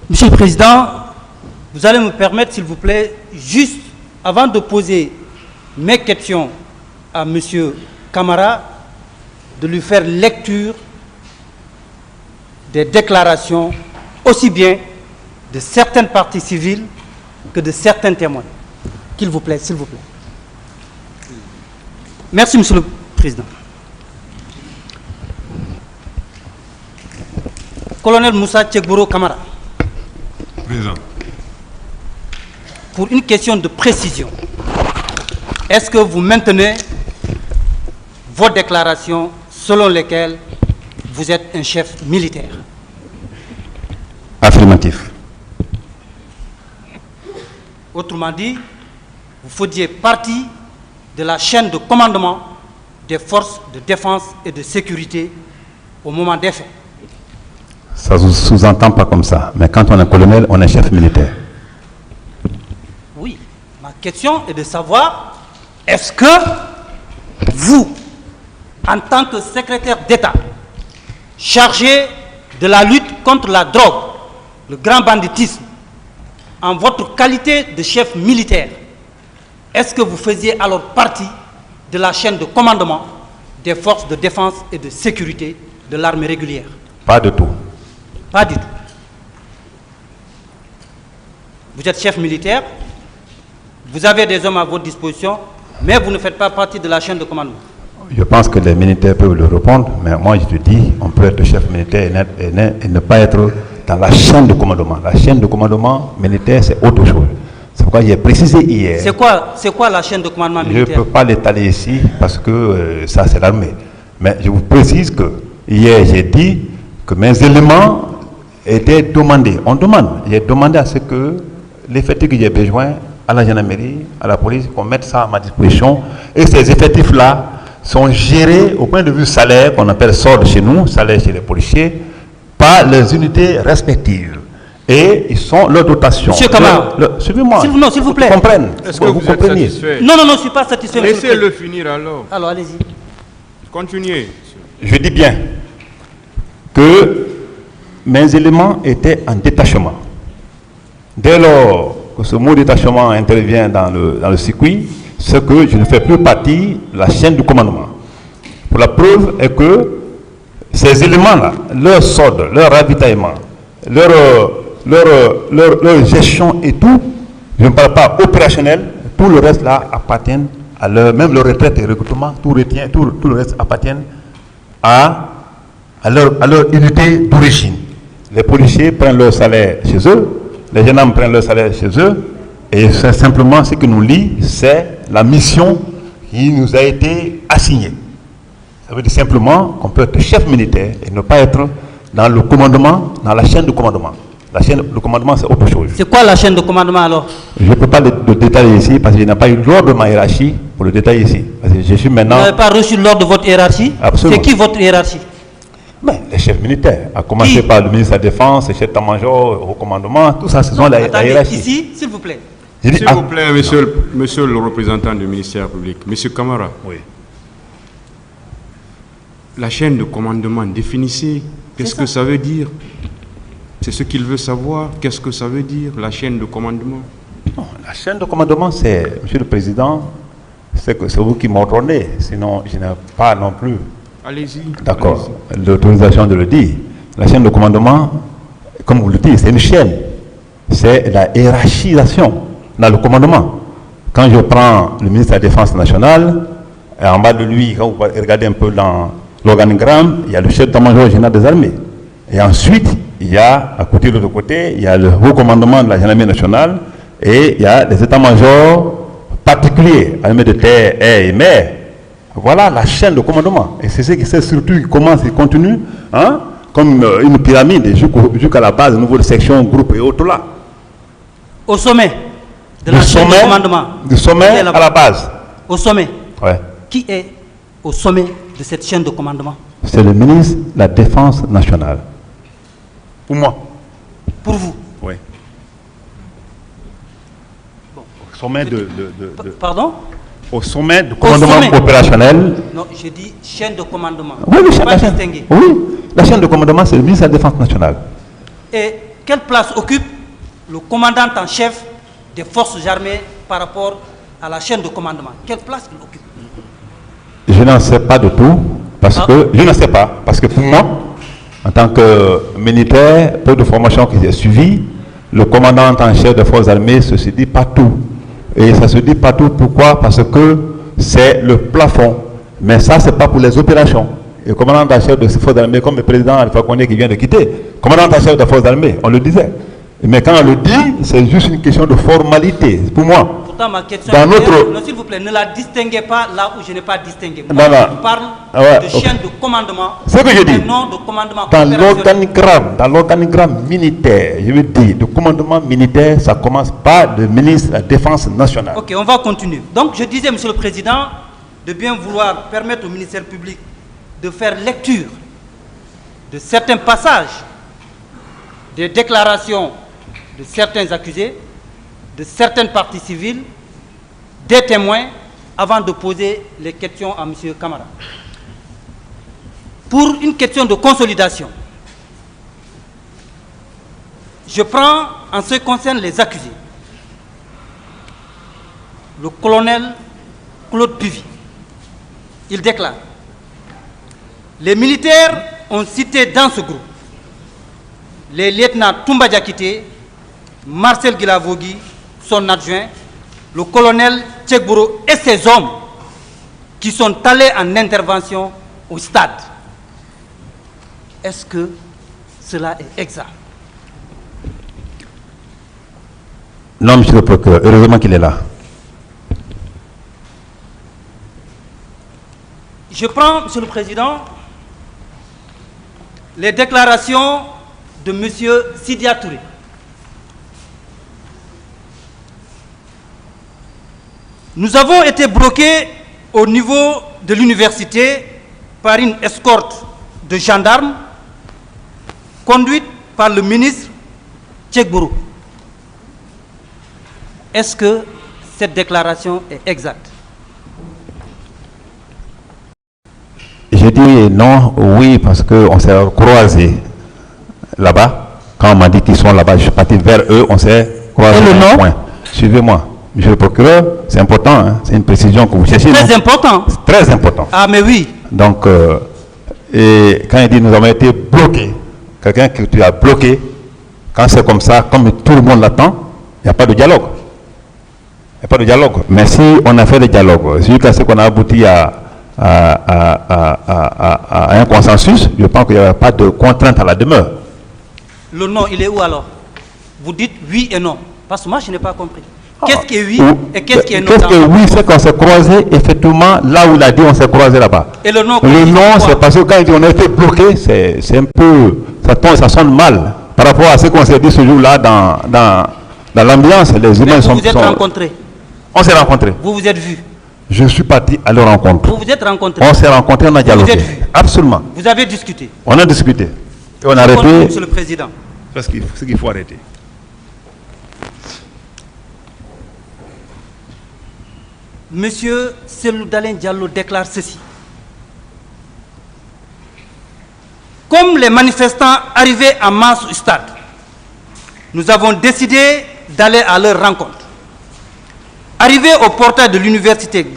[SPEAKER 6] Monsieur le Président, vous allez me permettre, s'il vous plaît, juste avant de poser mes questions à Monsieur Camara, de lui faire lecture des déclarations, aussi bien de certaines parties civiles que de certains témoins. Qu'il vous plaît, s'il vous plaît. Merci, Monsieur le Président. Colonel Moussa Tchekboro Camara.
[SPEAKER 1] Président.
[SPEAKER 6] Pour une question de précision, est-ce que vous maintenez vos déclarations selon lesquelles vous êtes un chef militaire?
[SPEAKER 3] Affirmatif.
[SPEAKER 6] Autrement dit, vous faisiez partie de la chaîne de commandement des forces de défense et de sécurité au moment des faits.
[SPEAKER 3] Ça ne sous-entend pas comme ça. Mais quand on est colonel, on est chef militaire.
[SPEAKER 6] Oui. Ma question est de savoir, est-ce que vous, en tant que secrétaire d'État, chargé de la lutte contre la drogue, le grand banditisme, en votre qualité de chef militaire, est-ce que vous faisiez alors partie de la chaîne de commandement des forces de défense et de sécurité de l'armée régulière?
[SPEAKER 3] Pas du tout.
[SPEAKER 6] Pas du tout. Vous êtes chef militaire, vous avez des hommes à votre disposition, mais vous ne faites pas partie de la chaîne de commandement.
[SPEAKER 3] Je pense que les militaires peuvent le répondre, mais moi je te dis, on peut être chef militaire et ne pas être dans la chaîne de commandement. La chaîne de commandement militaire, c'est autre chose. C'est pourquoi j'ai précisé hier.
[SPEAKER 6] C'est quoi la chaîne de commandement militaire?
[SPEAKER 3] Je ne peux pas l'étaler ici parce que ça c'est l'armée. Mais je vous précise que hier j'ai dit que mes éléments étaient demandés. On demande. J'ai demandé à ce que l'effectif que j'ai besoin à la gendarmerie, à la police, qu'on mette ça à ma disposition. Et ces effectifs-là sont gérés au point de vue salaire, qu'on appelle solde chez nous, salaire chez les policiers, par les unités respectives. Et ils sont leur dotation.
[SPEAKER 6] Monsieur Kamara,
[SPEAKER 3] suivez-moi.
[SPEAKER 6] S'il vous plaît.
[SPEAKER 1] Est-ce que vous êtes satisfait?
[SPEAKER 6] Non, je ne suis pas satisfait.
[SPEAKER 1] Laissez-le finir alors.
[SPEAKER 6] Alors, allez-y.
[SPEAKER 1] Continuez.
[SPEAKER 3] Je dis bien que mes éléments étaient en détachement. Dès lors que ce mot détachement intervient dans le circuit, c'est que je ne fais plus partie de la chaîne du commandement. Pour la preuve est que ces éléments-là, leur solde, leur ravitaillement, leur gestion et tout, je ne parle pas opérationnel, tout le reste là appartient à même leur retraite et recrutement, tout le reste appartient à leur unité d'origine. Les policiers prennent leur salaire chez eux, les gendarmes prennent leur salaire chez eux, et c'est simplement ce qui nous lie, c'est la mission qui nous a été assignée. Ça veut dire simplement qu'on peut être chef militaire et ne pas être dans le commandement, dans la chaîne de commandement. La chaîne de commandement, c'est autre chose.
[SPEAKER 6] C'est quoi la chaîne de commandement alors?
[SPEAKER 3] Je ne peux pas le détailler ici parce que je n'ai pas eu l'ordre de ma hiérarchie pour le détailler ici. Parce que je suis maintenant...
[SPEAKER 6] Vous n'avez pas reçu l'ordre de votre hiérarchie?
[SPEAKER 3] Absolument.
[SPEAKER 6] C'est qui votre hiérarchie?
[SPEAKER 3] Mais les chefs militaires, à commencer par le ministre de la Défense, le chef d'état-major, au commandement, tout ça, ce sont la hiérarchie.
[SPEAKER 6] Ici, s'il vous plaît.
[SPEAKER 1] S'il vous plaît, monsieur le représentant du ministère public, monsieur Kamara.
[SPEAKER 3] Oui.
[SPEAKER 1] La chaîne de commandement, définissez. Qu'est-ce que ça veut dire? C'est ce qu'il veut savoir. Qu'est-ce que ça veut dire, la chaîne de commandement?
[SPEAKER 3] Non, la chaîne de commandement, c'est, monsieur le Président, c'est vous qui m'ordonnez. Sinon, je n'ai pas non plus.
[SPEAKER 1] Allez-y.
[SPEAKER 3] D'accord. L'autorisation de le dire. La chaîne de commandement, comme vous le dites, c'est une chaîne. C'est la hiérarchisation dans le commandement. Quand je prends le ministre de la Défense nationale, en bas de lui, quand vous regardez un peu dans l'organigramme, il y a le chef d'état-major général des armées. Et ensuite, il y a, à côté de l'autre côté, il y a le haut commandement de la gendarmerie nationale et il y a les états-majors particuliers, armée de terre, air et mer. Voilà la chaîne de commandement. Et c'est ce qui surtout qui commence et continue, hein, comme une pyramide jusqu'à la base, au niveau de section, groupe et autres là.
[SPEAKER 6] Au sommet de la chaîne de commandement.
[SPEAKER 3] Du sommet à la base.
[SPEAKER 6] Au sommet.
[SPEAKER 3] Ouais.
[SPEAKER 6] Qui est au sommet de cette chaîne de commandement?
[SPEAKER 3] C'est le ministre de la Défense nationale. Pour moi.
[SPEAKER 6] Pour vous?
[SPEAKER 3] Oui. Bon. Au sommet
[SPEAKER 6] Pardon?
[SPEAKER 3] Au sommet du commandement opérationnel.
[SPEAKER 6] Non, je dis chaîne de commandement.
[SPEAKER 3] Oui,
[SPEAKER 6] pas distingué.
[SPEAKER 3] Oui, la chaîne de commandement, c'est le ministre de la Défense nationale.
[SPEAKER 6] Et quelle place occupe le commandant en chef des forces armées par rapport à la chaîne de commandement? Quelle place il occupe?
[SPEAKER 3] Je n'en sais pas du tout, parce que je n'en sais pas, parce que pour moi, en tant que militaire, peu de formation qui s'est suivie, le commandant en chef des forces armées se dit partout. Et ça se dit partout, pourquoi? Parce que c'est le plafond. Mais ça, ce n'est pas pour les opérations. Et le commandant en chef des forces armées, comme le président Alpha Condé qui vient de quitter, commandant en chef des forces armées, on le disait. Mais quand on le dit, c'est juste une question de formalité, pour moi.
[SPEAKER 6] Pourtant, ma question
[SPEAKER 3] dans
[SPEAKER 6] s'il vous plaît, ne la distinguez pas là où je n'ai pas distingué.
[SPEAKER 3] Moi,
[SPEAKER 6] je parle de chaîne de commandement.
[SPEAKER 3] C'est ce que je dis.
[SPEAKER 6] Non de commandement.
[SPEAKER 3] Dans l'organigramme militaire, je veux dire, le commandement militaire, ça commence par le ministre de la Défense nationale.
[SPEAKER 6] Ok, on va continuer. Donc, je disais, Monsieur le Président, de bien vouloir permettre au ministère public de faire lecture de certains passages des déclarations de certains accusés, de certaines parties civiles, des témoins, avant de poser les questions à M. Kamara. Pour une question de consolidation, Je prends, en ce qui concerne les accusés, le colonel Claude Pivy. Il déclare: les militaires ont cité dans ce groupe les lieutenants Toumba Diakité, Marcel Guilavogui, son adjoint, le colonel Tchekbouro et ses hommes qui sont allés en intervention au stade. Est-ce que cela est exact?
[SPEAKER 3] Non, monsieur le procureur, heureusement qu'il est là.
[SPEAKER 6] Je prends, monsieur le président, les déclarations de monsieur Sidia Touré. Nous avons été bloqués au niveau de l'université par une escorte de gendarmes conduite par le ministre Tchekbourou. Est-ce que cette déclaration est exacte?
[SPEAKER 3] Je dis non, oui, parce qu'on s'est croisés là-bas. Quand on m'a dit qu'ils sont là-bas, je suis parti vers eux, on s'est croisés.
[SPEAKER 6] Et le nom?
[SPEAKER 3] Suivez-moi. Monsieur le procureur, c'est important, hein? C'est une précision que vous cherchez.
[SPEAKER 6] Très important.
[SPEAKER 3] C'est très important.
[SPEAKER 6] Ah, mais oui.
[SPEAKER 3] Donc, et quand il dit nous avons été bloqués, quelqu'un que tu as bloqué, quand c'est comme ça, comme tout le monde l'attend, il n'y a pas de dialogue. Il n'y a pas de dialogue. Mais si on a fait des dialogues, jusqu'à ce qu'on a abouti à un consensus, je pense qu'il n'y a pas de contrainte à la demeure.
[SPEAKER 6] Le non, il est où alors? Vous dites oui et non. Parce que moi, je n'ai pas compris. Qu'est-ce qui est oui et qu'est-ce qui est non?
[SPEAKER 3] Qu'est-ce qui est oui, c'est qu'on s'est croisé, effectivement, là où il a dit, on s'est croisé là-bas.
[SPEAKER 6] Et le non,
[SPEAKER 3] c'est parce que quand il dit on a été bloqué, c'est un peu, ça sonne mal par rapport à ce qu'on s'est dit ce jour-là dans l'ambiance. Les humains sont...
[SPEAKER 6] Vous vous êtes rencontrés?
[SPEAKER 3] On s'est rencontrés.
[SPEAKER 6] Vous vous êtes vus?
[SPEAKER 3] Je suis parti à leur rencontre.
[SPEAKER 6] Vous vous êtes rencontrés?
[SPEAKER 3] On s'est rencontrés, on a dialogué.
[SPEAKER 6] Vous êtes vus?
[SPEAKER 3] Absolument.
[SPEAKER 6] Vous avez discuté?
[SPEAKER 3] On a discuté. Et on a arrêté.
[SPEAKER 6] Monsieur le Président.
[SPEAKER 3] Parce qu'il faut arrêter.
[SPEAKER 6] Monsieur Cellou Dalein Diallo déclare ceci: comme les manifestants arrivaient en masse au stade, nous avons décidé d'aller à leur rencontre. Arrivé au portail de l'université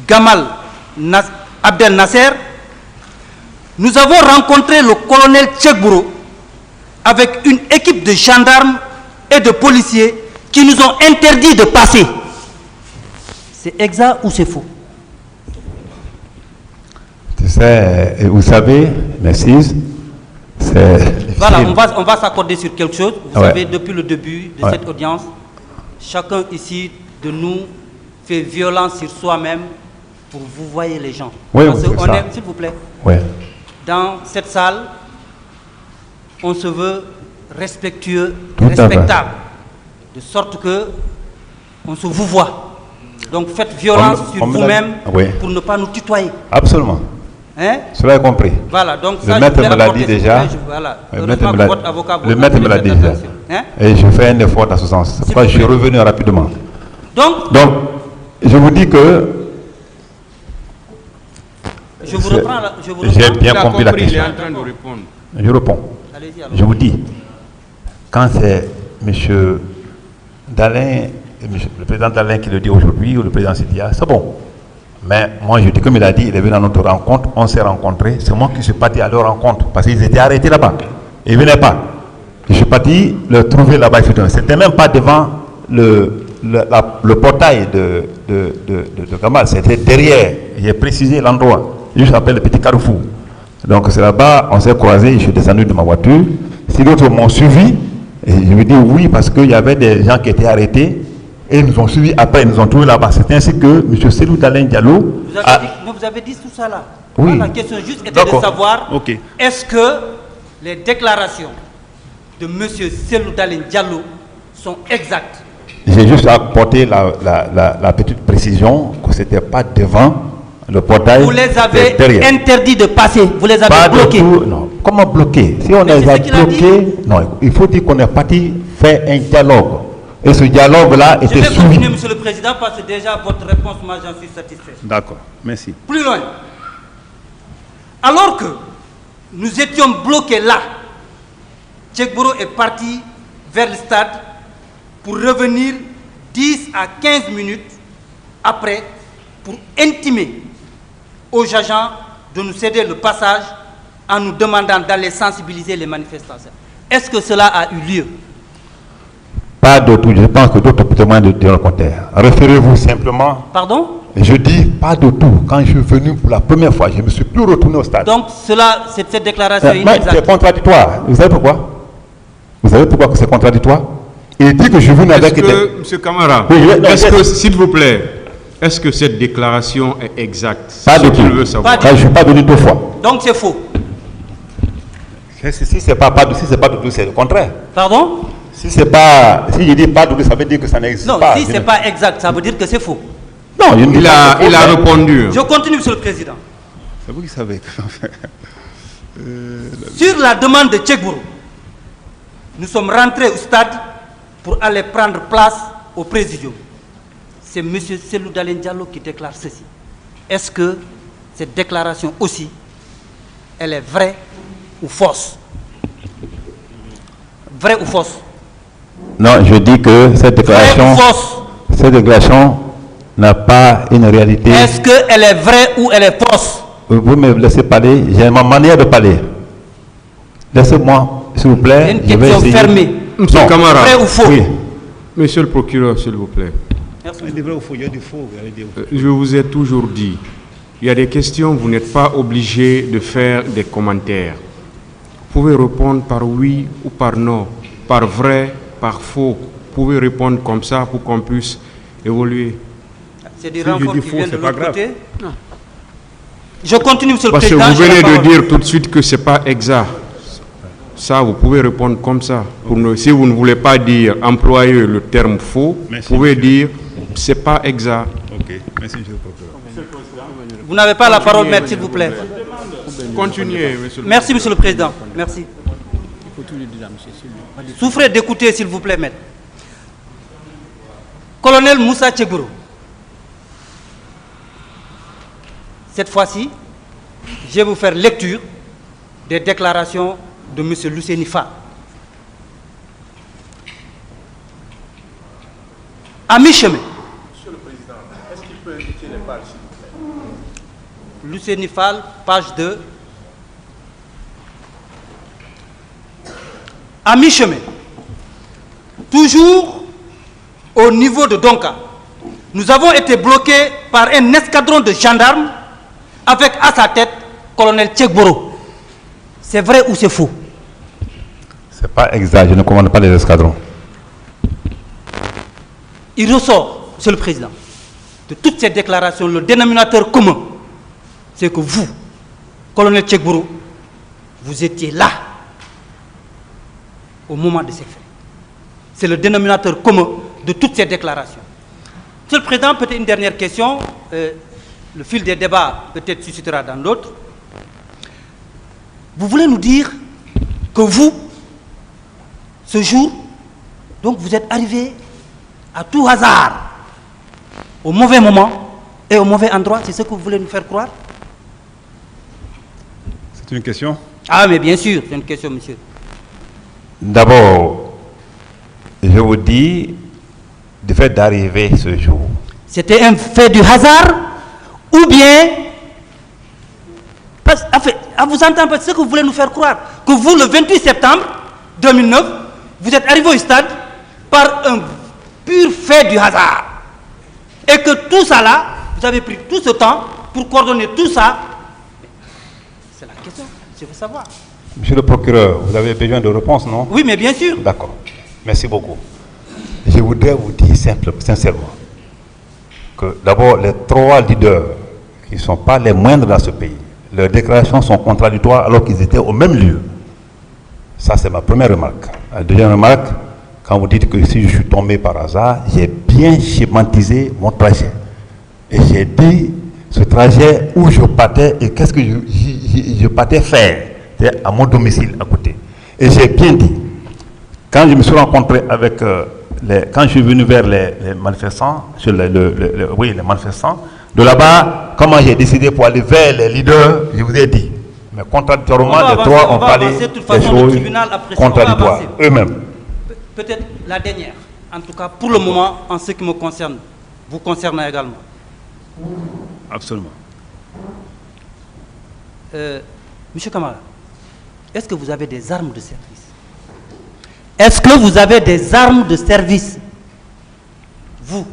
[SPEAKER 6] Gamal Abdel Nasser, nous avons rencontré le colonel Tchekbourou avec une équipe de gendarmes et de policiers qui nous ont interdit de passer. C'est exact ou c'est faux?
[SPEAKER 3] Tu sais, vous savez, merci.
[SPEAKER 6] Voilà, on va s'accorder sur quelque chose. Vous savez, depuis le début de cette audience, chacun ici de nous fait violence sur soi-même pour vous voyez les gens.
[SPEAKER 3] Oui,
[SPEAKER 6] parce qu'on est, s'il vous plaît, dans cette salle, on se veut respectueux, respectable, de sorte que on se vous voit. Donc faites violence sur vous-même pour ne pas nous tutoyer.
[SPEAKER 3] Absolument.
[SPEAKER 6] Hein?
[SPEAKER 3] Cela est compris.
[SPEAKER 6] Voilà, donc
[SPEAKER 3] le maître me l'a dit déjà. Le maître me l'a dit déjà.
[SPEAKER 6] Hein?
[SPEAKER 3] Et je fais un effort dans ce sens. C'est pourquoi je suis revenu rapidement.
[SPEAKER 6] Donc,
[SPEAKER 3] je vous dis que...
[SPEAKER 6] Je vous reprends.
[SPEAKER 3] J'ai bien compris la question.
[SPEAKER 1] Il est en train de répondre.
[SPEAKER 3] Je réponds. Je vous dis, quand c'est M. Dalein, le président Dalein qui le dit aujourd'hui, ou le président Sidia, c'est bon. Mais moi, je dis, comme il a dit, il est venu à notre rencontre, on s'est rencontrés. C'est moi qui suis parti à leur rencontre, parce qu'ils étaient arrêtés là-bas. Ils ne venaient pas. Je suis parti le trouver là-bas. C'était même pas devant le portail de Gamal, c'était derrière. J'ai précisé l'endroit. Juste après le petit carrefour. Donc c'est là-bas, on s'est croisés, je suis descendu de ma voiture. Si d'autres m'ont suivi, et je me dis oui, parce qu'il y avait des gens qui étaient arrêtés, et ils nous ont suivis après, ils nous ont trouvés là-bas. C'est ainsi que M. Cellou Dalein Diallo...
[SPEAKER 6] Vous avez dit tout ça là.
[SPEAKER 3] Oui.
[SPEAKER 6] La question juste était de savoir, est-ce que les déclarations de M. Cellou Dalein Diallo sont exactes?
[SPEAKER 3] J'ai juste apporté la petite précision que ce n'était pas devant le portail.
[SPEAKER 6] Vous les avez interdits de passer, vous les avez bloqués.
[SPEAKER 3] Non. Comment bloquer? Si on les a bloqués, non, il faut dire qu'on est parti faire un dialogue. Et ce dialogue-là était suivi.
[SPEAKER 6] Je vais continuer, Monsieur le Président, parce que déjà votre réponse, moi j'en suis satisfait.
[SPEAKER 3] D'accord, merci.
[SPEAKER 6] Plus loin. Alors que nous étions bloqués là, Tchekbourou est parti vers le stade pour revenir 10 à 15 minutes après pour intimer aux agents de nous céder le passage en nous demandant d'aller sensibiliser les manifestants. Est-ce que cela a eu lieu?
[SPEAKER 3] Pas de tout. Je pense que d'autres témoins de dire le contraire. Référez-vous simplement.
[SPEAKER 6] Pardon?
[SPEAKER 3] Je dis pas de tout. Quand je suis venu pour la première fois, je ne me suis plus retourné au stade.
[SPEAKER 6] Donc cette déclaration est inexacte.
[SPEAKER 3] C'est contradictoire. Vous savez pourquoi? Vous savez pourquoi c'est contradictoire? Il dit que je venais avec...
[SPEAKER 1] M. Camara, est-ce que, s'il vous plaît, est-ce que cette déclaration est exacte?
[SPEAKER 3] Pas du tout. Je ne suis pas venu 2 fois.
[SPEAKER 6] Donc c'est faux.
[SPEAKER 3] Si c'est pas de tout, c'est le contraire.
[SPEAKER 6] Pardon?
[SPEAKER 3] Si je dis pas de tout, ça veut dire que ça n'existe pas.
[SPEAKER 6] Non, si ce n'est pas exact, ça veut dire que c'est faux.
[SPEAKER 3] Non,
[SPEAKER 1] il a répondu.
[SPEAKER 6] Je continue, Monsieur le Président.
[SPEAKER 5] C'est vous qui savez.
[SPEAKER 6] Sur la demande de Tchekbourou, nous sommes rentrés au stade pour aller prendre place au Présidium. C'est M. Selou Dalein Diallo qui déclare ceci. Est-ce que cette déclaration aussi, elle est vraie ou fausse? Vraie ou fausse?
[SPEAKER 3] Non, je dis que cette déclaration n'a pas une réalité.
[SPEAKER 6] Est-ce qu'elle est vraie ou elle est fausse?
[SPEAKER 3] Vous me laissez parler, j'ai ma manière de parler. Laissez-moi, s'il vous plaît.
[SPEAKER 6] Une question fermée.
[SPEAKER 1] Monsieur Camara.
[SPEAKER 6] Vrai ou faux?
[SPEAKER 3] Oui.
[SPEAKER 1] Monsieur le procureur, s'il vous plaît.
[SPEAKER 6] Merci.
[SPEAKER 1] Je vous ai toujours dit, il y a des questions, vous n'êtes pas obligé de faire des commentaires. Vous pouvez répondre par oui ou par non, par vrai, par faux. Vous pouvez répondre comme ça pour qu'on puisse évoluer.
[SPEAKER 6] C'est des
[SPEAKER 1] Si
[SPEAKER 6] renforts
[SPEAKER 1] je dis
[SPEAKER 6] qui
[SPEAKER 1] faux,
[SPEAKER 6] viennent de
[SPEAKER 1] c'est pas
[SPEAKER 6] l'autre
[SPEAKER 1] grave.
[SPEAKER 6] côté. Non. Je continue, Monsieur le
[SPEAKER 1] Parce que
[SPEAKER 6] Président.
[SPEAKER 1] vous venez de dire tout de suite que ce n'est pas exact. Ça, vous pouvez répondre comme ça. Si vous ne voulez pas dire, employer le terme faux, vous pouvez dire, ce n'est pas exact.
[SPEAKER 5] Ok, merci, monsieur le procureur.
[SPEAKER 6] Vous n'avez pas la parole, maître, s'il vous plaît.
[SPEAKER 1] Continuez, monsieur le
[SPEAKER 6] Merci, Monsieur le Président. Merci. Souffrez d'écouter, s'il vous plaît, maître. Colonel Moussa Tchekbourou. Cette fois-ci, je vais vous faire lecture des déclarations de M. Luceni Fall. À mi-chemin.
[SPEAKER 4] Monsieur le Président, est-ce qu'il peut indiquer les pages, s'il vous plaît?
[SPEAKER 6] Luceni Fall, page 2. À mi-chemin. Toujours au niveau de Donka, nous avons été bloqués par un escadron de gendarmes avec à sa tête colonel Tchekbourou. C'est vrai ou c'est faux?
[SPEAKER 3] C'est pas exact, je ne commande pas les escadrons.
[SPEAKER 6] Il ressort, Monsieur le Président, de toutes ces déclarations, le dénominateur commun, c'est que vous, colonel Tchekbourou, vous étiez là au moment de ces faits. C'est le dénominateur commun de toutes ces déclarations. Monsieur le Président, peut-être une dernière question. Le fil des débats peut-être suscitera dans d'autres. Vous voulez nous dire que vous, ce jour, donc vous êtes arrivé à tout hasard, au mauvais moment et au mauvais endroit, c'est ce que vous voulez nous faire croire?
[SPEAKER 5] C'est une question?
[SPEAKER 6] Ah, mais bien sûr, c'est une question, monsieur.
[SPEAKER 3] D'abord, je vous dis, du fait d'arriver ce jour.
[SPEAKER 6] C'était un fait du hasard ou bien, à vous entendre, c'est ce que vous voulez nous faire croire, que vous, le 28 septembre 2009, vous êtes arrivé au stade par un pur fait du hasard. Et que tout ça là, vous avez pris tout ce temps pour coordonner tout ça. C'est la question, je veux savoir.
[SPEAKER 3] Monsieur le procureur, vous avez besoin de réponses, non?
[SPEAKER 6] Oui, mais bien sûr.
[SPEAKER 3] D'accord. Merci beaucoup. Je voudrais vous dire sincèrement que d'abord, les 3 leaders qui ne sont pas les moindres dans ce pays, leurs déclarations sont contradictoires alors qu'ils étaient au même lieu. Ça, c'est ma première remarque. La deuxième remarque, quand vous dites que si je suis tombé par hasard, j'ai bien schématisé mon trajet. Et j'ai dit ce trajet où je partais et qu'est-ce que je partais faire. C'est à mon domicile à côté. Et j'ai bien dit, quand je me suis rencontré avec quand je suis venu vers les manifestants, sur les manifestants, de là-bas, comment j'ai décidé pour aller vers les leaders, je vous ai dit. Mais contradictoirement, les 3 ont parlé des choses contradictoires eux-mêmes.
[SPEAKER 6] peut-être la dernière, en tout cas pour le moment, en ce qui me concerne, vous concernant également.
[SPEAKER 3] Absolument.
[SPEAKER 6] Monsieur Camara, est-ce que vous avez des armes de service? Est-ce que vous avez des armes de service? Vous?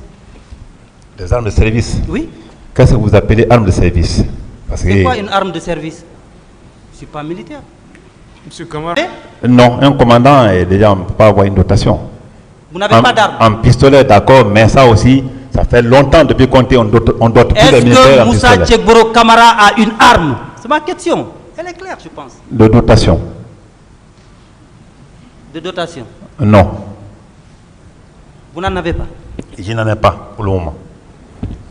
[SPEAKER 3] Des armes de service?
[SPEAKER 6] Oui.
[SPEAKER 3] Qu'est-ce que vous appelez armes de service?
[SPEAKER 6] C'est quoi une arme de service? Je ne suis pas militaire.
[SPEAKER 1] Monsieur Camara.
[SPEAKER 3] Non, un commandant, déjà, on ne peut pas avoir une dotation.
[SPEAKER 6] Vous n'avez pas d'armes?
[SPEAKER 3] En pistolet, d'accord, mais ça aussi, ça fait longtemps depuis qu'on dote plus les militaires en pistolet.
[SPEAKER 6] Est-ce que Moussa Tchegboro Camara a une arme? C'est ma question. Elle est claire, je pense.
[SPEAKER 3] De dotation?
[SPEAKER 6] De dotation?
[SPEAKER 3] Non.
[SPEAKER 6] Vous n'en avez pas?
[SPEAKER 3] Je n'en ai pas pour le moment.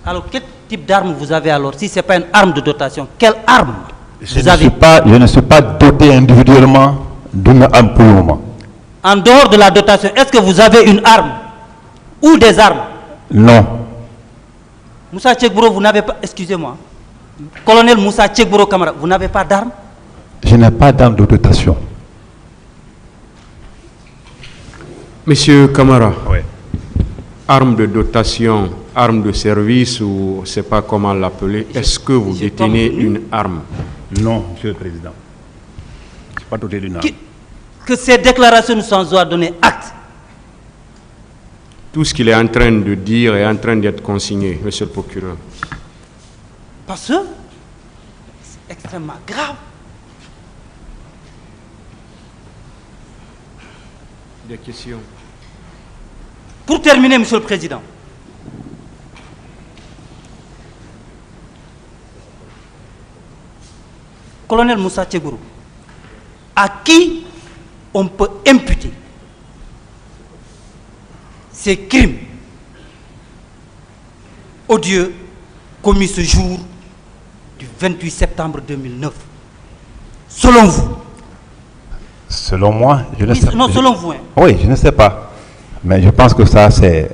[SPEAKER 6] Alors, quel type d'arme vous avez alors? Si ce n'est pas une arme de dotation, quelle arme vous avez?
[SPEAKER 3] Je ne suis pas doté individuellement d'une arme pour le moment.
[SPEAKER 6] En dehors de la dotation, est-ce que vous avez une arme ou des armes?
[SPEAKER 3] Non.
[SPEAKER 6] Moussa Tchegboro, vous n'avez pas... Excusez-moi. Colonel Moussa Tchegboro Camara, vous n'avez pas d'arme?
[SPEAKER 3] Je n'ai pas d'arme de dotation.
[SPEAKER 1] Monsieur Camara.
[SPEAKER 3] Oui.
[SPEAKER 1] Arme de dotation, arme de service ou je ne sais pas comment l'appeler, est-ce que vous détenez une arme?
[SPEAKER 3] Non, Monsieur le Président. Je ne suis pas doté d'une arme.
[SPEAKER 6] Que ces déclarations nous sont doivent donner acte.
[SPEAKER 1] Tout ce qu'il est en train de dire est en train d'être consigné, Monsieur le procureur.
[SPEAKER 6] Parce que c'est extrêmement grave.
[SPEAKER 1] Des questions?
[SPEAKER 6] Pour terminer, Monsieur le Président, Colonel Moussa Tchegboro, à qui on peut imputer ces crimes odieux commis ce jour du 28 septembre 2009, selon vous?
[SPEAKER 3] Selon moi, je ne sais pas.
[SPEAKER 6] Non, selon vous. Hein.
[SPEAKER 3] Oui, je ne sais pas. Mais je pense que ça, c'est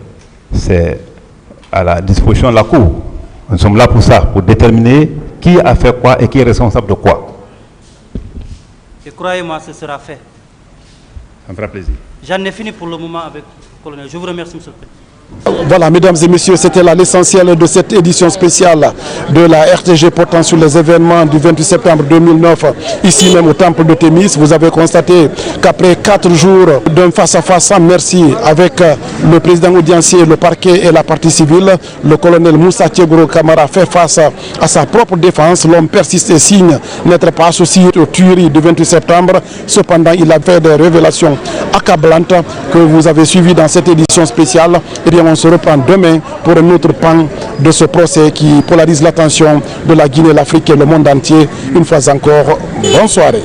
[SPEAKER 3] à la disposition de la Cour. Nous sommes là pour ça, pour déterminer qui a fait quoi et qui est responsable de quoi.
[SPEAKER 6] Et croyez-moi, ce sera fait.
[SPEAKER 3] Ça me fera plaisir.
[SPEAKER 6] J'en ai fini pour le moment avec le colonel. Je vous remercie, Monsieur le Président.
[SPEAKER 7] Voilà, mesdames et messieurs, c'était là l'essentiel de cette édition spéciale de la RTG portant sur les événements du 28 septembre 2009, ici même au temple de Thémis. Vous avez constaté qu'après 4 jours d'un face-à-face sans merci avec le président audiencier, le parquet et la partie civile, le colonel Moussa Tchegboro Camara fait face à sa propre défense. L'homme persiste et signe n'être pas associé aux tueries du 28 septembre. Cependant, il a fait des révélations accablantes que vous avez suivies dans cette édition spéciale. Et on se reprend demain pour un autre pan de ce procès qui polarise l'attention de la Guinée, l'Afrique et le monde entier. Une fois encore, bonne soirée.